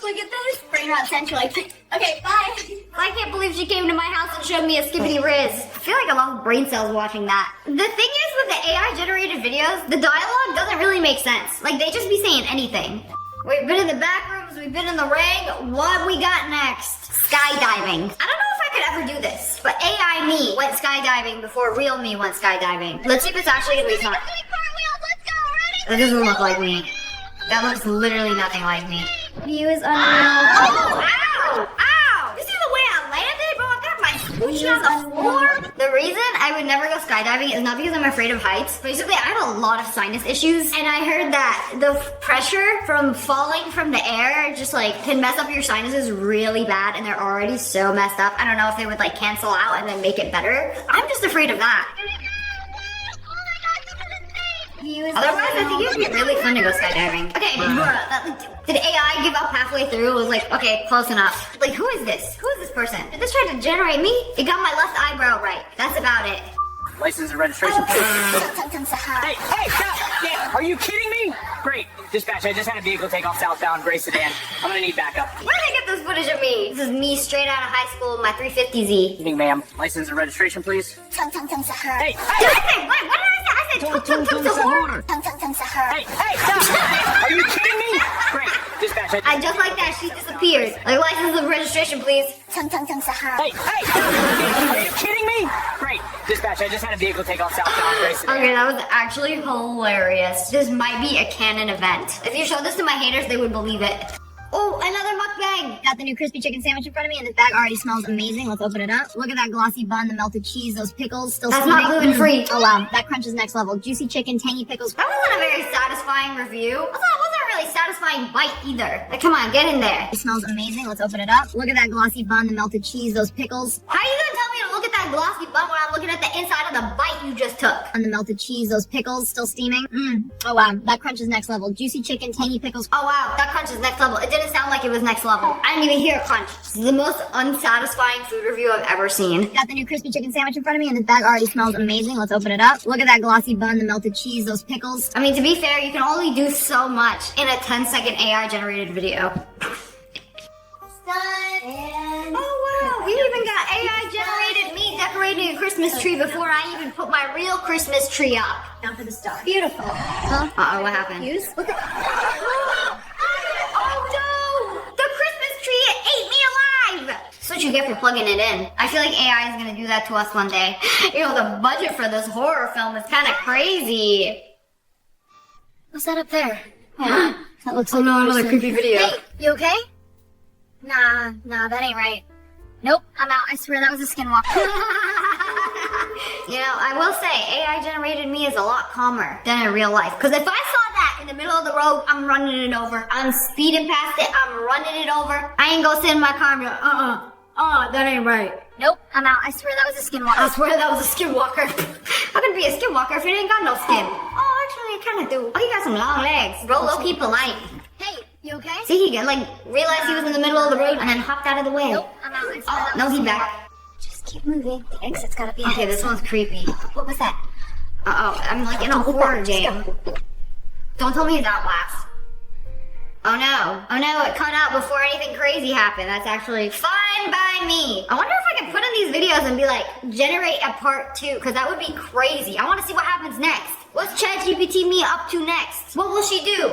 Look at this. Brain rot central. I can't. Okay, bye. I can't believe she came to my house and showed me a skibbity riz. I feel like I lost brain cells watching that. The thing is with the AI generated videos, the dialogue doesn't really make sense. Like, they just be saying anything. We've been in the back rooms, we've been in the ring. What we got next? Skydiving. I don't know if I could ever do this, but AI me went skydiving before real me went skydiving. Let's see if it's actually gonna be fun. That doesn't look like me. That looks literally nothing like me. View is unreal. Oh, ow! Ow! You see the way I landed, bro? I got my squishy on the floor. The reason I would never go skydiving is not because I'm afraid of heights. Basically, I have a lot of sinus issues, and I heard that the pressure from falling from the air just like can mess up your sinuses really bad, and they're already so messed up. I don't know if they would like cancel out and then make it better. I'm just afraid of that. Otherwise, I think it would be really fun to go skydiving. Okay, did AI give up halfway through? It was like, okay, close enough. Like, who is this? Who is this person? Did this try to generate me? It got my left eyebrow right. That's about it. License and registration. Hey, stop! Yeah, are you kidding me? Great. Dispatch, I just had a vehicle take off southbound Gray Sedan. I'm gonna need backup. Where did they get this footage of me? This is me straight out of high school with my 350Z. Evening, ma'am. License and registration, please. Hey! What did I say? What did I say? I said tung sahur. Hey, stop! Are you kidding me? Great. Dispatch, I just like that, she disappears. Like, license and registration, please. Hey, stop! Are you kidding me? Great. Dispatch, I just had a vehicle take off southbound Gray Sedan. Okay, that was actually hilarious. This might be a canon event. If you show this to my haters, they would believe it. Oh, another mukbang! Got the new crispy chicken sandwich in front of me, and this bag already smells amazing. Let's open it up. Look at that glossy bun, the melted cheese, those pickles still That's steaming. not gluten-free. Oh wow, that crunch is next level. Juicy chicken, tangy pickles. That wasn't a very satisfying review. It wasn't a really satisfying bite either. Like, come on, get in there. It smells amazing. Let's open it up. Look at that glossy bun, the melted cheese, those pickles. How are you gonna tell me to look at that glossy bun when I'm looking at the inside of the bite you just took? And the melted cheese, those pickles still steaming. Oh wow, that crunch is next level. Juicy chicken, tangy pickles. Oh wow, that crunch is next level. It didn't sound like it was next level. I didn't even hear a crunch. This is the most unsatisfying food review I've ever seen. Got the new crispy chicken sandwich in front of me, and this bag already smells amazing. Let's open it up. Look at that glossy bun, the melted cheese, those pickles. I mean, to be fair, you can only do so much in a 10-second AI generated video. Oh wow, we even got AI generated me decorating a Christmas tree before I even put my real Christmas tree up. Now for the star. Beautiful. Huh? Uh-oh, what happened? Look at Oh no! The Christmas tree, it ate me alive! That's what you get for plugging it in. I feel like AI is gonna do that to us one day. You know, the budget for this horror film is kind of crazy. What's that up there? Yeah, that looks like Another creepy video. Hey, you okay? Nah, that ain't right. Nope, I'm out. I swear that was a skinwalker. You know, I will say, AI generated me is a lot calmer than in real life. Because if I saw that in the middle of the road, I'm running it over. I'm speeding past it, I'm running it over. I ain't gonna sit in my car and be like, that ain't right. Nope, I'm out. I swear that was a skinwalker. I swear that was a skinwalker. How could it be a skinwalker if it ain't got no skin? Oh, actually, it kind of do. Oh, he got some long legs. Bro, low-key polite. Hey, you okay? See, he realized he was in the middle of the road and then hopped out of the way. Nope, I'm out. I swear Oh, that no, was he's a back. skinwalker. Just keep moving. The exit's gotta be Okay, this one's creepy. What was that? Uh-oh, I'm like in a horror game. Don't tell me that last. Oh no. Oh no, it cut out before anything crazy happened. That's actually fine by me. I wonder if I can put in these videos and be like, generate a part 2, because that would be crazy. I want to see what happens next. What's ChatGPT me up to next? What will she do?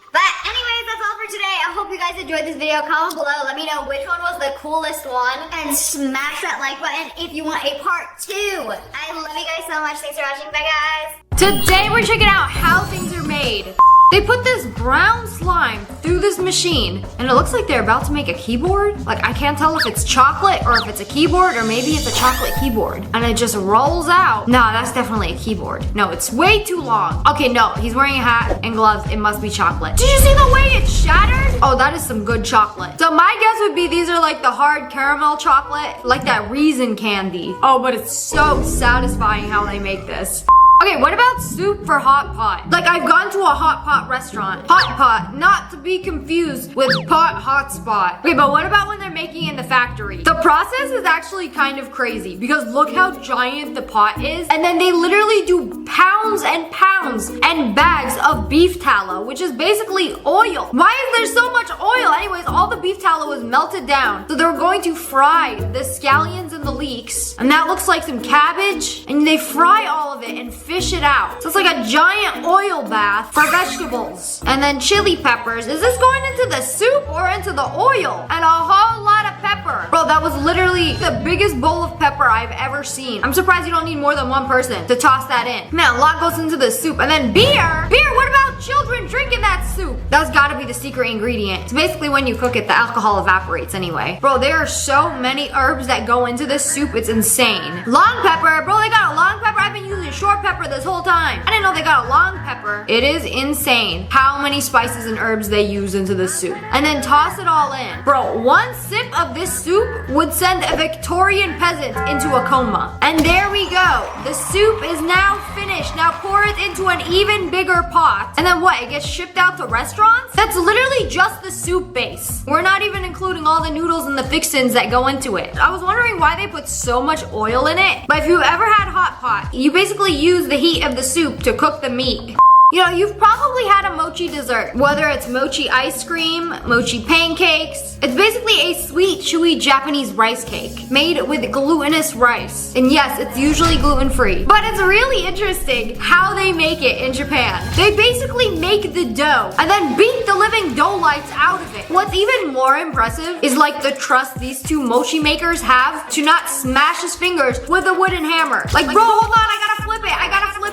But anyways, that's all for today. I hope you guys enjoyed this video. Comment below. Let me know which one was the coolest one. And smash that like button if you want a part 2. I love you guys so much. Thanks for watching. Bye, guys. Today we're checking out how things are made. They put this brown slime through this machine, and it looks like they're about to make a keyboard. Like, I can't tell if it's chocolate or if it's a keyboard, or maybe it's a chocolate keyboard. And it just rolls out. Nah, that's definitely a keyboard. No, it's way too long. Okay, no, he's wearing a hat and gloves. It must be chocolate. Did you see the way it shattered? Oh, that is some good chocolate. So my guess would be these are like the hard caramel chocolate, like that Reason candy. Oh, but it's so satisfying how they make this. Okay, what about soup for hot pot? Like, I've gone to a hot pot restaurant. Hot pot, not to be confused with pot hotspot. Okay, but what about when they're making it in the factory? The process is actually kind of crazy because look how giant the pot is. And then they literally do pounds and pounds and bags of beef tallow, which is basically oil. Why is there so much oil? Anyways, all the beef tallow was melted down. So they're going to fry the scallions and the leeks. And that looks like some cabbage. And they fry all of it and fish it out. So it's like a giant oil bath for vegetables. And then chili peppers. Is this going into the soup or into the oil? And a whole lot of pepper. Bro, that was literally the biggest bowl of pepper I've ever seen. I'm surprised you don't need more than one person to toss that in. Man, a lot goes into the soup. And then beer. Beer, what about children drinking that soup? That's gotta be the secret ingredient. It's basically when you cook it, the alcohol evaporates anyway. Bro, there are so many herbs that go into this soup. It's insane. Long pepper. Bro, they got a long pepper. I've been using short pepper this whole time. I didn't know they got a long pepper. It is insane how many spices and herbs they use into the soup. And then toss it all in. Bro, one sip of this soup would send a Victorian peasant into a coma. And there we go. The soup is now finished. Now pour it into an even bigger pot. And then what? It gets shipped out to restaurants? That's literally just the soup base. We're not even including all the noodles and the fixins that go into it. I was wondering why they put so much oil in it. But if you've ever had hot pot, you basically use the heat of the soup to cook the meat. You know, you've probably had a mochi dessert, whether it's mochi ice cream, mochi pancakes. It's basically a sweet, chewy Japanese rice cake made with glutinous rice. And yes, it's usually gluten-free. But it's really interesting how they make it in Japan. They basically make the dough and then beat the living dough lights out of it. What's even more impressive is like the trust these two mochi makers have to not smash his fingers with a wooden hammer. Like, bro, hold on, I gotta flip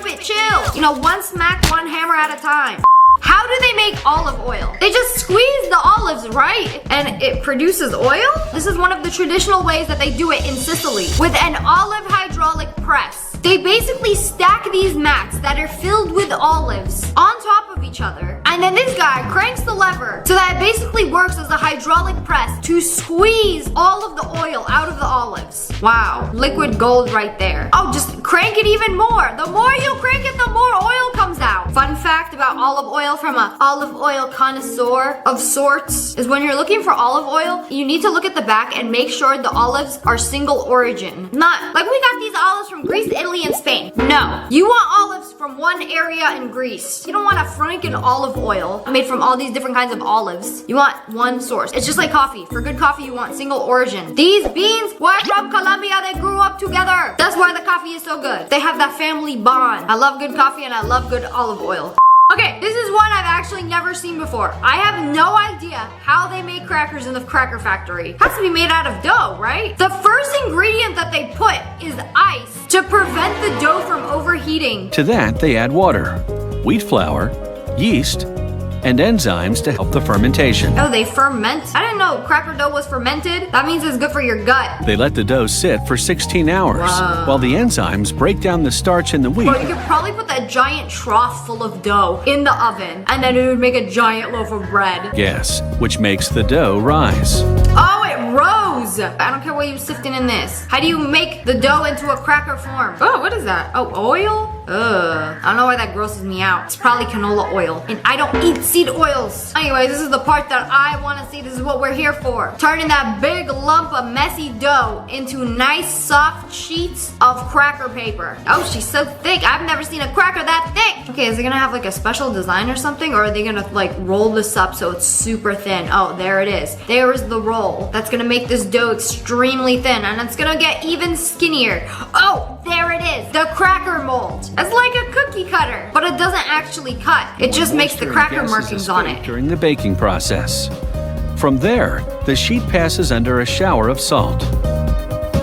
it, chill. You know, one smack, one hammer at a time. How do they make olive oil? They just squeeze the olives, right? And it produces oil? This is one of the traditional ways that they do it in Sicily with an olive hydraulic press. They basically stack these mats that are filled with olives on top of each other. And then this guy cranks the lever so that it basically works as a hydraulic press to squeeze all of the oil out of the olives. Wow, liquid gold right there. Oh, just crank it even more. The more you crank it, the more oil comes out. Fun fact about olive oil from an olive oil connoisseur of sorts is when you're looking for olive oil, you need to look at the back and make sure the olives are single origin. Not like we got these olives from Greece, Italy, and Spain. No, you want olives from one area in Greece. You don't want a Franken olive oil made from all these different kinds of olives. You want one source. It's just like coffee. For good coffee, you want single origin. These beans were from Colombia. They grew up together. That's why the coffee is so good. They have that family bond. I love good coffee and I love good olive oil. Okay, this is one I've actually never seen before. I have no idea how they make crackers in the cracker factory. It has to be made out of dough, right? The first ingredient that they put is ice to prevent the dough from overheating. To that, they add water, wheat flour, yeast, and enzymes to help the fermentation. Oh, they ferment? I didn't know cracker dough was fermented. That means it's good for your gut. They let the dough sit for 16 hours, while the enzymes break down the starch in the wheat. Bro, you could probably put that giant trough full of dough in the oven, and then it would make a giant loaf of bread. Yes, which makes the dough rise. Oh, it rose. knows? I don't care what you're sifting in this. How do you make the dough into a cracker form? Oh, what is that? Oh, oil? Ugh. I don't know why that grosses me out. It's probably canola oil. And I don't eat seed oils. Anyways, this is the part that I want to see. This is what we're here for. Turning that big lump of messy dough into nice soft sheets of cracker paper. Oh, she's so thick. I've never seen a cracker that thick. Okay, is it gonna have like a special design or something? Or are they gonna like roll this up so it's super thin? Oh, there it is. There is the roll. That's gonna make this dough extremely thin and it's gonna get even skinnier. Oh, there it is. The cracker mold. It's like a cookie cutter, but it doesn't actually cut. It just makes the cracker markings on it. During the baking process. From there, the sheet passes under a shower of salt.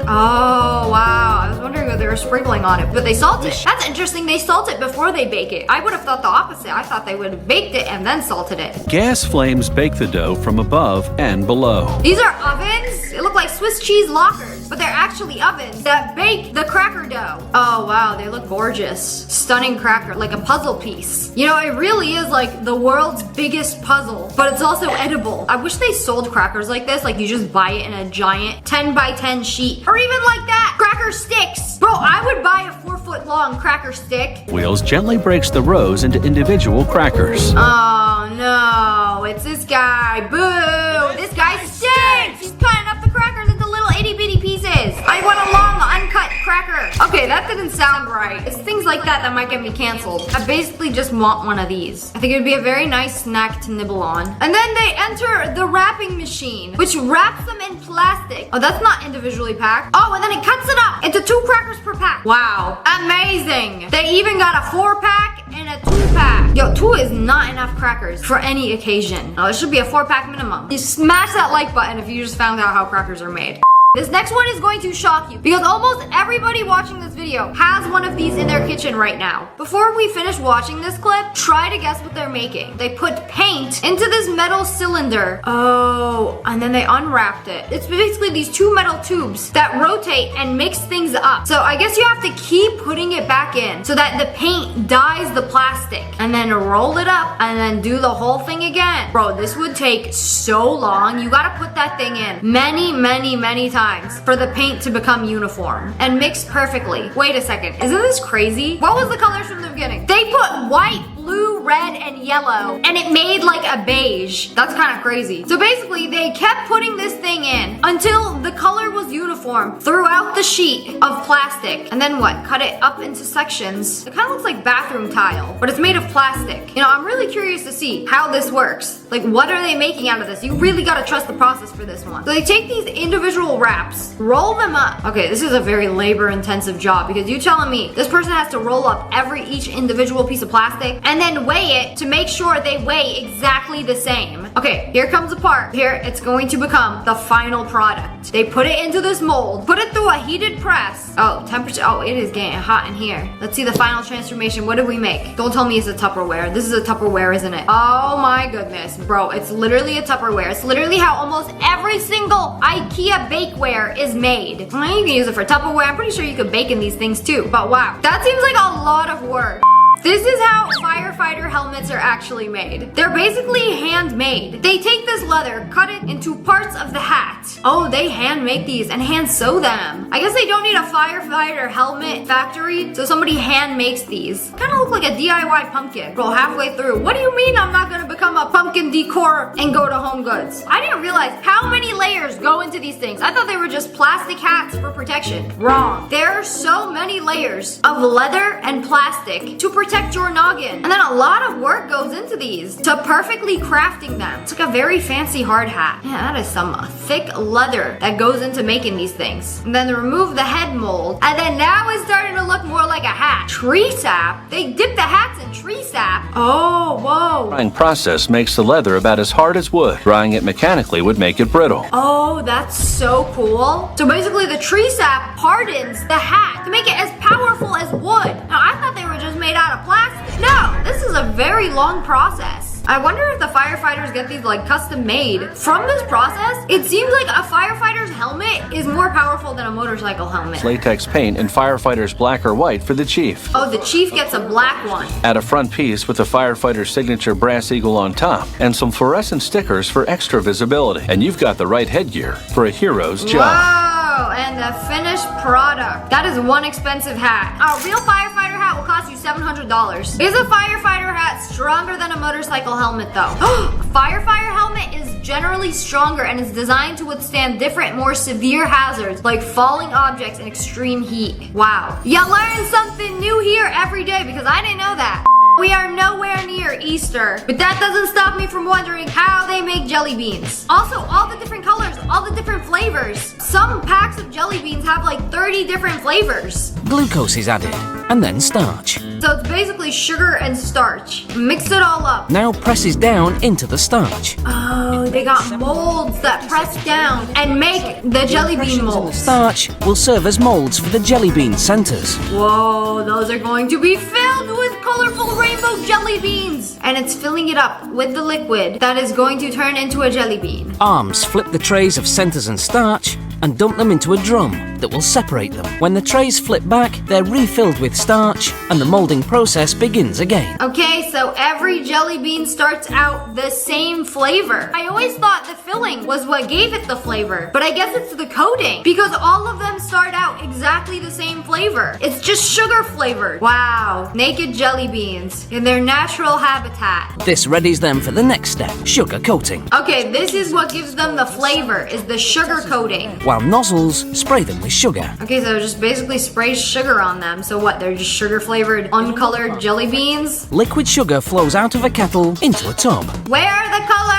Oh, wow. I was wondering if they were sprinkling on it, but they salt it. That's interesting. They salt it before they bake it. I would have thought the opposite. I thought they would have baked it and then salted it. Gas flames bake the dough from above and below. These are ovens? It look like Swiss cheese lockers, but they're actually ovens that bake the cracker dough. Oh, wow. They look gorgeous. Stunning cracker, like a puzzle piece. You know, it really is like the world's biggest puzzle, but it's also edible. I wish they sold crackers like this. Like you just buy it in a giant 10 by 10 sheet. Or even like that, cracker sticks. Bro, I would buy a 4-foot long cracker stick. Wheels gently breaks the rows into individual crackers. Oh no, it's this guy. Boo! This guy stinks! He's cutting up the crackers into little itty bitty pieces. I want a long, uncut cracker. Okay, that didn't sound right. It's things like that that might get me canceled. I basically just want one of these. I think it would be a very nice snack to nibble on. And then they enter the wrapping machine, which wraps them in plastic. Oh, that's not individually packed. Oh, and then it cuts it up into 2 crackers per pack. Wow, amazing. They even got a 4-pack and a 2-pack. Yo, 2 is not enough crackers for any occasion. Oh, it should be a 4-pack minimum. You smash that like button if you just found out how crackers are made. This next one is going to shock you because almost everybody watching this video has one of these in their kitchen right now. Before we finish watching this clip, try to guess what they're making. They put paint into this metal cylinder. Oh, and then they unwrapped it. It's basically these 2 metal tubes that rotate and mix things up. So I guess you have to keep putting it back in so that the paint dyes the plastic and then roll it up and then do the whole thing again. Bro, this would take so long. You gotta put that thing in many times for the paint to become uniform and mix perfectly. Wait a second, isn't this crazy? What was the colors from the beginning? They put white, blue, red, and yellow, and it made like a beige. That's kind of crazy. So basically, they kept putting this thing in until the color was uniform throughout the sheet of plastic. And then what? Cut it up into sections. It kind of looks like bathroom tile, but it's made of plastic. You know, I'm really curious to see how this works. Like, what are they making out of this? You really gotta trust the process for this one. So they take these individual wraps, roll them up. Okay, this is a very labor-intensive job because you telling me this person has to roll up each individual piece of plastic and then weigh it to make sure they weigh exactly the same. Okay, here comes the part. Here, it's going to become the final product. They put it into this mold, put it through a heated press. Oh, temperature. Oh, it is getting hot in here. Let's see the final transformation. What did we make? Don't tell me it's a Tupperware. This is a Tupperware, isn't it? Oh my goodness, bro. It's literally a Tupperware. It's literally how almost every single IKEA bakeware is made. Well, you can use it for Tupperware. I'm pretty sure you could bake in these things too, but wow. That seems like a lot of work. This is how firefighter helmets are actually made. They're basically handmade. They take this leather, cut it into parts of the hat. Oh, they hand make these and hand sew them. I guess they don't need a firefighter helmet factory, so somebody hand makes these. Kind of look like a DIY pumpkin. Bro, halfway through. What do you mean I'm not gonna become a pumpkin decor and go to Home Goods? I didn't realize how many layers go into these things. I thought they were just plastic hats for protection. Wrong. There are so many layers of leather and plastic to protect your noggin. And then a lot of work goes into these to perfectly crafting them. It's like a very fancy hard hat. Yeah, that is some thick leather that goes into making these things. And then remove the head mold. And then now it's starting to look more like a hat. Tree sap? They dip the hats in tree sap. Oh, whoa. The drying process makes the leather about as hard as wood. Drying it mechanically would make it brittle. Oh, that's so cool. So basically the tree sap hardens the hat to make it as powerful as wood. Now I thought they were just made out of plastic. No, this is a very long process. I wonder if the firefighters get these like custom made. From this process, it seems like a firefighter's helmet is more powerful than a motorcycle helmet. Latex paint and firefighter's black or white for the chief. Oh, the chief gets a black one. Add a front piece with the firefighter's signature brass eagle on top and some fluorescent stickers for extra visibility. And you've got the right headgear for a hero's job. Whoa, and the finished product. That is one expensive hat. A real firefighter hat will cost you $700. Is a firefighter hat stronger than a motorcycle helmet though? A firefighter helmet is generally stronger and is designed to withstand different, more severe hazards like falling objects and extreme heat. Wow. You learn something new here every day because I didn't know that. We are nowhere near Easter, but that doesn't stop me from wondering how they make jelly beans. Also, all the different colors, all the different flavors. Some packs of jelly beans have like 30 different flavors. Glucose is added, and then starch. So it's basically sugar and starch. Mix it all up. Now presses down into the starch. Oh, they got molds that press down and make the jelly bean molds. Starch will serve as molds for the jelly bean centers. Whoa, those are going to be filled with colorful rainbow jelly beans. And it's filling it up with the liquid that is going to turn into a jelly bean. Arms flip the trays of centers and starch and dump them into a drum that will separate them. When the trays flip back, they're refilled with starch and the molding process begins again. Okay, so every jelly bean starts out the same flavor. I always thought the filling was what gave it the flavor, but I guess it's the coating because all of them start out exactly the same flavor. It's just sugar flavored. Wow, naked jelly beans in their natural habitat. This readies them for the next step, sugar coating. Okay, this is what gives them the flavor, is the sugar coating. While nozzles spray them with sugar. Okay, so just basically sprays sugar on them. So what, they're just sugar flavored, uncolored jelly beans? Liquid sugar flows out of a kettle into a tub. Where are the colors?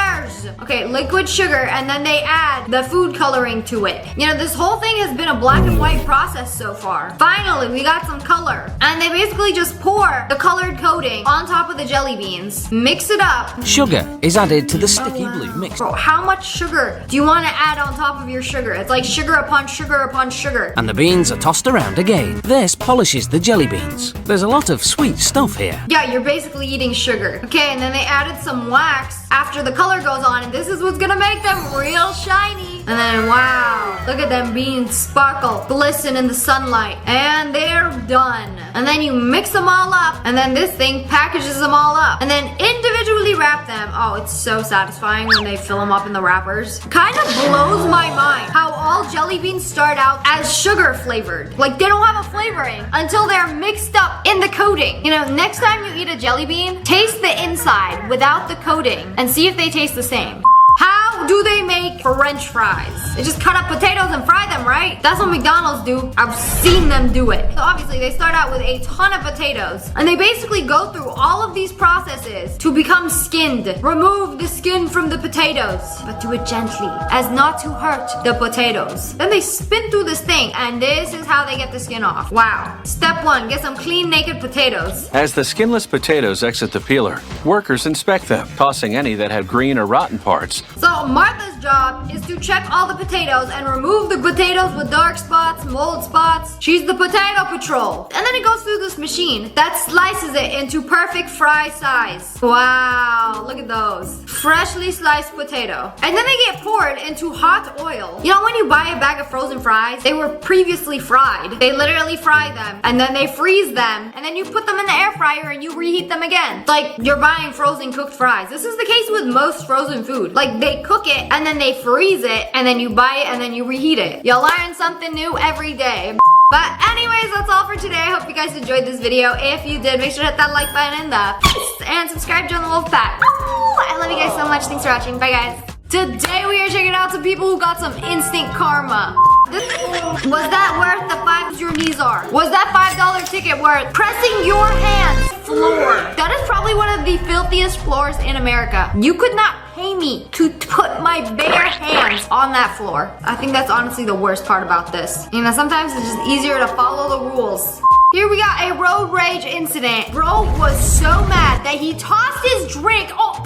Okay, liquid sugar, and then they add the food coloring to it. You know, this whole thing has been a black and white process so far. Finally, we got some color. And they basically just pour the colored coating on top of the jelly beans, mix it up. Sugar is added to the sticky blue mix. Bro, how much sugar do you want to add on top of your sugar? It's like sugar upon sugar upon sugar. And the beans are tossed around again. This polishes the jelly beans. There's a lot of sweet stuff here. Yeah, you're basically eating sugar. Okay, and then they added some wax after the color goes on, and this is what's gonna make them real shiny. And then, wow, look at them beans sparkle, glisten in the sunlight, and they're done. And then you mix them all up, and then this thing packages them all up, and then individually wrap them. Oh, it's so satisfying when they fill them up in the wrappers. Kind of blows my mind how all jelly beans start out as sugar flavored. Like, they don't have a flavoring until they're mixed up in the coating. You know, next time you eat a jelly bean, taste the inside without the coating and see if they taste the same. How do they make French fries? They just cut up potatoes and fry them, right? That's what McDonald's do. I've seen them do it. So obviously they start out with a ton of potatoes and they basically go through all of these processes to become skinned. Remove the skin from the potatoes, but do it gently as not to hurt the potatoes. Then they spin through this thing and this is how they get the skin off. Wow. Step 1, get some clean naked potatoes. As the skinless potatoes exit the peeler, workers inspect them, tossing any that have green or rotten parts. So Martha's job is to check all the potatoes and remove the potatoes with dark spots, mold spots. She's the potato patrol. And then it goes through this machine that slices it into perfect fry size. Wow, look at those. Freshly sliced potato. And then they get poured into hot oil. You know when you buy a bag of frozen fries, they were previously fried. They literally fry them and then they freeze them and then you put them in the air fryer and you reheat them again. It's like you're buying frozen cooked fries. This is the case with most frozen food. Like they cook it and then they freeze it and then you buy it and then you reheat it. You learn something new every day. But anyways, that's all for today. I hope you guys enjoyed this video. If you did, make sure to hit that like button in the and subscribe to the Wolf Pack. I love you guys so much. Thanks for watching. Bye guys. Today we are checking out some people who got some instant karma. Was that worth the $5 your knees are? Was that $5 ticket worth pressing your hands floor? That is probably one of the filthiest floors in America. You could not pay me to put my bare hands on that floor. I think that's honestly the worst part about this. You know, sometimes it's just easier to follow the rules. Here we got a road rage incident. Bro was so mad that he tossed his drink. Oh,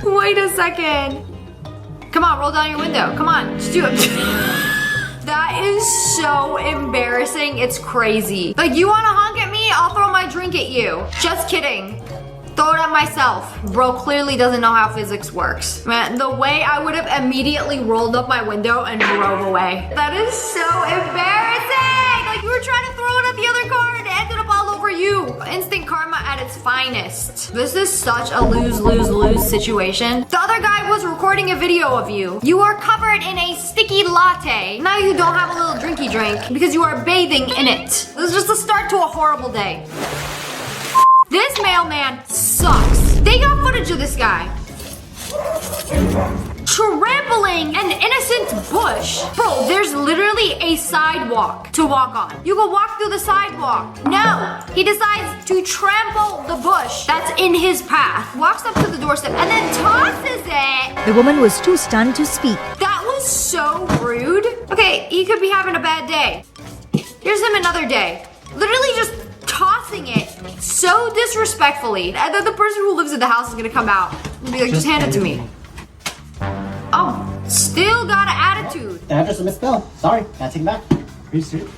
wait a second. Come on, roll down your window. Come on, just do it. That is so embarrassing. It's crazy. Like, you want to honk at me? I'll throw my drink at you. Just kidding. throw it at myself. Bro clearly doesn't know how physics works. Man, the way I would have immediately rolled up my window and drove away. That is so embarrassing. Like, you were trying to throw it at the other car and it ended up all over you. Instant karma at its finest. This is such a lose-lose-lose situation. The other guy was recording a video of you. You are covered in a sticky latte. Now you don't have a little drinky drink because you are bathing in it. This is just the start to a horrible day. This mailman sucks. They got footage of this guy trampling an innocent bush. Bro, there's literally a sidewalk to walk on. You can walk through the sidewalk. No, he decides to trample the bush that's in his path. Walks up to the doorstep and then tosses it. The woman was too stunned to speak. That was so rude. Okay, he could be having a bad day. Here's him another day. Literally just tossing it so disrespectfully. And then the person who lives in the house is gonna come out and be like, just hand it to me. Oh, still got an attitude. The address is misspelled. Sorry, gotta take it back. Pretty serious.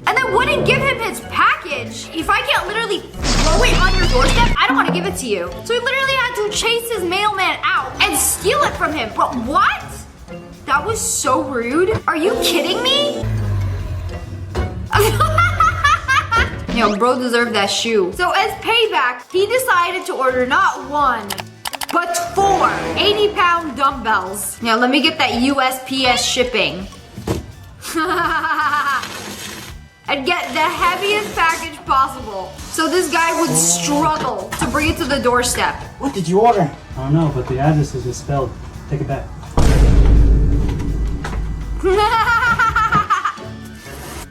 And then wouldn't give him his package. If I can't literally throw it on your doorstep, I don't want to give it to you. So he literally had to chase his mailman out and steal it from him. But what? That was so rude. Are you kidding me? Yo, bro deserved that shoe. So as payback, he decided to order not one, but 4 80-pound dumbbells. Now let me get that USPS shipping. And get the heaviest package possible. So this guy would struggle to bring it to the doorstep. What did you order? I don't know, but the address is misspelled. Take it back.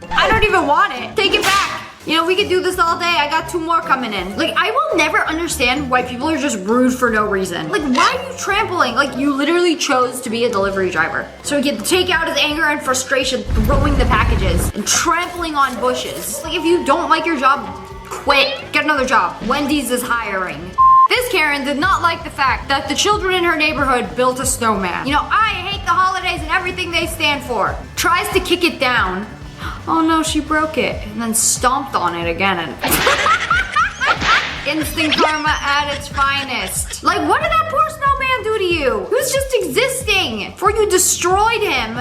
I don't even want it. Take it back. You know, we could do this all day. I got 2 more coming in. Like, I will never understand why people are just rude for no reason. Like, why are you trampling? Like, you literally chose to be a delivery driver. So he can take out his anger and frustration throwing the packages and trampling on bushes. Like, if you don't like your job, quit. Get another job. Wendy's is hiring. This Karen did not like the fact that the children in her neighborhood built a snowman. You know, I hate the holidays and everything they stand for. Tries to kick it down. Oh no, she broke it and then stomped on it again. And instant karma at its finest. Like, what did that poor snowman do to you? He was just existing before you destroyed him.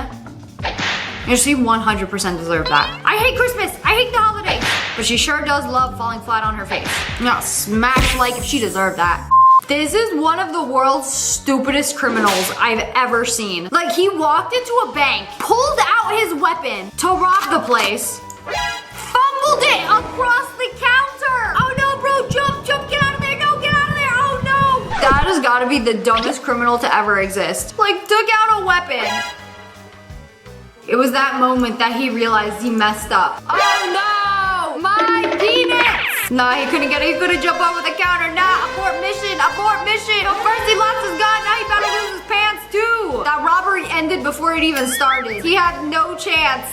And she 100% deserved that. I hate Christmas. I hate the holidays. But she sure does love falling flat on her face. No, smash like if she deserved that. This is one of the world's stupidest criminals I've ever seen. Like, he walked into a bank, pulled out his weapon to rob the place, fumbled it across the counter. Oh no, bro, jump, get out of there. No, get out of there. Oh no. That has got to be the dumbest criminal to ever exist. Like, took out a weapon. It was that moment that he realized he messed up. Oh no, my penis. Nah, he couldn't get it. He couldn't jump over the counter. Nah, abort mission, abort mission. Oh, first he lost his gun, now he better lose his pants too. That robbery ended before it even started. He had no chance.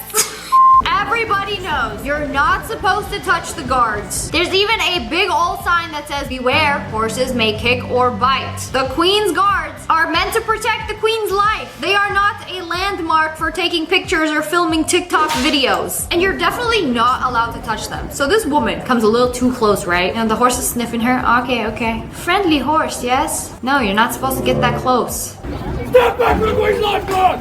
Everybody knows you're not supposed to touch the guards. There's even a big old sign that says, beware, horses may kick or bite. The Queen's guards are meant to protect the Queen's life. They are not a landmark for taking pictures or filming TikTok videos. And you're definitely not allowed to touch them. So this woman comes a little too close, right? And the horse is sniffing her. Okay. Friendly horse, yes? No, you're not supposed to get that close. Step back from the Queen's life guard!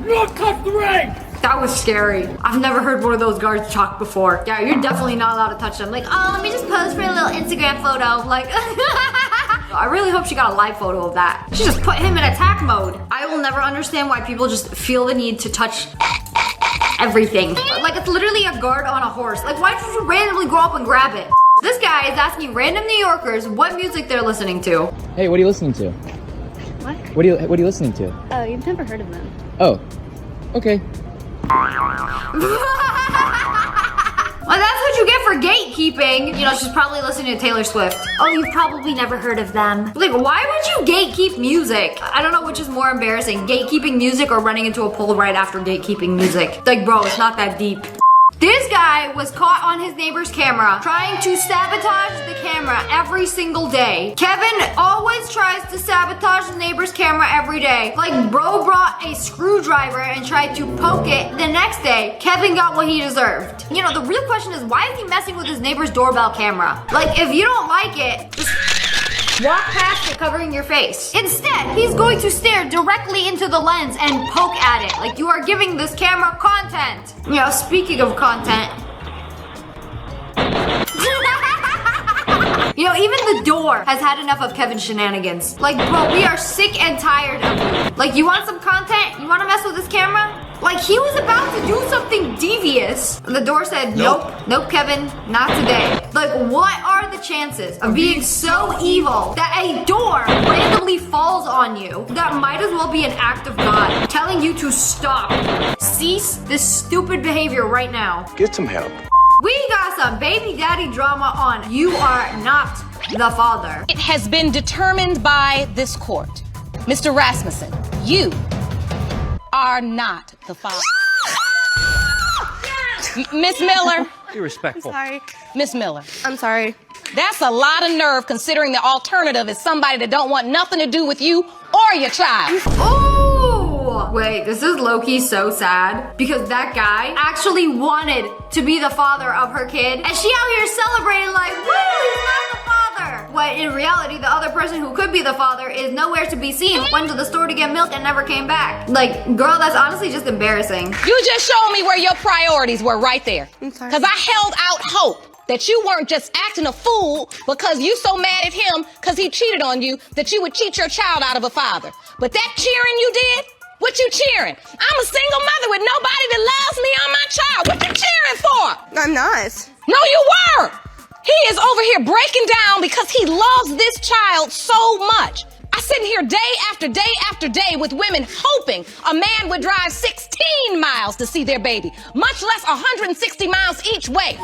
You don't touch the ring! That was scary. I've never heard one of those guards talk before. Yeah, you're definitely not allowed to touch them. Like, oh, let me just pose for a little Instagram photo. Like, I really hope she got a live photo of that. She just put him in attack mode. I will never understand why people just feel the need to touch everything. Like, it's literally a guard on a horse. Like, why don't you randomly go up and grab it? This guy is asking random New Yorkers what music they're listening to. Hey, what are you listening to? What? What are you listening to? Oh, you've never heard of them. Oh, okay. Well, that's what you get for gatekeeping. You know, she's probably listening to Taylor Swift. Oh, you've probably never heard of them. Like, why would you gatekeep music? I don't know which is more embarrassing, gatekeeping music or running into a pole right after gatekeeping music. Like, bro, it's not that deep. This guy was caught on his neighbor's camera trying to sabotage the camera every single day. Kevin always tries to sabotage the neighbor's camera every day. Like, bro brought a screwdriver and tried to poke it. The next day, Kevin got what he deserved. You know, the real question is, why is he messing with his neighbor's doorbell camera? Like, if you don't like it, just walk past it covering your face. Instead, he's going to stare directly into the lens and poke at it like you are giving this camera content. You know, speaking of content. You know, even the door has had enough of Kevin's shenanigans. Like, bro, we are sick and tired of you. Like, you want some content? You want to mess with this camera? Like, he was about to do something devious. And the door said, nope, Kevin, not today. Like, what are the chances of being so evil that a door randomly falls on you? That might as well be an act of God telling you to stop. Cease this stupid behavior right now. Get some help. We got some baby daddy drama on You Are Not the Father. It has been determined by this court. Mr. Rasmussen, you are not the father. Miss Miller. Be respectful. Sorry. Miss Miller. I'm sorry. That's a lot of nerve considering the alternative is somebody that don't want nothing to do with you or your child. Oh! Wait, this is low-key so sad because that guy actually wanted to be the father of her kid and she out here celebrating like, woo, he's not the father. When in reality, the other person who could be the father is nowhere to be seen, went to the store to get milk and never came back. Like, girl, that's honestly just embarrassing. You just showed me where your priorities were right there. Because I held out hope that you weren't just acting a fool because you so mad at him because he cheated on you that you would cheat your child out of a father. But that cheering you did? What you cheering? I'm a single mother with nobody that loves me or my child. What you cheering for? I'm not. No, you were. He is over here breaking down because he loves this child so much. I sit here day after day after day with women hoping a man would drive 16 miles to see their baby, much less 160 miles each way.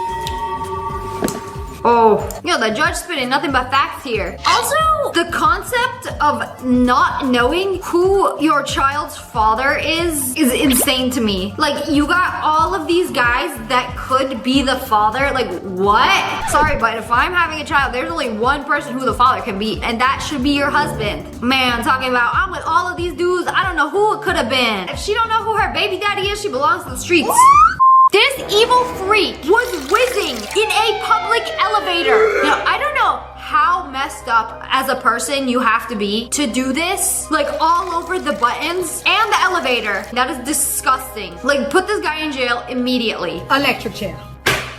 Oh, you know, the judge spitting nothing but facts here. Also, the concept of not knowing who your child's father is insane to me. Like, you got all of these guys that could be the father. Like, what? Sorry, but if I'm having a child, there's only one person who the father can be, and that should be your husband. Man, talking about, I'm with all of these dudes, I don't know who it could have been. If she don't know who her baby daddy is, she belongs to the streets. This evil freak was whizzing in a public elevator. Now, I don't know how messed up as a person you have to be to do this. Like, all over the buttons and the elevator. That is disgusting. Like, put this guy in jail immediately. Electric chair.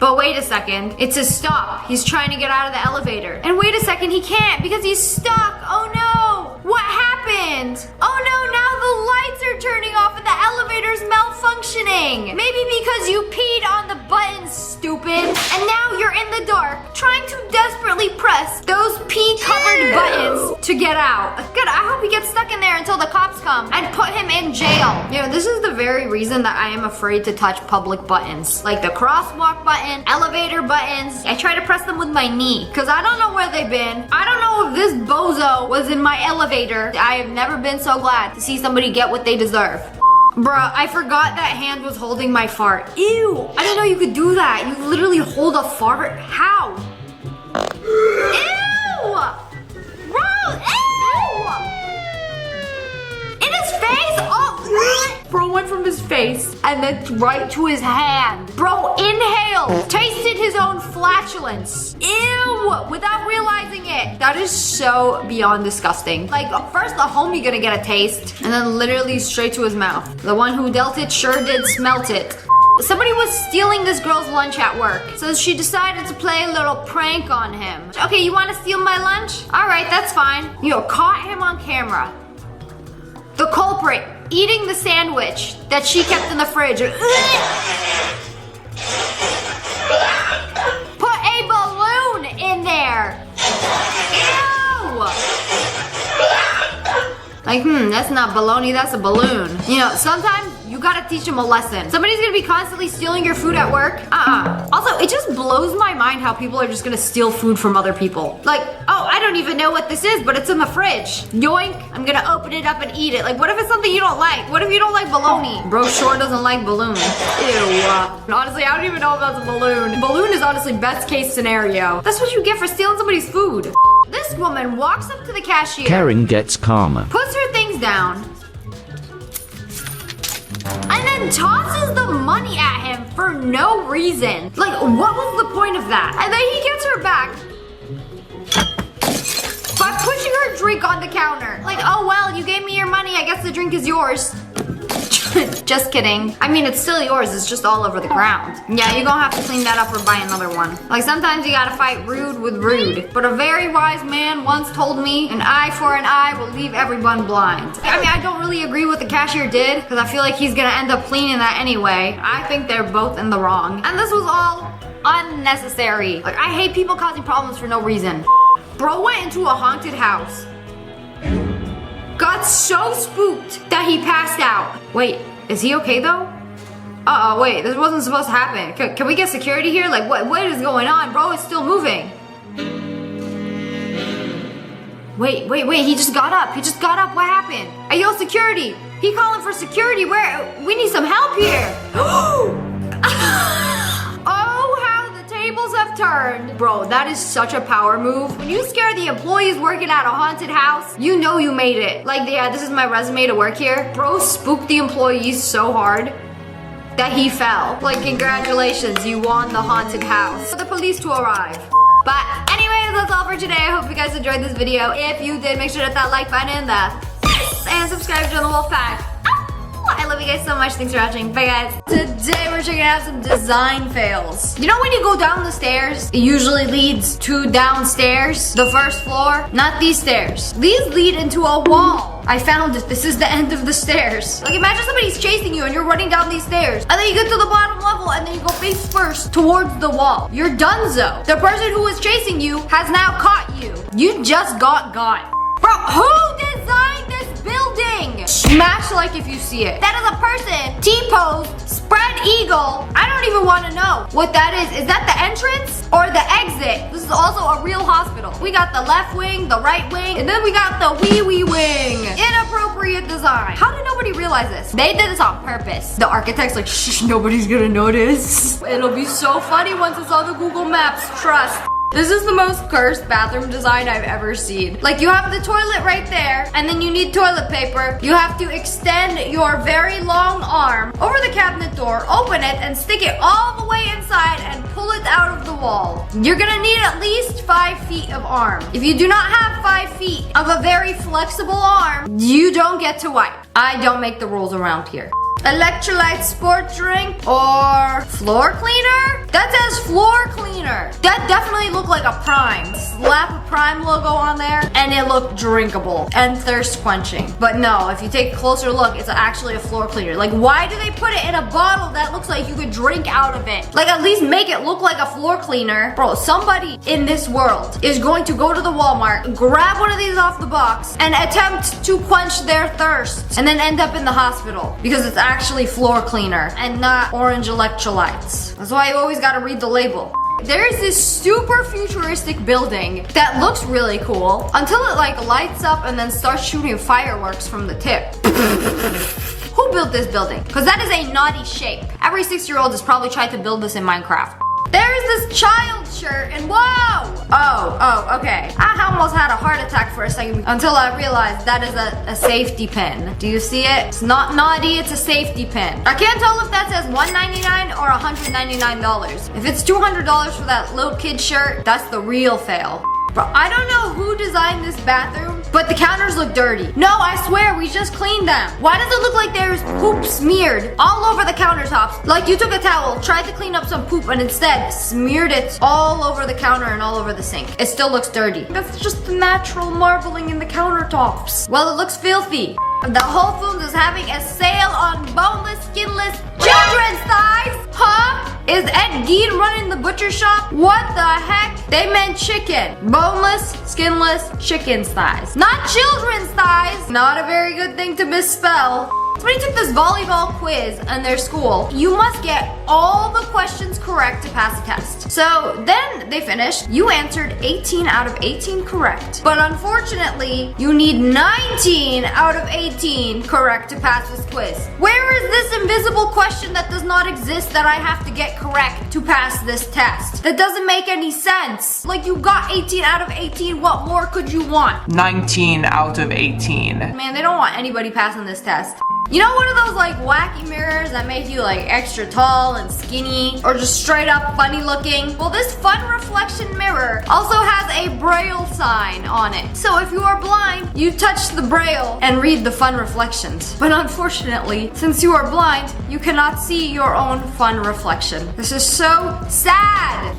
But wait a second, it says stop. He's trying to get out of the elevator. And wait a second, he can't because he's stuck. Oh no, what happened? Oh no, now the lights are turning off and the elevator's malfunctioning. Maybe because you peed on the buttons, stupid. And now you're in the dark, trying to desperately press those pee-covered buttons to get out. Good, I hope he gets stuck in there until the cops come and put him in jail. You know, this is the very reason that I am afraid to touch public buttons. Like the crosswalk button, elevator buttons. I try to press them with my knee because I don't know where they've been. I don't know if this bozo was in my elevator. I have never been so glad to see somebody get what they deserve. Bruh, I forgot that hand was holding my fart. Ew, I didn't know you could do that. You literally hold a fart. How? Ew! Bro, ew! In his face? Oh, bro went from his face and then right to his hand. Bro inhaled, tasted his own flatulence. Ew, without realizing it. That is so beyond disgusting. Like, first the homie gonna get a taste and then literally straight to his mouth. The one who dealt it sure did smelt it. Somebody was stealing this girl's lunch at work, so she decided to play a little prank on him. Okay, you wanna steal my lunch? All right, that's fine. You caught him on camera. The culprit eating the sandwich that she kept in the fridge. Put a balloon in there. Ew! Like, that's not baloney, that's a balloon. You know, sometimes you gotta teach them a lesson. Somebody's gonna be constantly stealing your food at work. Also, it just blows my mind how people are just gonna steal food from other people. Like, oh, I don't even know what this is, but it's in the fridge. Yoink, I'm gonna open it up and eat it. Like, what if it's something you don't like? What if you don't like bologna? Bro sure doesn't like balloon. Ew. Honestly, I don't even know if that's a balloon. Balloon is honestly best case scenario. That's what you get for stealing somebody's food. This woman walks up to the cashier. Karen gets calmer. Puts her things down. And then tosses the money at him for no reason. Like, what was the point of that? And then he gets her back by drink on the counter. Like, oh well, you gave me your money, I guess the drink is yours. Just kidding. I mean, it's still yours, it's just all over the ground. Yeah, you're gonna have to clean that up or buy another one. Like, sometimes you gotta fight rude with rude. But a very wise man once told me, an eye for an eye will leave everyone blind. I mean, I don't really agree with the cashier did, because I feel like he's gonna end up cleaning that anyway. I think they're both in the wrong. And this was all unnecessary. Like, I hate people causing problems for no reason. Bro went into a haunted house. Got so spooked that he passed out. Wait, is he okay though? Uh-oh, wait, this wasn't supposed to happen. Can we get security here? Like, what is going on? Bro is still moving. Wait, he just got up. He just got up. What happened? Hey, yo, security. He calling for security. Where? We need some help here. Oh, how the tables have turned. Bro, that is such a power move. When you scare the employees working at a haunted house, you know you made it. Like, yeah, this is my resume to work here. Bro spooked the employees so hard that he fell. Like, congratulations, you won the haunted house. For the police to arrive. But anyways, that's all for today. I hope you guys enjoyed this video. If you did, make sure to hit that like button and subscribe to the Wolf Pack. I love you guys so much. Thanks for watching. Bye, guys. Today we're checking out some design fails. You know when you go down the stairs, it usually leads to downstairs, the first floor? Not these stairs. These lead into a wall. I found it. This is the end of the stairs. Like, imagine somebody's chasing you and you're running down these stairs. And then you get to the bottom level and then you go face first towards the wall. You're donezo. The person who was chasing you has now caught you. You just got. Bro, who designed this building? Smash like if you see it. That is a person. T-pose, spread eagle. I don't even want to know what that is. Is that the entrance or the exit? This is also a real hospital. We got the left wing, the right wing, and then we got the wee wing. Inappropriate design. How did nobody realize this? They did this on purpose. The architect's like, shh, nobody's gonna notice. It'll be so funny once it's on the Google Maps, trust. This is the most cursed bathroom design I've ever seen. Like, you have the toilet right there, and then you need toilet paper. You have to extend your very long arm over the cabinet door, open it, and stick it all the way inside and pull it out of the wall. You're gonna need at least 5 feet of arm. If you do not have 5 feet of a very flexible arm, you don't get to wipe. I don't make the rules around here. Electrolyte sport drink or floor cleaner? That says floor cleaner. That definitely looked like a Prime. Slap a Prime logo on there and it looked drinkable and thirst quenching. But no, if you take a closer look, it's actually a floor cleaner. Like, why do they put it in a bottle that looks like you could drink out of it? Like, at least make it look like a floor cleaner. Bro, somebody in this world is going to go to the Walmart, grab one of these off the box and attempt to quench their thirst and then end up in the hospital because it's actually floor cleaner and not orange electrolytes. That's why you always gotta read the label. There's this super futuristic building that looks really cool until it like lights up and then starts shooting fireworks from the tip. Who built this building? Because that is a naughty shape. Every 6-year-old has probably tried to build this in Minecraft. There's this child shirt and whoa! Oh, okay. I almost had a heart attack for a second until I realized that is a safety pin. Do you see it? It's not naughty, it's a safety pin. I can't tell if that says $199 or $199. If it's $200 for that little kid shirt, that's the real fail. Bro, I don't know who designed this bathroom, but the counters look dirty. No, I swear, we just cleaned them. Why does it look like there's poop smeared all over the countertops? Like you took a towel, tried to clean up some poop, and instead smeared it all over the counter and all over the sink. It still looks dirty. That's just the natural marbling in the countertops. Well, it looks filthy. The Whole Foods is having a sale on boneless, skinless children's thighs. Huh? Is Ed Gein running the butcher shop? What the heck? They meant chicken. Boneless, skinless chicken's thighs. Not children's thighs. Not a very good thing to misspell. Somebody took this volleyball quiz in their school. You must get all the questions correct to pass the test. So then they finished. You answered 18 out of 18 correct. But unfortunately, you need 19 out of 18 correct to pass this quiz. Where is this invisible question that does not exist that I have to get correct to pass this test? That doesn't make any sense. Like, you got 18 out of 18. What more could you want? 19 out of 18. Man, they don't want anybody passing this test. You know, one of those like wacky mirrors that make you like extra tall and skinny, or just straight up funny looking? Well, this fun reflection mirror also has a braille sign on it. So if you are blind, you touch the braille and read the fun reflections. But unfortunately, since you are blind, you cannot see your own fun reflection. This is so sad.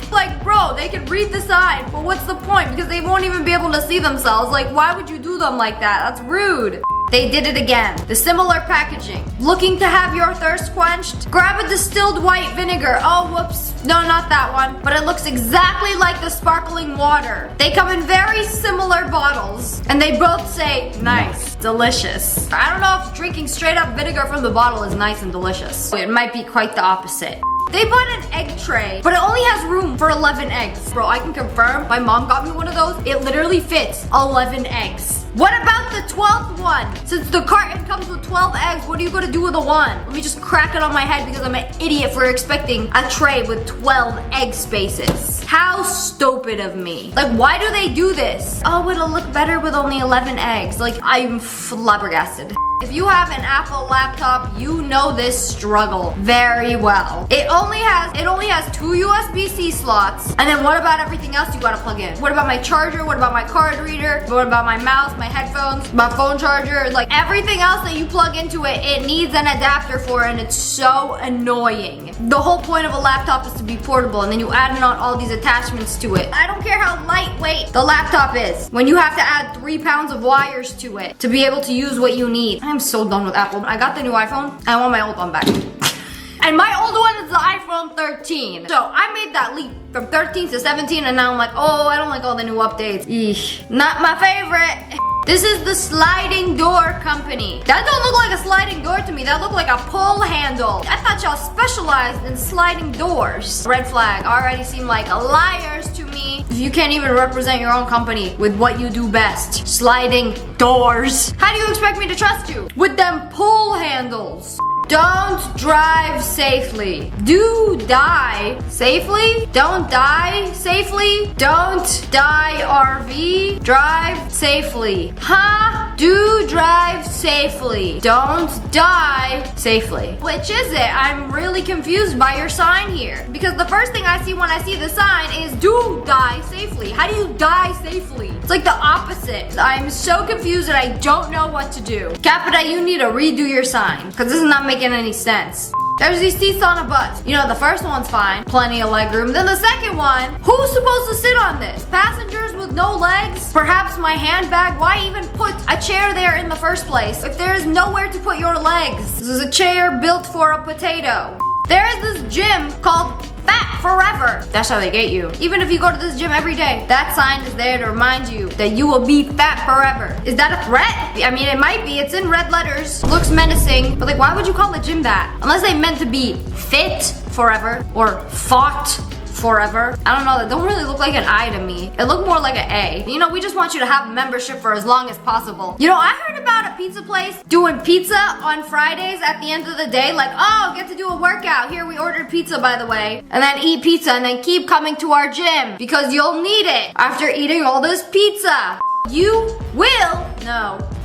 Like, bro, they can read the sign, but what's the point? Because they won't even be able to see themselves. Like, why would you do them like that? That's rude. They did it again. The similar packaging. Looking to have your thirst quenched? Grab a distilled white vinegar. Oh, whoops. No, not that one. But it looks exactly like the sparkling water. They come in very similar bottles, and they both say nice, delicious. I don't know if drinking straight up vinegar from the bottle is nice and delicious. It might be quite the opposite. They bought an egg tray, but it only has room for 11 eggs. Bro, I can confirm, my mom got me one of those. It literally fits 11 eggs. What about the 12th one? Since the carton comes with 12 eggs, what are you gonna do with the one? Let me just crack it on my head because I'm an idiot for expecting a tray with 12 egg spaces. How stupid of me. Like, why do they do this? Oh, it'll look better with only 11 eggs. Like, I'm flabbergasted. If you have an Apple laptop, you know this struggle very well. It only has 2 USB-C slots. And then what about everything else you gotta plug in? What about my charger? What about my card reader? What about my mouse, my headphones, my phone charger? Like, everything else that you plug into it, it needs an adapter for, and it's so annoying. The whole point of a laptop is to be portable, and then you add on all these attachments to it. I don't care how lightweight the laptop is when you have to add 3 pounds of wires to it to be able to use what you need. I'm so done with Apple. I got the new iPhone. I want my old one back. And my old one is the iPhone 13. So I made that leap from 13 to 17, and now I'm like, oh, I don't like all the new updates. Eesh. Not my favorite. This is the sliding door company. That don't look like a sliding door to me. That looked like a pull handle. I thought y'all specialized in sliding doors. Red flag. Already seem like liars to me. If you can't even represent your own company with what you do best, sliding doors. How do you expect me to trust you with them pull handles? Don't drive safely. Do die safely. Don't die safely. Don't die RV. Drive safely. Huh? Do drive safely. Don't die safely. Which is it? I'm really confused by your sign here. Because the first thing I see when I see the sign is do die safely. How do you die safely? It's like the opposite. I'm so confused that I don't know what to do. Capita, you need to redo your sign. Because this is not making any sense. There's these seats on a bus. You know, the first one's fine, plenty of leg room. Then the second one, who's supposed to sit on this? Passengers with no legs? Perhaps my handbag? Why even put a chair there in the first place if there is nowhere to put your legs? This is a chair built for a potato. There is this gym called Fat Forever. That's how they get you. Even if you go to this gym every day, that sign is there to remind you that you will be fat forever. Is that a threat? I mean, it might be. It's in red letters. Looks menacing. But like, why would you call the gym that? Unless they meant to be fit forever or fought forever. I don't know, that don't really look like an I to me. It looked more like an A. You know, we just want you to have membership for as long as possible. You know, I heard about a pizza place doing pizza on Fridays at the end of the day. Like, oh, get to do a workout. Here, we ordered pizza, by the way. And then eat pizza and then keep coming to our gym because you'll need it after eating all this pizza. You will,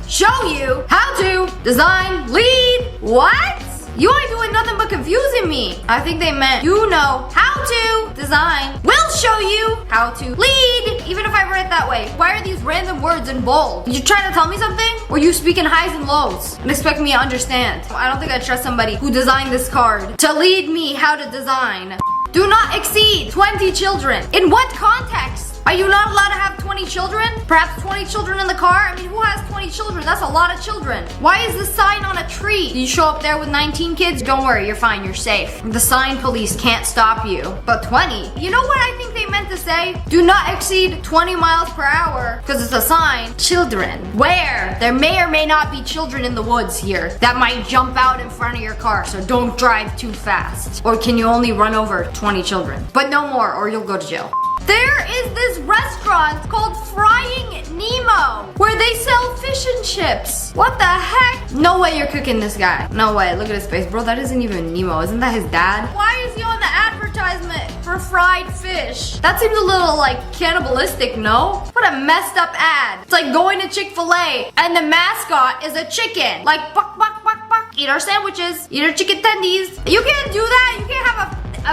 show you how to design lead. What? You ain't doing nothing but confusing me. I think they meant you know how to design. We'll show you how to lead. Even if I read it that way. Why are these random words in bold? You trying to tell me something? Or you speak in highs and lows and expect me to understand? I don't think I trust somebody who designed this card to lead me how to design. Do not exceed 20 children. In what context? Are you not allowed to have 20 children? Perhaps 20 children in the car? I mean, who has 20 children? That's a lot of children. Why is the sign on a tree? Do you show up there with 19 kids? Don't worry, you're fine, you're safe. The sign police can't stop you. But 20? You know what I think they meant to say? Do not exceed 20 miles per hour, because it's a sign. Children. Where? There may or may not be children in the woods here that might jump out in front of your car, so don't drive too fast. Or can you only run over 20 children? But no more, or you'll go to jail. There is this restaurant called Frying Nemo where they sell fish and chips. What the heck? No way you're cooking this guy. No way. Look at his face. Bro, that isn't even Nemo. Isn't that his dad? Why is he on the advertisement? advertisement for fried fish. That seems a little like cannibalistic, no? What a messed up ad. It's like going to Chick-fil-A and the mascot is a chicken. Like, buck, buck, buck, buck. Eat our sandwiches, eat our chicken tendies. You can't do that. You can't have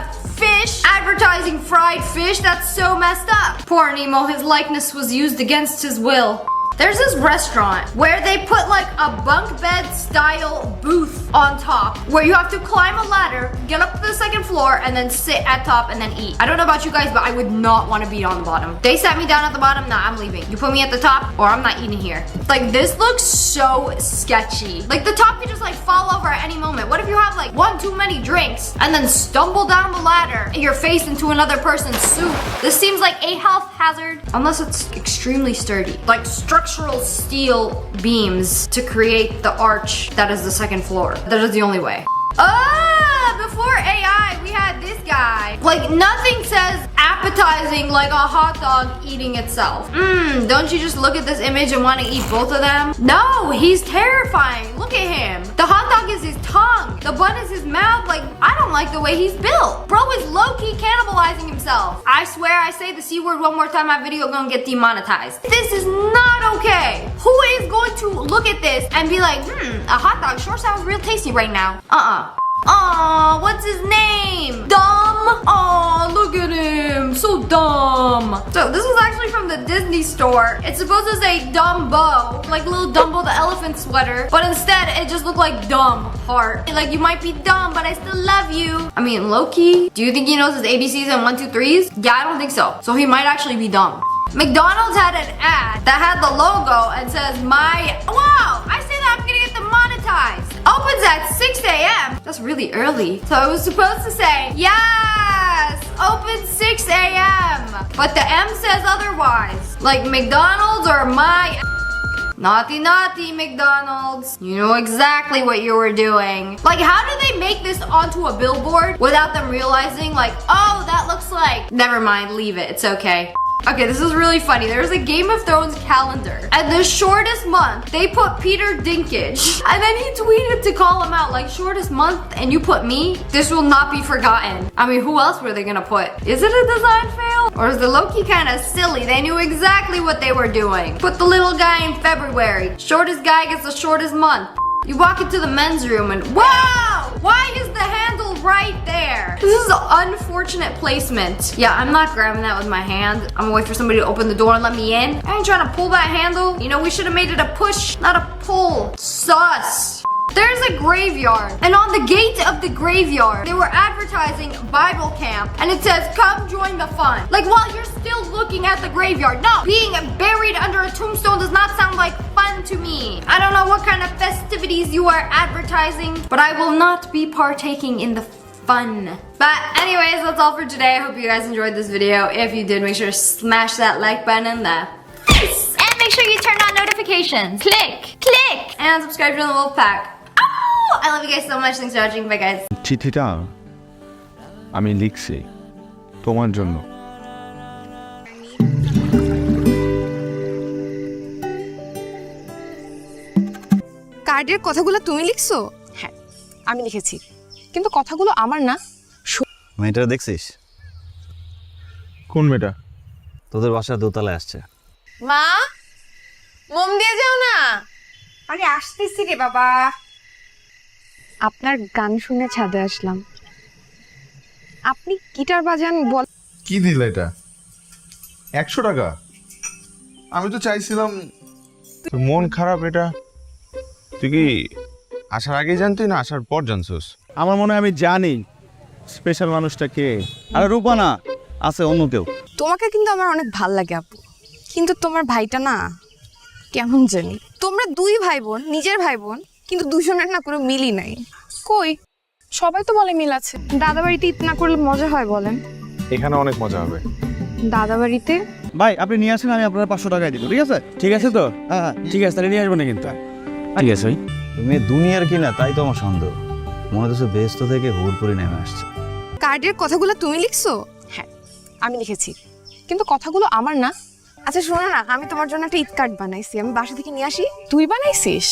a fish advertising fried fish. That's so messed up. Poor Nemo, his likeness was used against his will. There's this restaurant where they put like a bunk bed style booth on top where you have to climb a ladder, get up to the second floor, and then sit at top and then eat. I don't know about you guys, but I would not want to be on the bottom. They sat me down at the bottom, nah, I'm leaving. You put me at the top or I'm not eating here. Like, this looks so sketchy. Like, the top could just like fall over at any moment. What if you have like one too many drinks and then stumble down the ladder and you're face into another person's soup? This seems like a health hazard unless it's extremely sturdy. Like structural steel beams to create the arch that is the second floor. That is the only way. Before AI, we had this guy. Like, nothing says appetizing like a hot dog eating itself. Don't you just look at this image and want to eat both of them? No, he's terrifying. Look at him. The hot dog is his tongue. The bun is his mouth. Like, I don't like the way he's built. Bro is low-key cannibalizing himself. I swear, I say the C word one more time, my video gonna get demonetized. This is not okay. Who is going to look at this and be like, a hot dog sure sounds real tasty right now? Aw, what's his name? Dumb? Aw, look at him. So dumb. So this was actually from the Disney store. It's supposed to say Dumbo, like little Dumbo the elephant sweater, but instead it just looked like dumb heart. Like, you might be dumb, but I still love you. I mean, low-key, do you think he knows his ABCs and 1, 2, 3s? Yeah, I don't think so. So he might actually be dumb. McDonald's had an ad that had the logo and says wow, I say that I'm gonna get demonetized. Opens at 6 a.m. That's really early. So it was supposed to say, yes, open 6 a.m. But the M says otherwise. Like McDonald's or my naughty, naughty McDonald's. You know exactly what you were doing. Like, how do they make this onto a billboard without them realizing like, oh, that looks like, never mind, leave it, it's okay. Okay, this is really funny. There's a Game of Thrones calendar. And the shortest month, they put Peter Dinklage. And then he tweeted to call him out, like, shortest month, and you put me? This will not be forgotten. I mean, who else were they gonna put? Is it a design fail? Or is the Loki kind of silly? They knew exactly what they were doing. Put the little guy in February. Shortest guy gets the shortest month. You walk into the men's room and wow! Why is the handle right there? This is unfortunate placement. Yeah, I'm not grabbing that with my hand. I'm gonna wait for somebody to open the door and let me in. I ain't trying to pull that handle. You know, we should have made it a push, not a pull. Sus. There's a graveyard, and on the gate of the graveyard, they were advertising Bible camp, and it says, come join the fun. Like, while you're still looking at the graveyard. No, being buried under a tombstone does not sound like fun to me. I don't know what kind of festivities you are advertising, but I will not be partaking in the fun. But anyways, that's all for today. I hope you guys enjoyed this video. If you did, make sure to smash that like button in the face. And make sure you turn on notifications. Click, click, and subscribe to the Wolf Pack. I love you guys so much. Thanks for watching. Bye, guys. চিঠিটা আমি লিখছি তোমার জন্য। কার্ডের কথাগুলো তুমি লিখছো? হ্যাঁ, আমি লিখেছি, কিন্তু কথাগুলো আমার না। মেয়েটা দেখছিস? কোন মেয়েটা? তোদের বাসার দোতলায় আসছে। মা, মোম দিয়ে যাও না। আরে আসতেছি রে বাবা। আপনার গান শুনে ছাদে আসলাম। আপনি গিটার বাজান বল। কি দিল এটা? 100 টাকা? আমি তো চাইছিলাম। তোর মন খারাপ এটা? তুই কি আসার আগেই জানতুই না আসার পর জানছস? আমার মনে হয় আমি জানি স্পেশাল মানুষটা কে। আরে রূপা না, আছে অন্য কেউ। তোমাকে কিন্তু আমার অনেক ভাল লাগে আপু, কিন্তু তোমার ভাইটা না কেমন জানি। তোমরা দুই ভাই বোন, নিজের ভাই বোন, কিন্তু দুজনের না কোনো মিলই নাই। কই, সবাই তো বলে মিল আছে। দাদা বাড়িতে ঈদ না করলে মজা হয় বলেন? এখানে অনেক মজা হবে। দাদা বাড়িতে ভাই আপনি নিয়ে আসেন, আমি আপনার 500 টাকায় দিব, ঠিক আছে? ঠিক আছে তো? হ্যাঁ ঠিক আছে, তাহলে নিয়ে আসবো না কিন্তু। ঠিক আছে ভাই। তুমি দুনিয়ার কিনা, তাই তো আমার সন্দেহ। মনে হচ্ছে বেস্ত থেকে হুড়পুরি নেমে আসছে। কার্ডের কথাগুলো তুমি লিখছো? হ্যাঁ, আমি লিখেছি, কিন্তু কথাগুলো আমার না। আচ্ছা শোনো না, আমি তোমার জন্য একটা ঈদ কার্ড বানাইছি, আমি বাসা থেকে নিয়ে আসি। তুই বানাইছিস?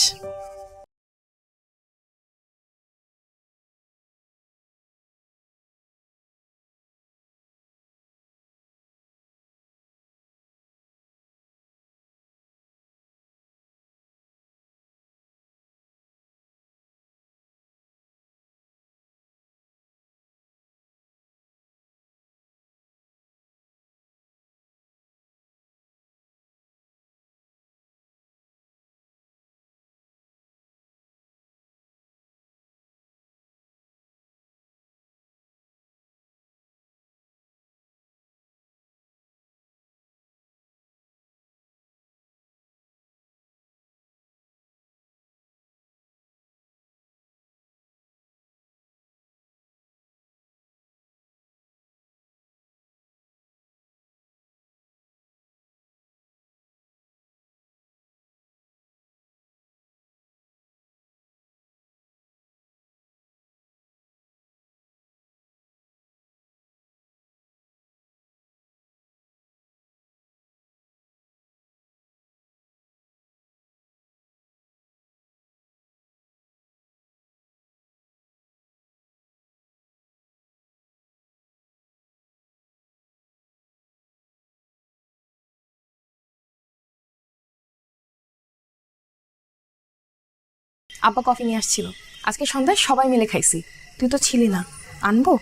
আব্বা কফি নিয়ে আসছিল, আজকে সন্ধ্যায় সবাই মিলে খাইছি। তুই তো ছিলি না, আনবো?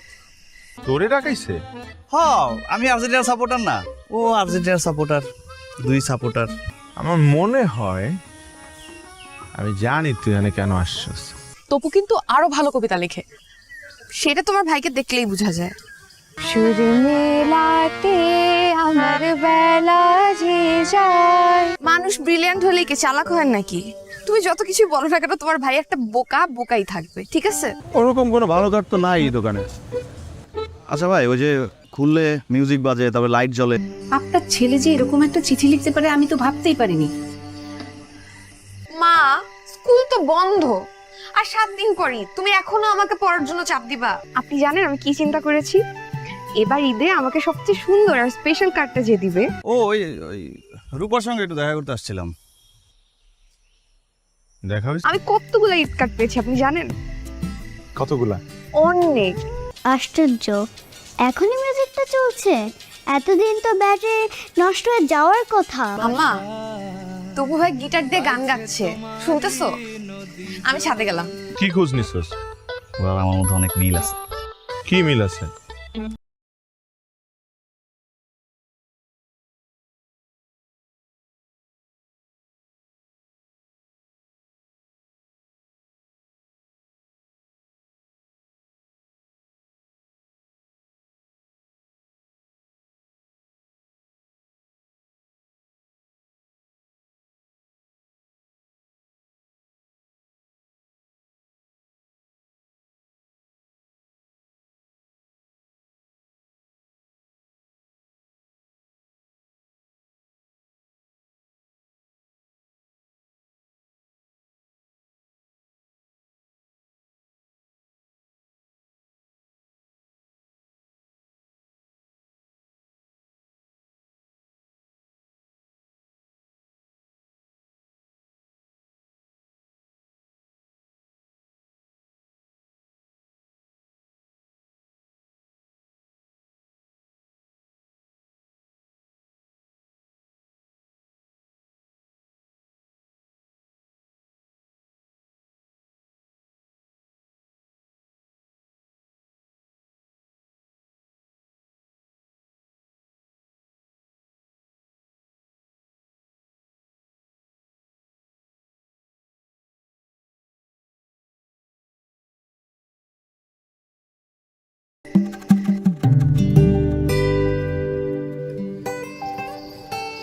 তোরে ডাকাইছে? হ, আমি আর্জেন্টিনার সাপোর্টার না, ও আর্জেন্টিনার সাপোর্টার, দুই সাপোর্টার। আমার মনে হয় আমি জানি তুই এখানে কেন আসছিস। তপু কিন্তু আরো ভালো কবিতা লেখে, সেটা তোমার ভাইকে দেখলেই বোঝা যায়। সুর মেলাতে আমার বেলা যে যায়। মানুষ ব্রিলিয়ান্ট হলেই কি চালাক হয় নাকি? তুমি যত কিছু বলো না কেন, তোমার ভাই একটা বোকাই থাকবে, ঠিক আছে? ওরকম কোনো ভালো কাঠ তো নাই এই দোকানে। আচ্ছা ভাই, ওই যে খুললে মিউজিক বাজে, তারপরে লাইট জ্বলে। আপনার ছেলে যে এরকম একটা চিঠি লিখতে পারে আমি তো ভাবতেই পারিনি। মা, স্কুল তো বন্ধ আর 7 দিন পরই, তুমি এখনো আমাকে পড়ার জন্য চাপ দিবা? আপনি জানেন আমি কি চিন্তা করেছি? এবার ঈদে আমাকে সবচেয়ে সুন্দর আর স্পেশাল কার্ডটা যে দিবে। ও ওই রূপার সঙ্গে একটু দেখা করতে আসছিলাম। দেখা হয়েছে? আমি কতগুলো ঈদ কার্ড পেয়েছি আপনি জানেন? কতগুলা? অনেক। আশ্চর্য, এখনই মিউজিকটা চলছে? এতদিন তো ব্যাটারি নষ্ট হয়ে যাওয়ার কথা। আম্মা, তবু ভাই গিটার দিয়ে গান গাচ্ছে, শুনতেছো? আমি ছাদে গেলাম। কি খোঁজ নিছিস? ওর আমার মধ্যে অনেক মিল আছে। কি মিল আছে?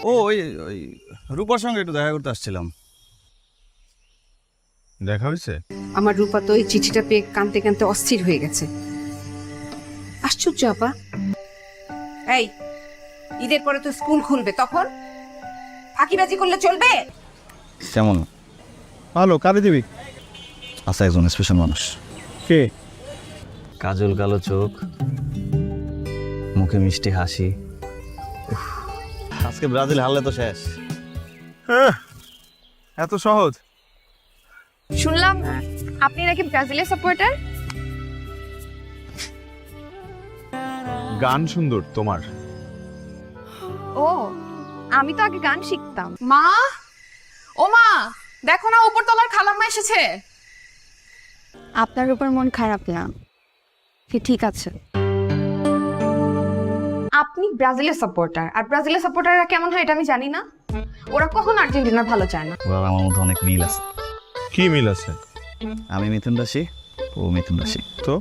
ও ওই রূপার সঙ্গে একটু দেখা করতে আসছিলাম। দেখা হয়েছে? আমার রূপা তো এই চিঠিটা পেয়ে কাঁদতে কাঁদতে অস্থির হয়ে গেছে। আশ্চর্য আপা। এই, ঈদের পরে তো স্কুল খুলবে, তখন ফাঁকিবাজি করলে চলবে? কেমন? ভালো। কারে দিবি? আচ্ছা, একজন স্পেশাল মানুষ। কে? কাজল কালো চোখ, মুখে মিষ্টি হাসি। আজকে ব্রাজিল হারলে তো শেষ। এত সহজ? শুনলাম আপনি নাকি ব্রাজিলের সাপোর্টার। গান সুন্দর তোমার। ও, আমি তো আগে গান শিখতাম। মা, ও মা, দেখো না উপরতলার খালাম্মা এসেছে। আপনার উপর মন খারাপ না, ঠিক আছে। আপনি ব্রাজিলের সাপোর্টার, আর ব্রাজিলের সাপোর্টাররা কেমন হয় এটা আমি জানি না। ওরা কখনো আর্জেন্টিনার ভালো চায় না। ওর আমার মধ্যে অনেক মিল আছে। কি মিল আছে? আমি মিথুন রাশি, ও মিথুন রাশি। তো